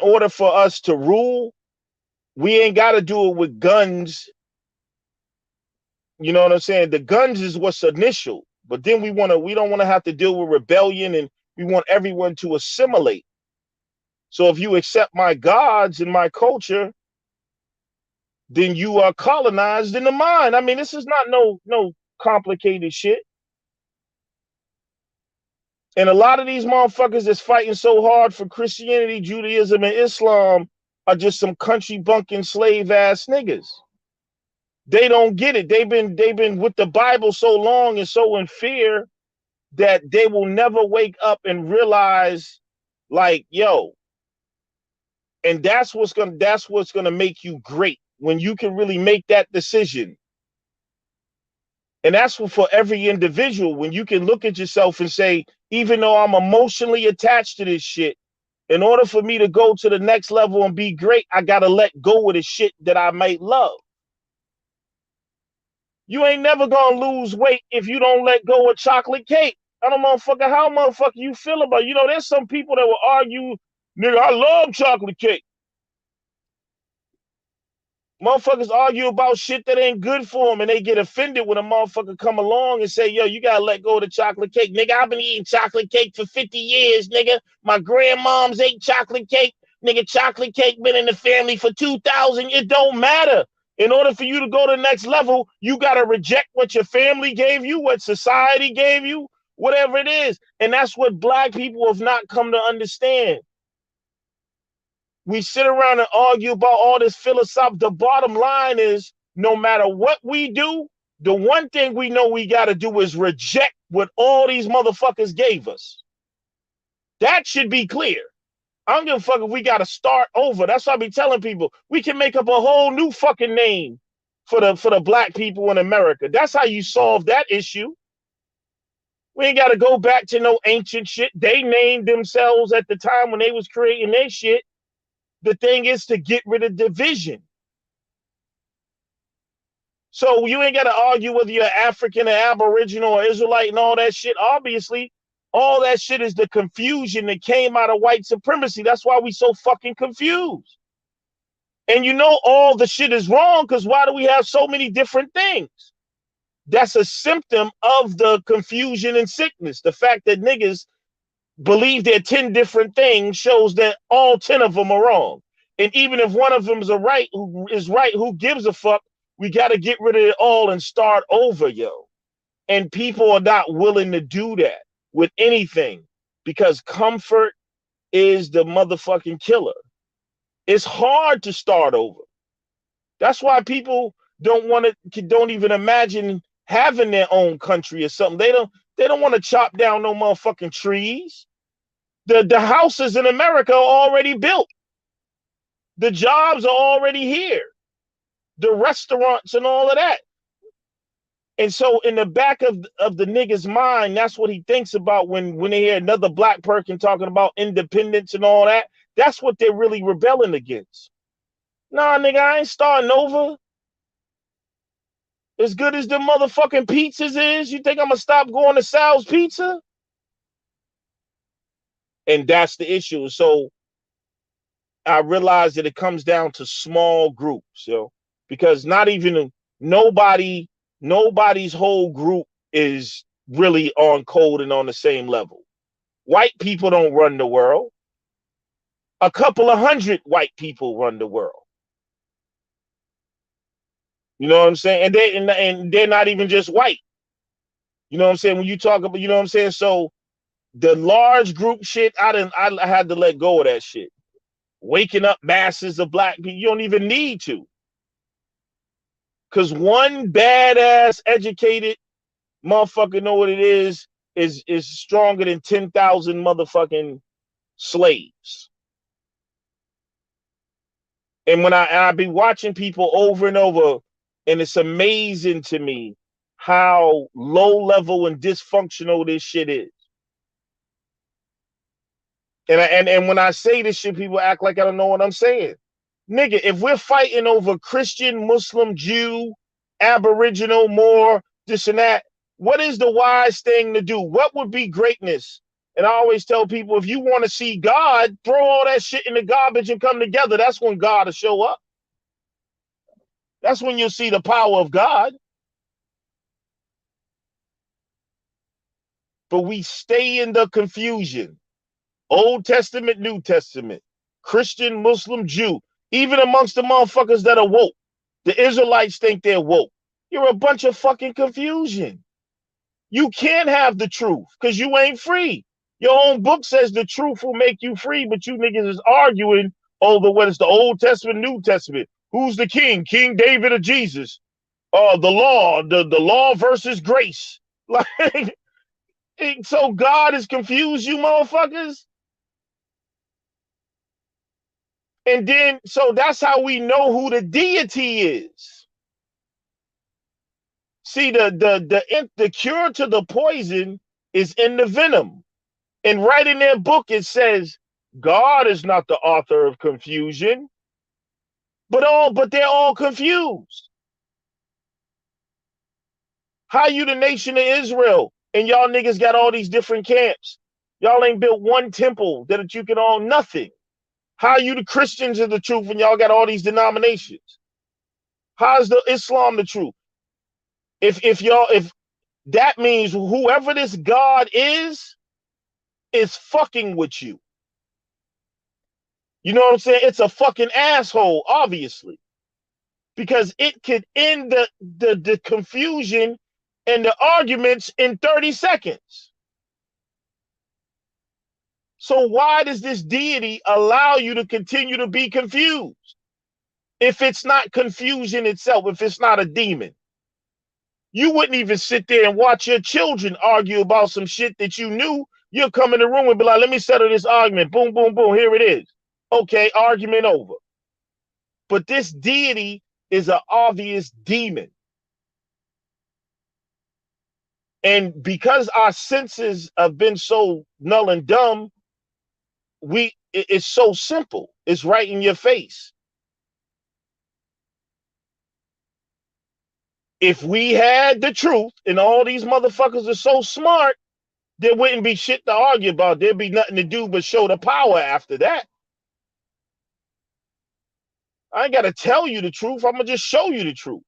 order for us to rule, we ain't got to do it with guns. You know what I'm saying? The guns is what's initial, but then we don't want to have to deal with rebellion, and we want everyone to assimilate. So if you accept my gods and my culture, then you are colonized in the mind. I mean, this is not no complicated shit. And a lot of these motherfuckers that's fighting so hard for Christianity, Judaism, and Islam are just some country bunking slave ass niggas. They don't get it. They've been with the Bible so long and so in fear that they will never wake up and realize, like, yo. And that's what's gonna make you great, when you can really make that decision. And that's for every individual, when you can look at yourself and say, even though I'm emotionally attached to this shit, in order for me to go to the next level and be great, I gotta let go of the shit that I might love. You ain't never gonna lose weight if you don't let go of chocolate cake. I don't motherfucker how motherfucker you feel about it. You know, there's some people that will argue, nigga, I love chocolate cake. Motherfuckers argue about shit that ain't good for them, and they get offended when a motherfucker come along and say, yo, you gotta let go of the chocolate cake. Nigga, I've been eating chocolate cake for 50 years, nigga. My grandmoms ate chocolate cake. Nigga, chocolate cake been in the family for 2,000. It don't matter. In order for you to go to the next level, you gotta reject what your family gave you, what society gave you, whatever it is. And that's what black people have not come to understand. We sit around and argue about all this philosophy. The bottom line is, no matter what we do, the one thing we know we got to do is reject what all these motherfuckers gave us. That should be clear. I don't give a fuck if we got to start over. That's why I be telling people, we can make up a whole new fucking name for the black people in America. That's how you solve that issue. We ain't got to go back to no ancient shit. They named themselves at the time when they was creating their shit. The thing is to get rid of division. So you ain't got to argue whether you're African or Aboriginal or Israelite and all that shit. Obviously, all that shit is the confusion that came out of white supremacy. That's why we so fucking confused. And you know all the shit is wrong because why do we have so many different things? That's a symptom of the confusion and sickness. The fact that niggas believe they're 10 different things shows that all 10 of them are wrong. And even if one of them is right, who gives a fuck? We got to get rid of it all and start over, yo. And people are not willing to do that with anything because comfort is the motherfucking killer. It's hard to start over. That's why people don't even imagine having their own country or something. They don't want to chop down no motherfucking trees. The houses in America are already built. The jobs are already here. The restaurants and all of that. And so in the back of the nigga's mind, that's what he thinks about when they hear another black person talking about independence and all that. That's what they're really rebelling against. Nah, nigga, I ain't starting over. As good as the motherfucking pizzas is, you think I'm gonna stop going to Sal's Pizza? And that's the issue. So I realized that it comes down to small groups, yo, because not even nobody's whole group is really on code and on the same level. White people don't run the world. A couple of hundred white people run the world. You know what I'm saying? And they're not even just white. You know what I'm saying? When you talk about, you know what I'm saying? So the large group shit, I had to let go of that shit. Waking up masses of black people, you don't even need to. Because one badass educated motherfucker know what it is stronger than 10,000 motherfucking slaves. And when I be watching people over and over, and it's amazing to me how low level and dysfunctional this shit is. And when I say this shit, people act like I don't know what I'm saying. Nigga, if we're fighting over Christian, Muslim, Jew, Aboriginal, Moor, this and that, what is the wise thing to do? What would be greatness? And I always tell people, if you want to see God, throw all that shit in the garbage and come together. That's when God will show up. That's when you'll see the power of God. But we stay in the confusion. Old Testament, New Testament, Christian, Muslim, Jew, even amongst the motherfuckers that are woke. The Israelites think they're woke. You're a bunch of fucking confusion. You can't have the truth because you ain't free. Your own book says the truth will make you free, but you niggas is arguing over what is the Old Testament, New Testament. Who's the king? King David or Jesus? The law versus grace. Like, so God is confused, you motherfuckers. And then, so that's how we know who the deity is. See, the cure to the poison is in the venom. And right in their book, it says, God is not the author of confusion, but they're all confused. How you the nation of Israel and y'all niggas got all these different camps? Y'all ain't built one temple that you can own nothing. How you the Christians are the truth when y'all got all these denominations? How's the Islam the truth? If that means whoever this God is fucking with you. You know what I'm saying? It's a fucking asshole, obviously. Because it could end the confusion and the arguments in 30 seconds. So why does this deity allow you to continue to be confused? If it's not confusion itself, if it's not a demon, you wouldn't even sit there and watch your children argue about some shit that you knew. You'll come in the room and be like, let me settle this argument. Boom, boom, boom. Here it is. Okay, argument over. But this deity is an obvious demon. And because our senses have been so null and dumb, it's so simple. It's right in your face. If we had the truth and all these motherfuckers are so smart, there wouldn't be shit to argue about. There'd be nothing to do but show the power after that. I ain't got to tell you the truth. I'm going to just show you the truth.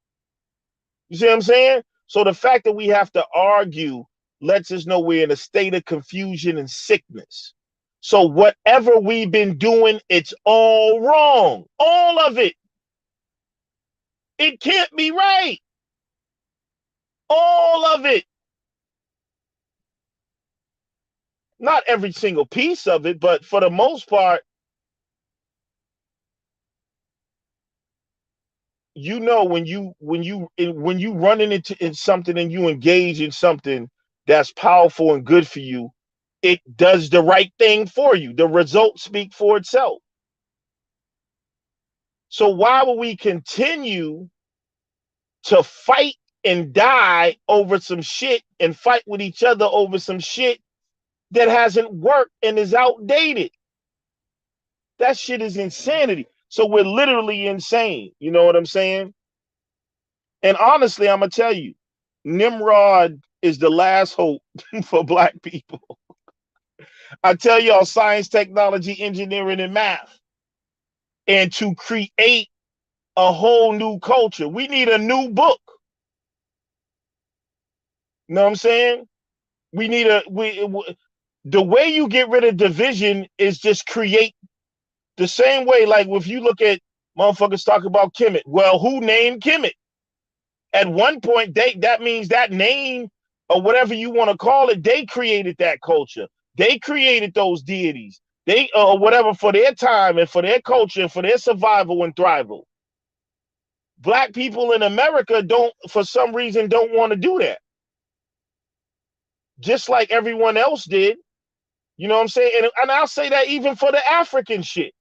You see what I'm saying? So the fact that we have to argue lets us know we're in a state of confusion and sickness. So whatever we've been doing, it's all wrong. All of it. It can't be right. All of it. Not every single piece of it, but for the most part, you know, when you running into something and you engage in something that's powerful and good for you, it does the right thing for you. The results speak for itself. So why would we continue to fight and die over some shit and fight with each other over some shit that hasn't worked and is outdated? That shit is insanity. So we're literally insane. You know what I'm saying? And honestly, I'm going to tell you, Nimrod is the last hope for black people. I tell y'all, science, technology, engineering, and math. And to create a whole new culture, we need a new book. You know what I'm saying? We need the way you get rid of division is just create the same way. Like if you look at motherfuckers talk about Kemet, well, who named Kemet? At one point, that means that name or whatever you want to call it, they created that culture. They created those deities. They or whatever for their time and for their culture and for their survival and thrival. Black people in America don't, for some reason, don't want to do that. Just like everyone else did. You know what I'm saying? And I'll say that even for the African shit.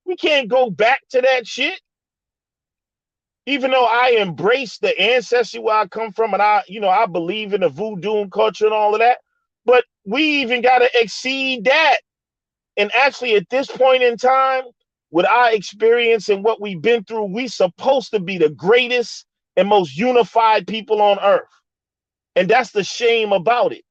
We can't go back to that shit. Even though I embrace the ancestry where I come from and I believe in the voodoo culture and all of that, but we even got to exceed that. And actually at this point in time, with our experience and what we've been through, we supposed to be the greatest and most unified people on earth. And that's the shame about it.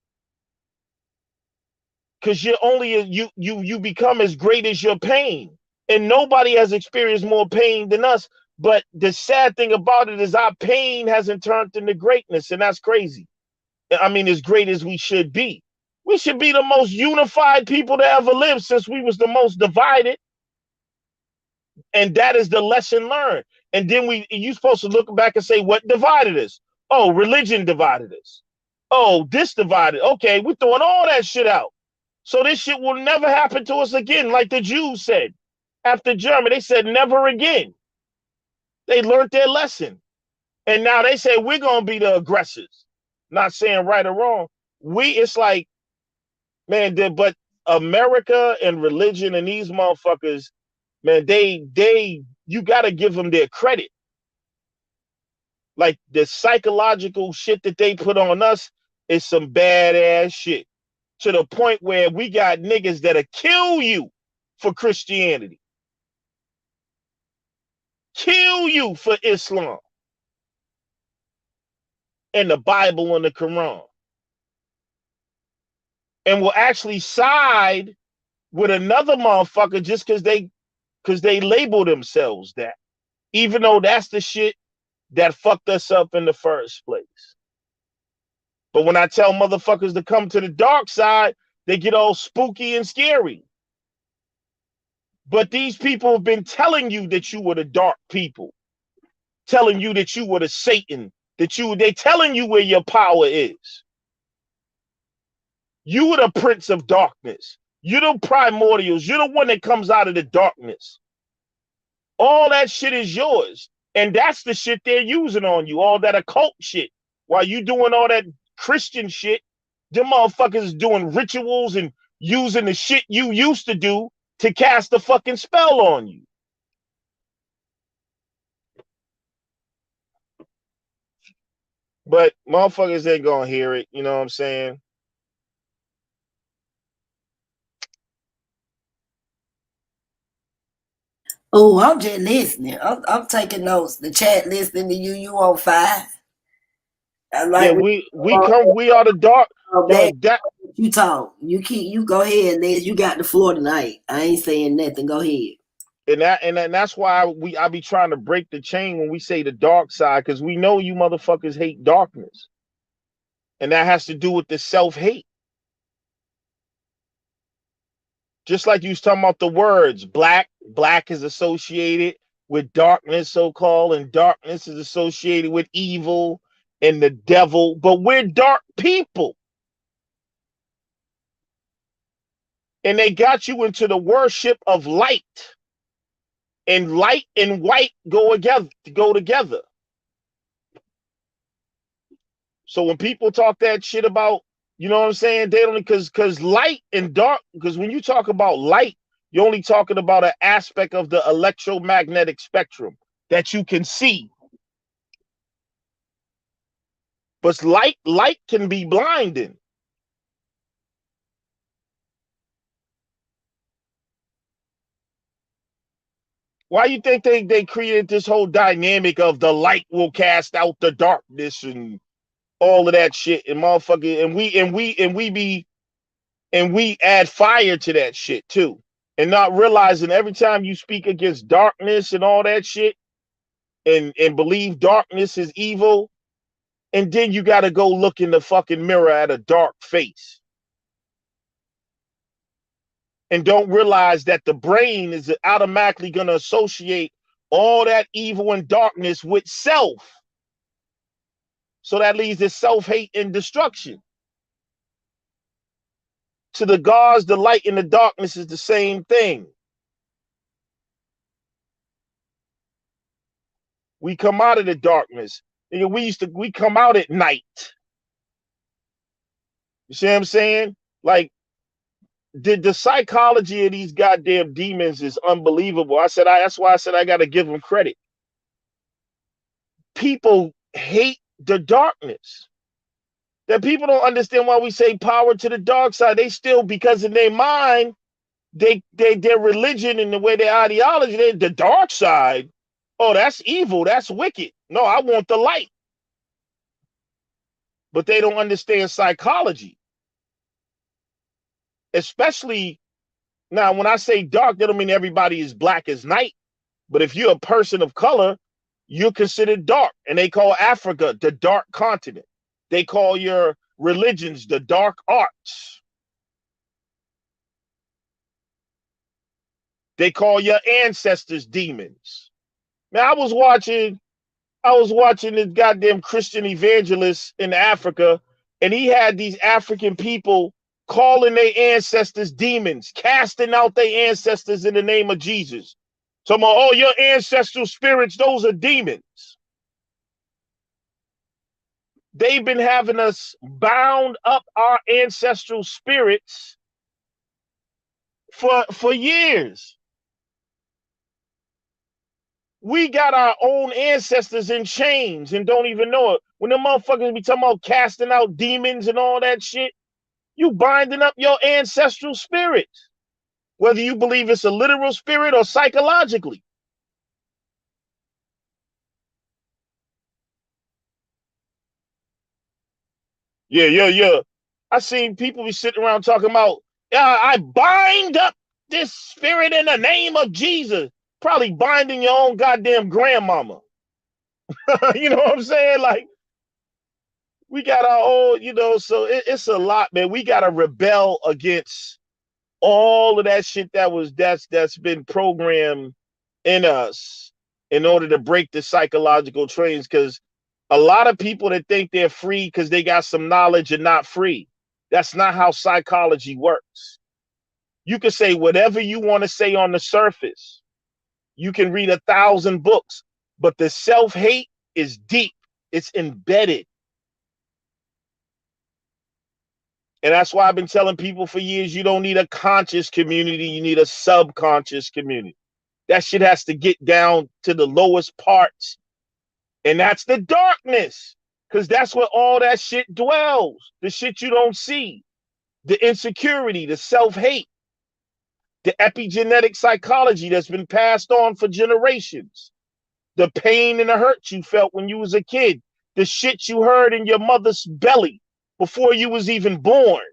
Because you become as great as your pain. And nobody has experienced more pain than us. But the sad thing about it is our pain hasn't turned into greatness, and that's crazy. I mean, as great as we should be. We should be the most unified people to ever live since we was the most divided. And that is the lesson learned. And then you're supposed to look back and say, what divided us? Oh, religion divided us. Oh, this divided. Okay, we're throwing all that shit out. So this shit will never happen to us again, like the Jews said. After Germany, they said never again. They learned their lesson. And now they say we're going to be the aggressors. Not saying right or wrong. It's like, man, but America and religion and these motherfuckers, man, you got to give them their credit. Like the psychological shit that they put on us is some badass shit. To the point where we got niggas that'll kill you for Christianity. Kill you for Islam. And the Bible and the Quran. And will actually side with another motherfucker just because they label themselves that. Even though that's the shit that fucked us up in the first place. But when I tell motherfuckers to come to the dark side, they get all spooky and scary. But these people have been telling you that you were the dark people. Telling you that you were the Satan. They telling you where your power is. You are the prince of darkness. You're the primordials. You're the one that comes out of the darkness. All that shit is yours. And that's the shit they're using on you. All that occult shit. While you doing all that Christian shit, them motherfuckers doing rituals and using the shit you used to do to cast a fucking spell on you. But motherfuckers ain't gonna hear it. You know what I'm saying? Oh, I'm just listening. I'm taking notes. The chat listening to you. You on fire. I Yeah, like we are the dark. Yo, that you talk. You go ahead, Liz. You got the floor tonight. I ain't saying nothing. Go ahead. and that's why I be trying to break the chain when we say the dark side, because we know you motherfuckers hate darkness. And that has to do with the self-hate. Just like you was talking about the words, black is associated with darkness, so-called, and darkness is associated with evil and the devil, but we're dark people. And they got you into the worship of light. And light and white go together. So when people talk that shit about, you know what I'm saying, they don't, because light and dark, because when you talk about light, you're only talking about an aspect of the electromagnetic spectrum that you can see. But light can be blinding. Why you think they created this whole dynamic of the light will cast out the darkness and all of that shit, and motherfucker, and we add fire to that shit too, and not realizing every time you speak against darkness and all that shit, and believe darkness is evil, and then you got to go look in the fucking mirror at a dark face, and don't realize that the brain is automatically going to associate all that evil and darkness with self. So that leads to self-hate and destruction. To the gods, the light and the darkness is the same thing. We come out of the darkness. We come out at night. You see what I'm saying? Like, the psychology of these goddamn demons is unbelievable. That's why I said I got to give them credit. People hate the darkness. That people don't understand why we say power to the dark side. They still, because in their mind, their religion and the way their ideology, the dark side. Oh, that's evil. That's wicked. No, I want the light. But they don't understand psychology. Especially now, when I say dark, that don't mean everybody is black as night. But if you're a person of color, you're considered dark. And they call Africa the dark continent. They call your religions the dark arts. They call your ancestors demons. Man, I was watching this goddamn Christian evangelist in Africa, and he had these African people calling their ancestors demons, casting out their ancestors in the name of Jesus. So, oh, your ancestral spirits, those are demons. They've been having us bound up our ancestral spirits for years. We got our own ancestors in chains and don't even know it. When the motherfuckers be talking about casting out demons and all that shit, you binding up your ancestral spirits, whether you believe it's a literal spirit or psychologically. Yeah. I seen people be sitting around talking about, I bind up this spirit in the name of Jesus. Probably binding your own goddamn grandmama. You know what I'm saying? Like, we got our own, so it's a lot, man. We got to rebel against all of that shit that's been programmed in us in order to break the psychological trains, because a lot of people that think they're free because they got some knowledge are not free. That's not how psychology works. You can say whatever you want to say on the surface. You can read 1,000 books, but the self-hate is deep. It's embedded. And that's why I've been telling people for years, you don't need a conscious community, you need a subconscious community. That shit has to get down to the lowest parts. And that's the darkness. Because that's where all that shit dwells. The shit you don't see. The insecurity, the self-hate, the epigenetic psychology that's been passed on for generations. The pain and the hurt you felt when you was a kid. The shit you heard in your mother's belly before you was even born.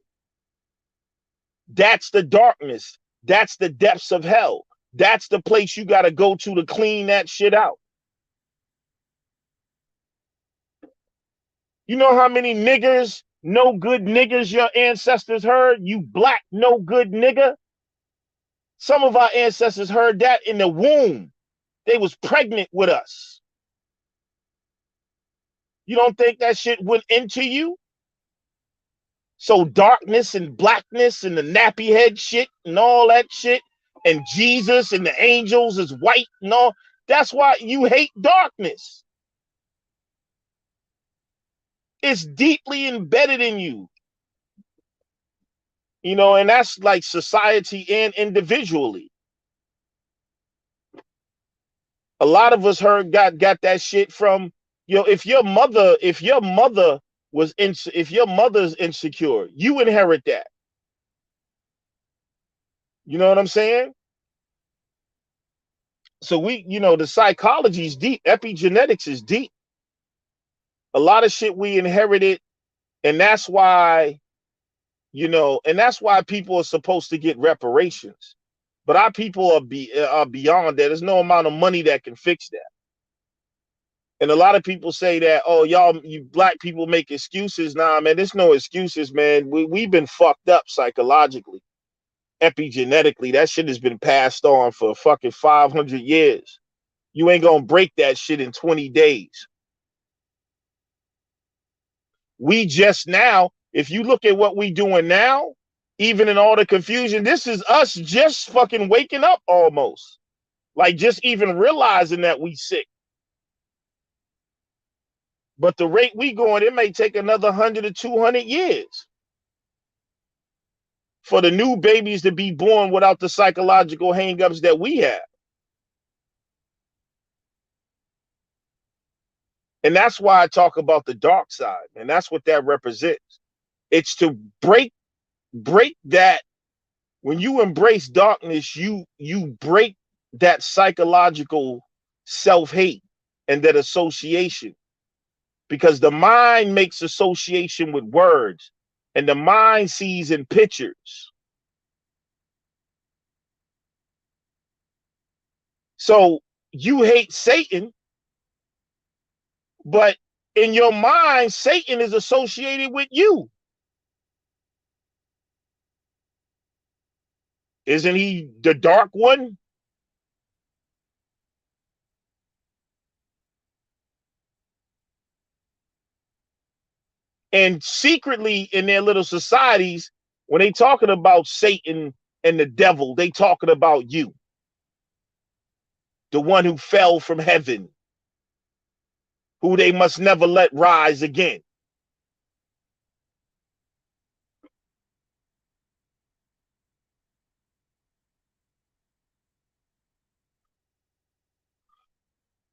That's the darkness. That's the depths of hell. That's the place you got to go to clean that shit out. You know how many niggers, no good niggers your ancestors heard? You black no good nigger. Some of our ancestors heard that in the womb. They was pregnant with us. You don't think that shit went into you? So darkness and blackness and the nappy head shit and all that shit and Jesus and the angels is white and all. That's why you hate darkness. It's deeply embedded in you. You know, and that's like society and individually. A lot of us got that shit from, you know, if your mother's insecure, you inherit that. You know what I'm saying? So the psychology is deep. Epigenetics is deep. A lot of shit we inherited, and that's why, and that's why people are supposed to get reparations. But our people are beyond that. There's no amount of money that can fix that. And a lot of people say that, oh, you black people make excuses. Nah, man, there's no excuses, man. We've been fucked up psychologically, epigenetically. That shit has been passed on for fucking 500 years. You ain't gonna break that shit in 20 days. We just now, if you look at what we doing now, even in all the confusion, this is us just fucking waking up almost. Like just even realizing that we sick. But the rate we going, it may take another 100 or 200 years for the new babies to be born without the psychological hangups that we have. And that's why I talk about the dark side. And that's what that represents. It's to break that. When you embrace darkness, you break that psychological self-hate and that association. Because the mind makes association with words and the mind sees in pictures. So you hate Satan, but in your mind, Satan is associated with you. Isn't he the dark one? And secretly in their little societies, when they talking about Satan and the devil, they talking about you. The one who fell from heaven, who they must never let rise again.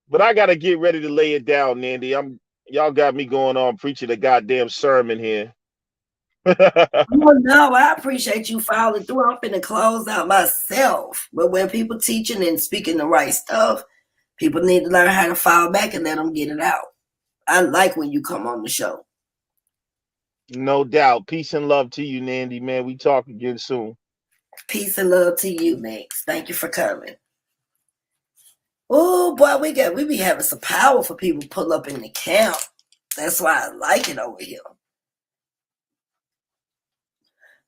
But I gotta get ready to lay it down, Nandy. Y'all got me going on preaching a goddamn sermon here. No, I appreciate you following through. I'm finna close out myself. But when people teaching and speaking the right stuff, people need to learn how to fall back and let them get it out. I like when you come on the show. No doubt. Peace and love to you, Nandy, man. We talk again soon. Peace and love to you, Max. Thank you for coming. Oh boy, we be having some powerful people pull up in the camp. That's why I like it over here.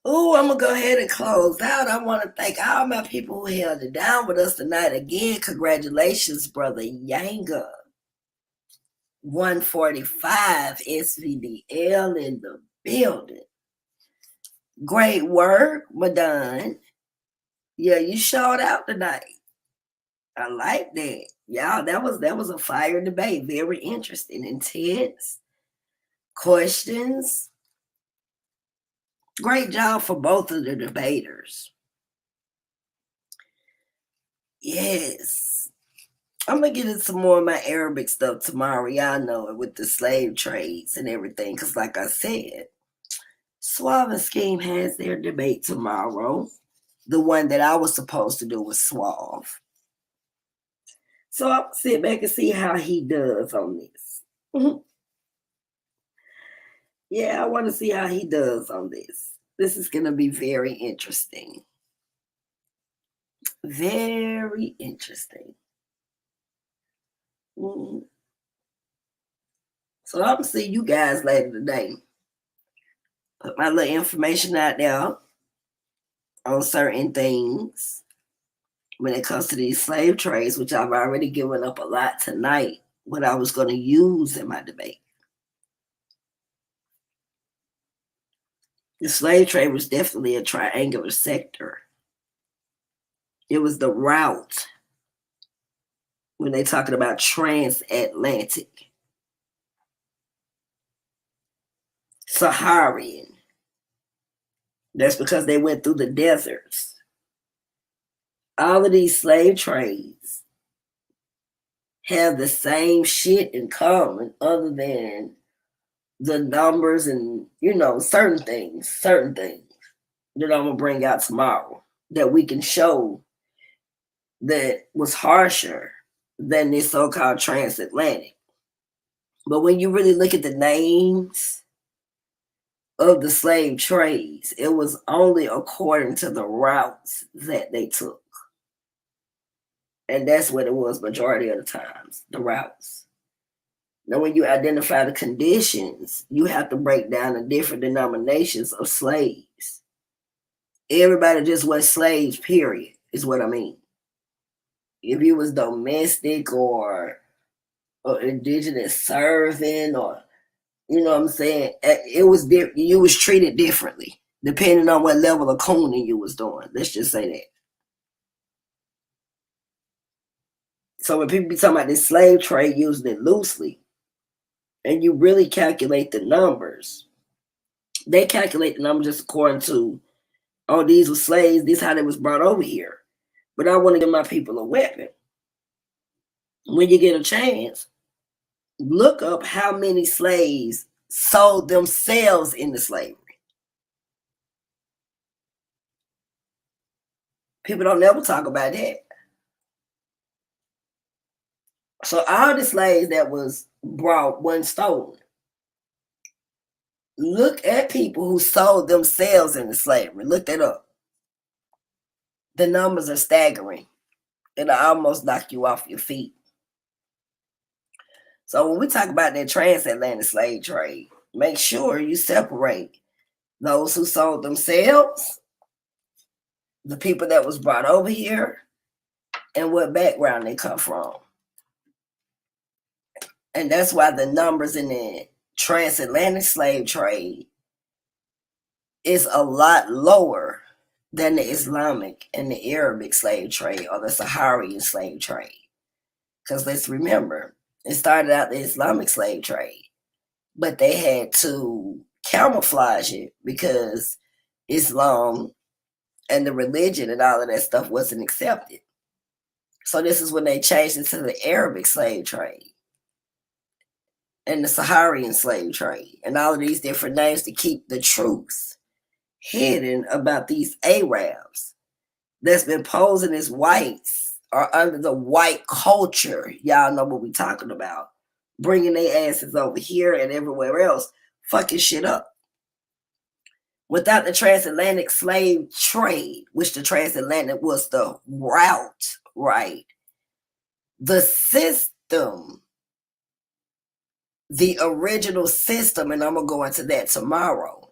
Oh, I'm gonna go ahead and close out. I want to thank all my people who held it down with us tonight. Again, congratulations, brother Yanga. 145 SVDL in the building. Great work, Madon. Yeah, you showed out tonight. I like that. Y'all, that was a fire debate. Very interesting, intense questions. Great job for both of the debaters. Yes. I'm gonna get into more of my Arabic stuff tomorrow. Y'all know it with the slave trades and everything. Cause like I said, Suave and Scheme has their debate tomorrow. The one that I was supposed to do was Suave. So I'm gonna sit back and see how he does on this. Yeah, I want to see how he does on this. This is gonna be very interesting. Very interesting. So I'm gonna see you guys later today. Put my little information out there on certain things when it comes to these slave trades, which I've already given up a lot tonight, what I was going to use in my debate. The slave trade was definitely a triangular sector. It was the route when they're talking about transatlantic. Saharian. That's because they went through the deserts. All of these slave trades have the same shit in common other than the numbers and, certain things that I'm going to bring out tomorrow that we can show that was harsher than this so-called transatlantic. But when you really look at the names of the slave trades, it was only according to the routes that they took. And that's what it was majority of the times, the routes. Now, when you identify the conditions, you have to break down the different denominations of slaves. Everybody just was slaves, period, is what I mean. If you was domestic or indigenous servant or, you know what I'm saying, it was you was treated differently depending on what level of cooning you was doing. Let's just say that. So when people be talking about this slave trade, using it loosely, and you really calculate the numbers, they calculate the numbers just according to, oh, these were slaves, this is how they was brought over here. But I want to give my people a weapon. When you get a chance, look up how many slaves sold themselves into slavery. People don't never talk about that. So all the slaves that was brought wasn't stolen. Look at people who sold themselves into slavery. Look that up. The numbers are staggering. It'll almost knock you off your feet. So when we talk about that transatlantic slave trade, make sure you separate those who sold themselves, the people that was brought over here, and what background they come from. And that's why the numbers in the transatlantic slave trade is a lot lower than the Islamic and the Arabic slave trade or the Saharian slave trade. Because let's remember, it started out the Islamic slave trade, but they had to camouflage it because Islam and the religion and all of that stuff wasn't accepted. So this is when they changed it to the Arabic slave trade and the Saharian slave trade and all of these different names to keep the truth hidden about these Arabs that's been posing as whites or under the white culture. Y'all know what we're talking about. Bringing their asses over here and everywhere else, fucking shit up. Without the transatlantic slave trade, which the transatlantic was the route, right? The system, the original system, and I'm going to go into that tomorrow,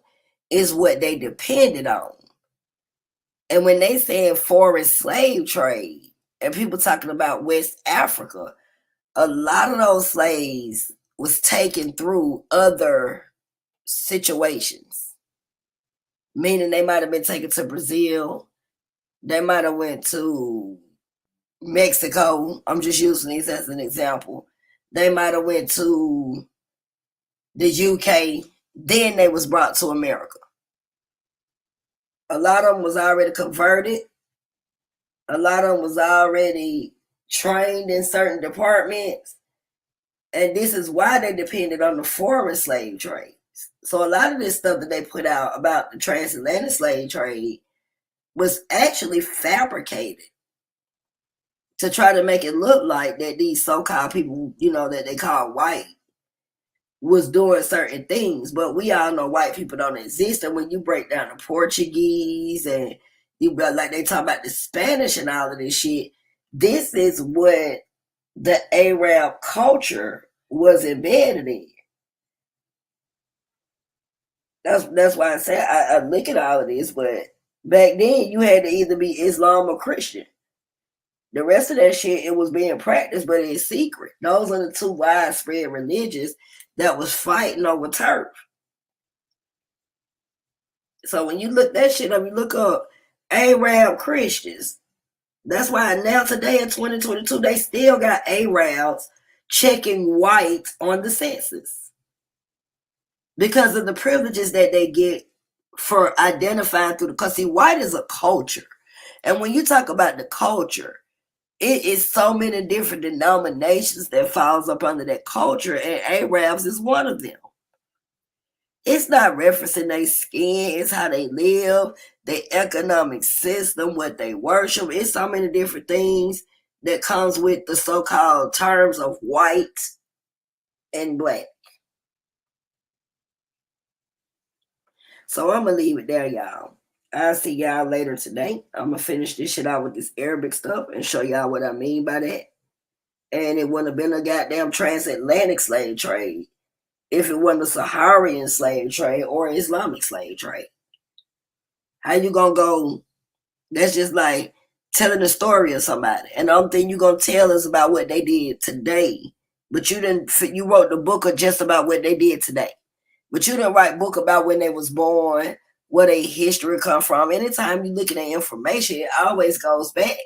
is what they depended on. And when they say foreign slave trade, and people talking about West Africa, a lot of those slaves was taken through other situations. Meaning they might have been taken to Brazil. They might have went to Mexico. I'm just using these as an example. They might have went to the UK. Then they was brought to America. A lot of them was already converted. A lot of them was already trained in certain departments. And this is why they depended on the foreign slave trade. So a lot of this stuff that they put out about the transatlantic slave trade was actually fabricated to try to make it look like that these so-called people, that they call white, was doing certain things. But we all know white people don't exist. And when you break down the Portuguese and like they talk about the Spanish and all of this shit, this is what the Arab culture was embedded in. That's why I say I look at all of this, but back then you had to either be Islam or Christian. The rest of that shit, it was being practiced, but it's secret. Those are the two widespread religions that was fighting over turf. So when you look that shit up, you look up Arab Christians. That's why now today in 2022, they still got Arabs checking whites on the census because of the privileges that they get for identifying through because see, white is a culture. And when you talk about the culture, it is so many different denominations that falls up under that culture, and Arabs is one of them. It's not referencing their skin, it's how they live, their economic system, what they worship. It's so many different things that comes with the so-called terms of white and black. So I'm going to leave it there, y'all. I'll see y'all later today. I'm going to finish this shit out with this Arabic stuff and show y'all what I mean by that. And it wouldn't have been a goddamn transatlantic slave trade if it wasn't a Saharian slave trade or Islamic slave trade. How you gonna go? That's just like telling the story of somebody. And the only thing you gonna tell is about what they did today. But you wrote the book of just about what they did today. But you didn't write a book about when they was born, where their history come from. Anytime you look at the information, it always goes back.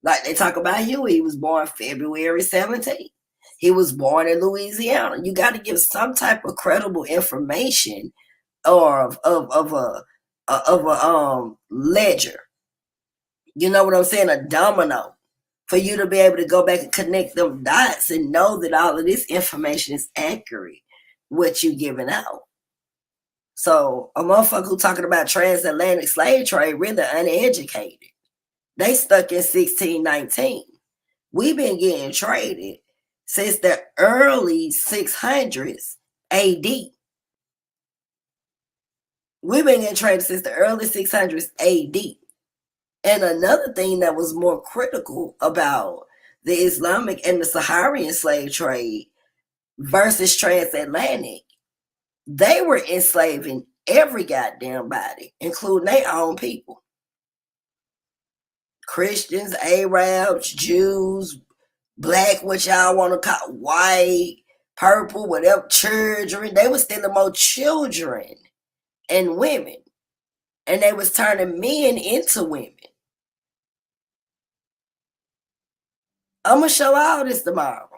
Like they talk about Huey, he was born February 17th. He was born in Louisiana. You got to give some type of credible information or of a ledger. You know what I'm saying? A domino for you to be able to go back and connect them dots and know that all of this information is accurate, what you giving out. So a motherfucker who talking about transatlantic slave trade really uneducated. They stuck in 1619. We've been getting traded since the early 600s AD. We've been getting traded since the early 600s AD. And another thing that was more critical about the Islamic and the Saharian slave trade versus transatlantic, they were enslaving every goddamn body, including their own people. Christians, Arabs, Jews, black, what y'all want to call white, purple, whatever, children. They were stealing more children and women. And they was turning men into women. I'm going to show all this tomorrow.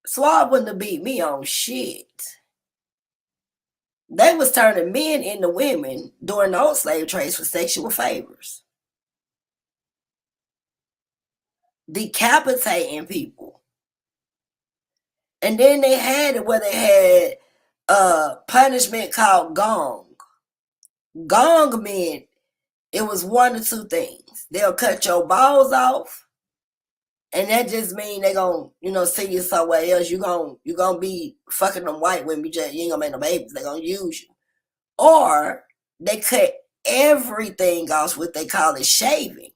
Swab wouldn't have beat me on shit. They was turning men into women during those slave trades for sexual favors. Decapitating people. And then they had it where they had a punishment called gong. Gong meant it was one or two things. They'll cut your balls off, and that just mean they gonna, send you somewhere else. You gonna be fucking them white women. You ain't gonna make no babies. They gonna use you. Or they cut everything off, what they call it shaving.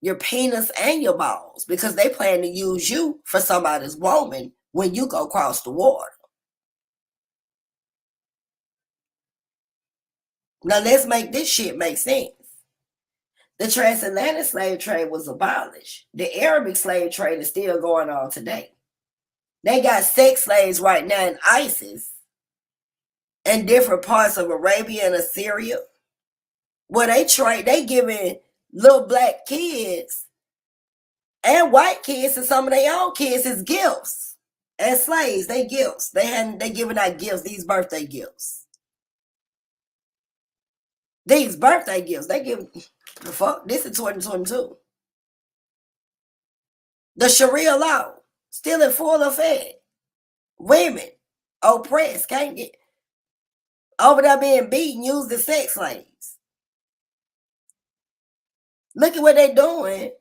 Your penis and your balls, because they plan to use you for somebody's woman when you go cross the water. Now let's make this shit make sense. The transatlantic slave trade was abolished. The Arabic slave trade is still going on today. They got sex slaves right now in ISIS and different parts of Arabia and Assyria, where they giving little black kids and white kids and some of their own kids as gifts. As slaves, they gifts. They giving out gifts, these birthday gifts. These birthday gifts, they give the fuck. This is 2022. The Sharia law still in full effect. Women oppressed, can't get over there being beaten, used as sex slaves. Look at what they're doing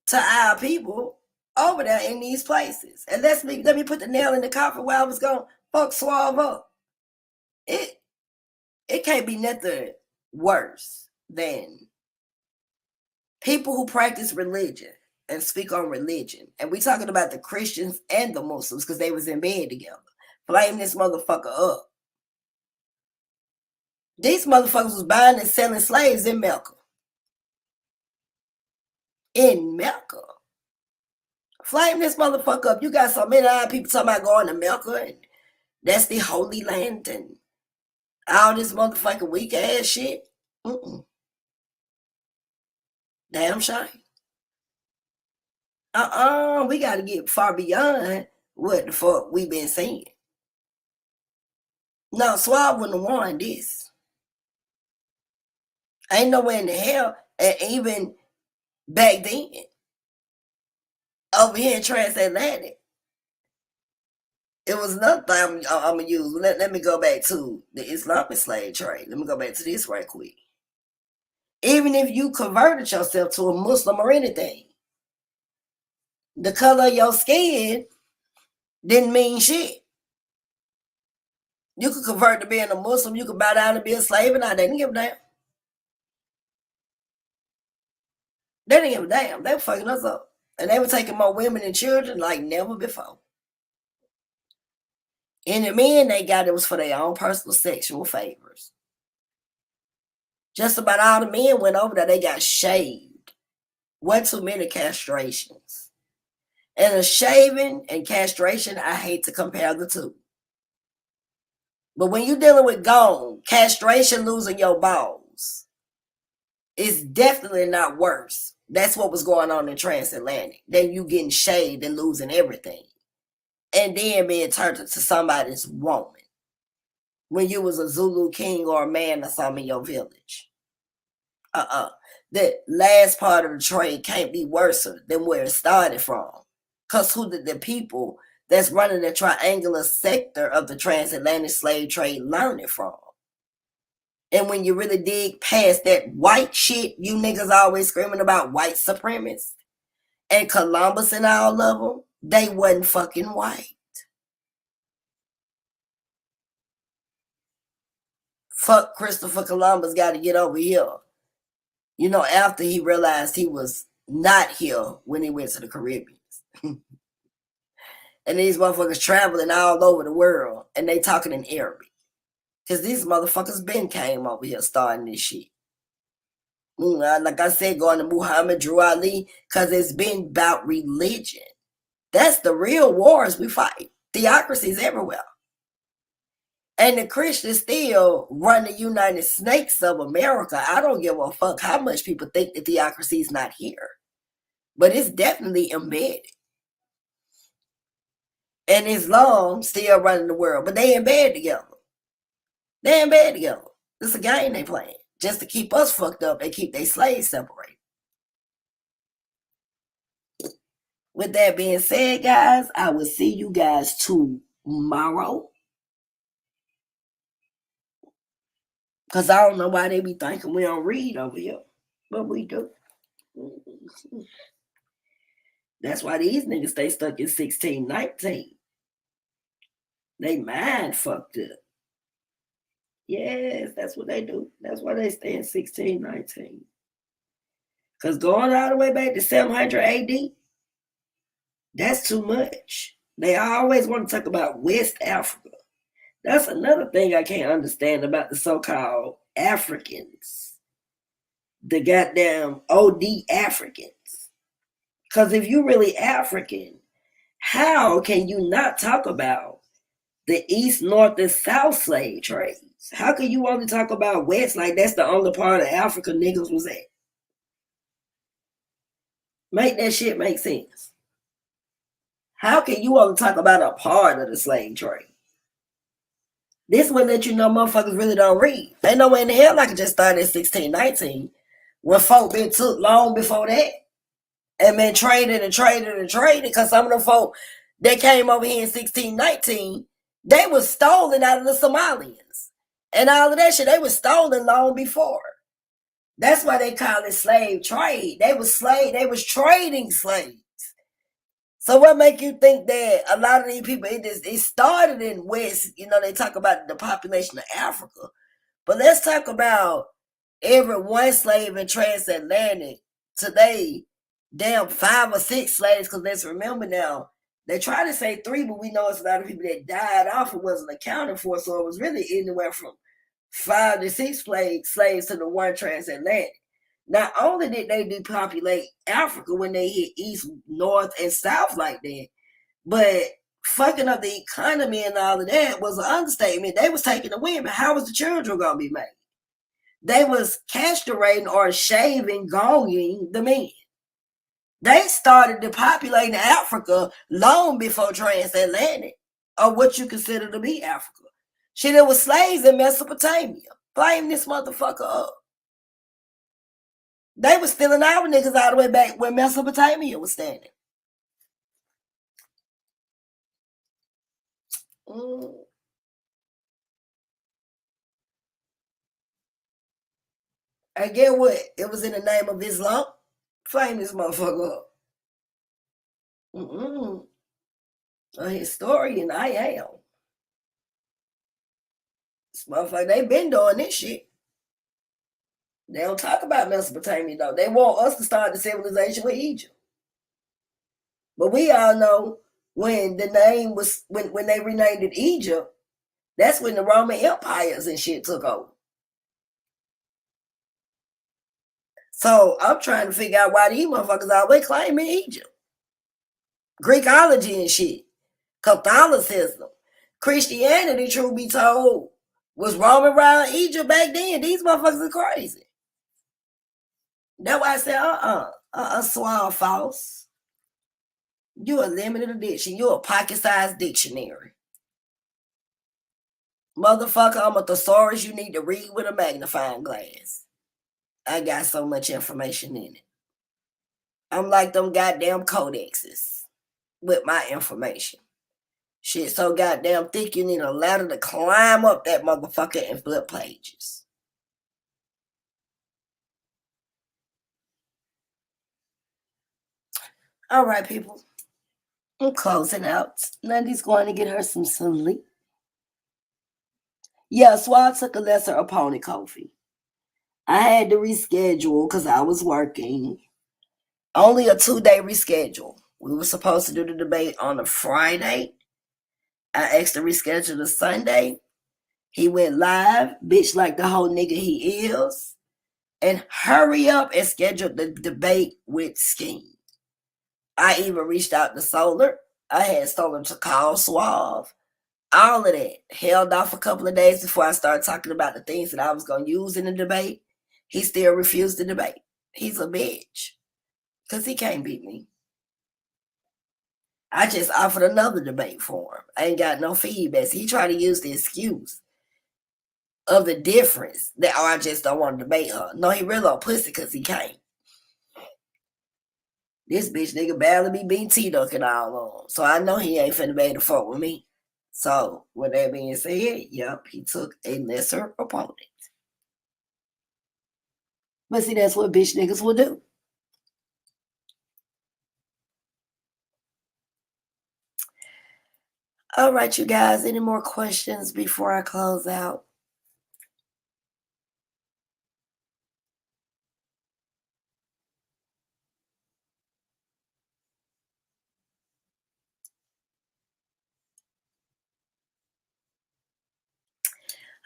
to our people over there in these places. And let me put the nail in the coffin where I was going to fuck Suave up. It can't be nothing worse than people who practice religion and speak on religion. And we talking about the Christians and the Muslims because they was in bed together. Blame this motherfucker up. These motherfuckers was buying and selling slaves in Mecca. In Mecca. Flame this motherfucker up. You got so many people talking about going to Mecca and that's the holy land and all this motherfucking weak ass shit. Damn shame. We got to get far beyond what the fuck we been seeing. No, Swab wouldn't have won this. Ain't nowhere in the hell, and even back then, over here in Transatlantic, it was another thing I'm going to use. Let me go back to the Islamic slave trade. Let me go back to this right quick. Even if you converted yourself to a Muslim or anything, the color of your skin didn't mean shit. You could convert to being a Muslim, you could bow down and be a slave, and they didn't give a damn. They didn't give a damn. They were fucking us up. And they were taking more women and children like never before. And the men they got, it was for their own personal sexual favors. Just about all the men went over there, they got shaved. One too many castrations. And a shaving and castration, I hate to compare the two. But when you're dealing with gone, castration, losing your balls, it's definitely not worse. That's what was going on in Transatlantic. Then you getting shaved and losing everything. And then being turned into somebody's woman. When you was a Zulu king or a man or something in your village. The last part of the trade can't be worse than where it started from. Because who did the people that's running the triangular sector of the transatlantic slave trade learn it from? And when you really dig past that white shit, you niggas always screaming about white supremacists and Columbus and all of them, they wasn't fucking white. Fuck Christopher Columbus got to get over here. You know, after he realized he was not here when he went to the Caribbean. And these motherfuckers traveling all over the world and they talking in Arabic. Because these motherfuckers been came over here starting this shit. Like I said, going to Muhammad, Drew Ali, because it's been about religion. That's the real wars we fight. Theocracies everywhere. And the Christians still run the United Snakes of America. I don't give a fuck how much people think the theocracy is not here. But it's definitely embedded. And Islam still running the world. But they in bed together. They in bed together. It's a game they playing. Just to keep us fucked up and keep their slaves separated. With that being said, guys, I will see you guys tomorrow. Because I don't know why they be thinking we don't read over here. But we do. That's why these niggas stay stuck in 1619. They mind fucked up. Yes, that's what they do. That's why they stay in 1619. Because going all the way back to 700 AD, that's too much. They always want to talk about West Africa. That's another thing I can't understand about the so-called Africans. The goddamn OD Africans. Because if you're really African, how can you not talk about the East, North, and South slave trades? How can you only talk about West like that's the only part of Africa niggas was at? Make that shit make sense. How can you only talk about a part of the slave trade? This will let you know motherfuckers really don't read. Ain't no way in the hell I could just start at 1619 when folk been took long before that. and been traded because some of the folk that came over here in 1619, they were stolen out of the Somalians. And all of that shit, they were stolen long before. That's why they call it slave trade. They was trading slaves. So what make you think that a lot of these people, it started in West, they talk about the population of Africa. But let's talk about every one slave in transatlantic today, damn 5 or 6 slaves, because let's remember now, they try to say 3, but we know it's a lot of people that died off and wasn't accounted for, so it was really anywhere from 5 to 6 slaves to the one transatlantic. Not only did they depopulate Africa when they hit east, north, and south like that, but fucking up the economy and all of that was an understatement. They was taking the women. How was the children going to be made? They was castrating or shaving, gonging the men. They started depopulating Africa long before transatlantic, or what you consider to be Africa. Shit, there was slaves in Mesopotamia. Blame this motherfucker up. They was stealing our niggas all the way back where Mesopotamia was standing. And get what? It was in the name of Islam. Flame this motherfucker up. A historian, I am. This motherfucker, they been doing this shit. They don't talk about Mesopotamia, though. They want us to start the civilization with Egypt. But we all know when the name was, when they renamed it Egypt, that's when the Roman empires and shit took over. So I'm trying to figure out why these motherfuckers always claiming Egypt. Greekology and shit. Catholicism. Christianity, truth be told, was roaming around Egypt back then. These motherfuckers are crazy. That's why I said, Swan false. You a limited edition. You a pocket-sized dictionary. Motherfucker, I'm a thesaurus you need to read with a magnifying glass. I got so much information in it. I'm like them goddamn codexes with my information. Shit so goddamn thick you need a ladder to climb up that motherfucker and flip pages. All right, people. I'm closing out. Nandi's going to get her some sleep. Yeah, so I took a lesser opponent, Kofi. I had to reschedule because I was working. Only a 2-day reschedule. We were supposed to do the debate on a Friday. I asked to reschedule the Sunday. He went live, bitch like the whole nigga he is. And hurry up and schedule the debate with Scheme. I even reached out to Solar. I had Solar to call Suave. All of that. Held off a couple of days before I started talking about the things that I was going to use in the debate. He still refused to debate. He's a bitch. Because he can't beat me. I just offered another debate for him. I ain't got no feedback. So he tried to use the excuse of the difference that, I just don't want to debate her. No, he really a pussy because he can't. This bitch nigga barely be beating T-Duck all on. So I know he ain't finna be able to fuck with me. So, with that being said, yep, he took a lesser opponent. But see, that's what bitch niggas will do. All right, you guys, any more questions before I close out?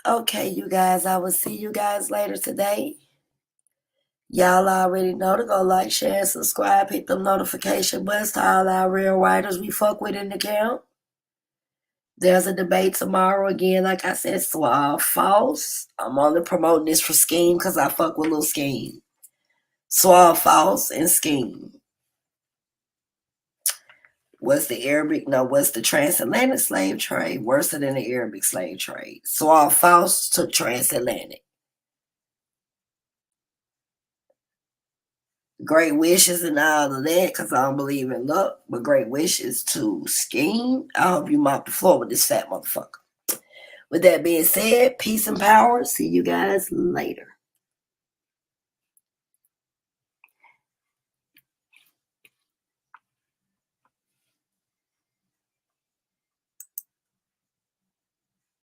Okay, you guys, I will see you guys later today. Y'all already know to go like, share, and subscribe. Hit them notification buttons to all our real writers we fuck with in the camp. There's a debate tomorrow again. Like I said, Suave false. I'm only promoting this for Scheme because I fuck with Lil Scheme. Suave false and Scheme. Was the transatlantic slave trade worse than the Arabic slave trade? Suave false took transatlantic. Great wishes and all of that, because I don't believe in luck, but great wishes to Scheme. I hope you mop the floor with this fat motherfucker. With that being said, peace and power. See you guys later.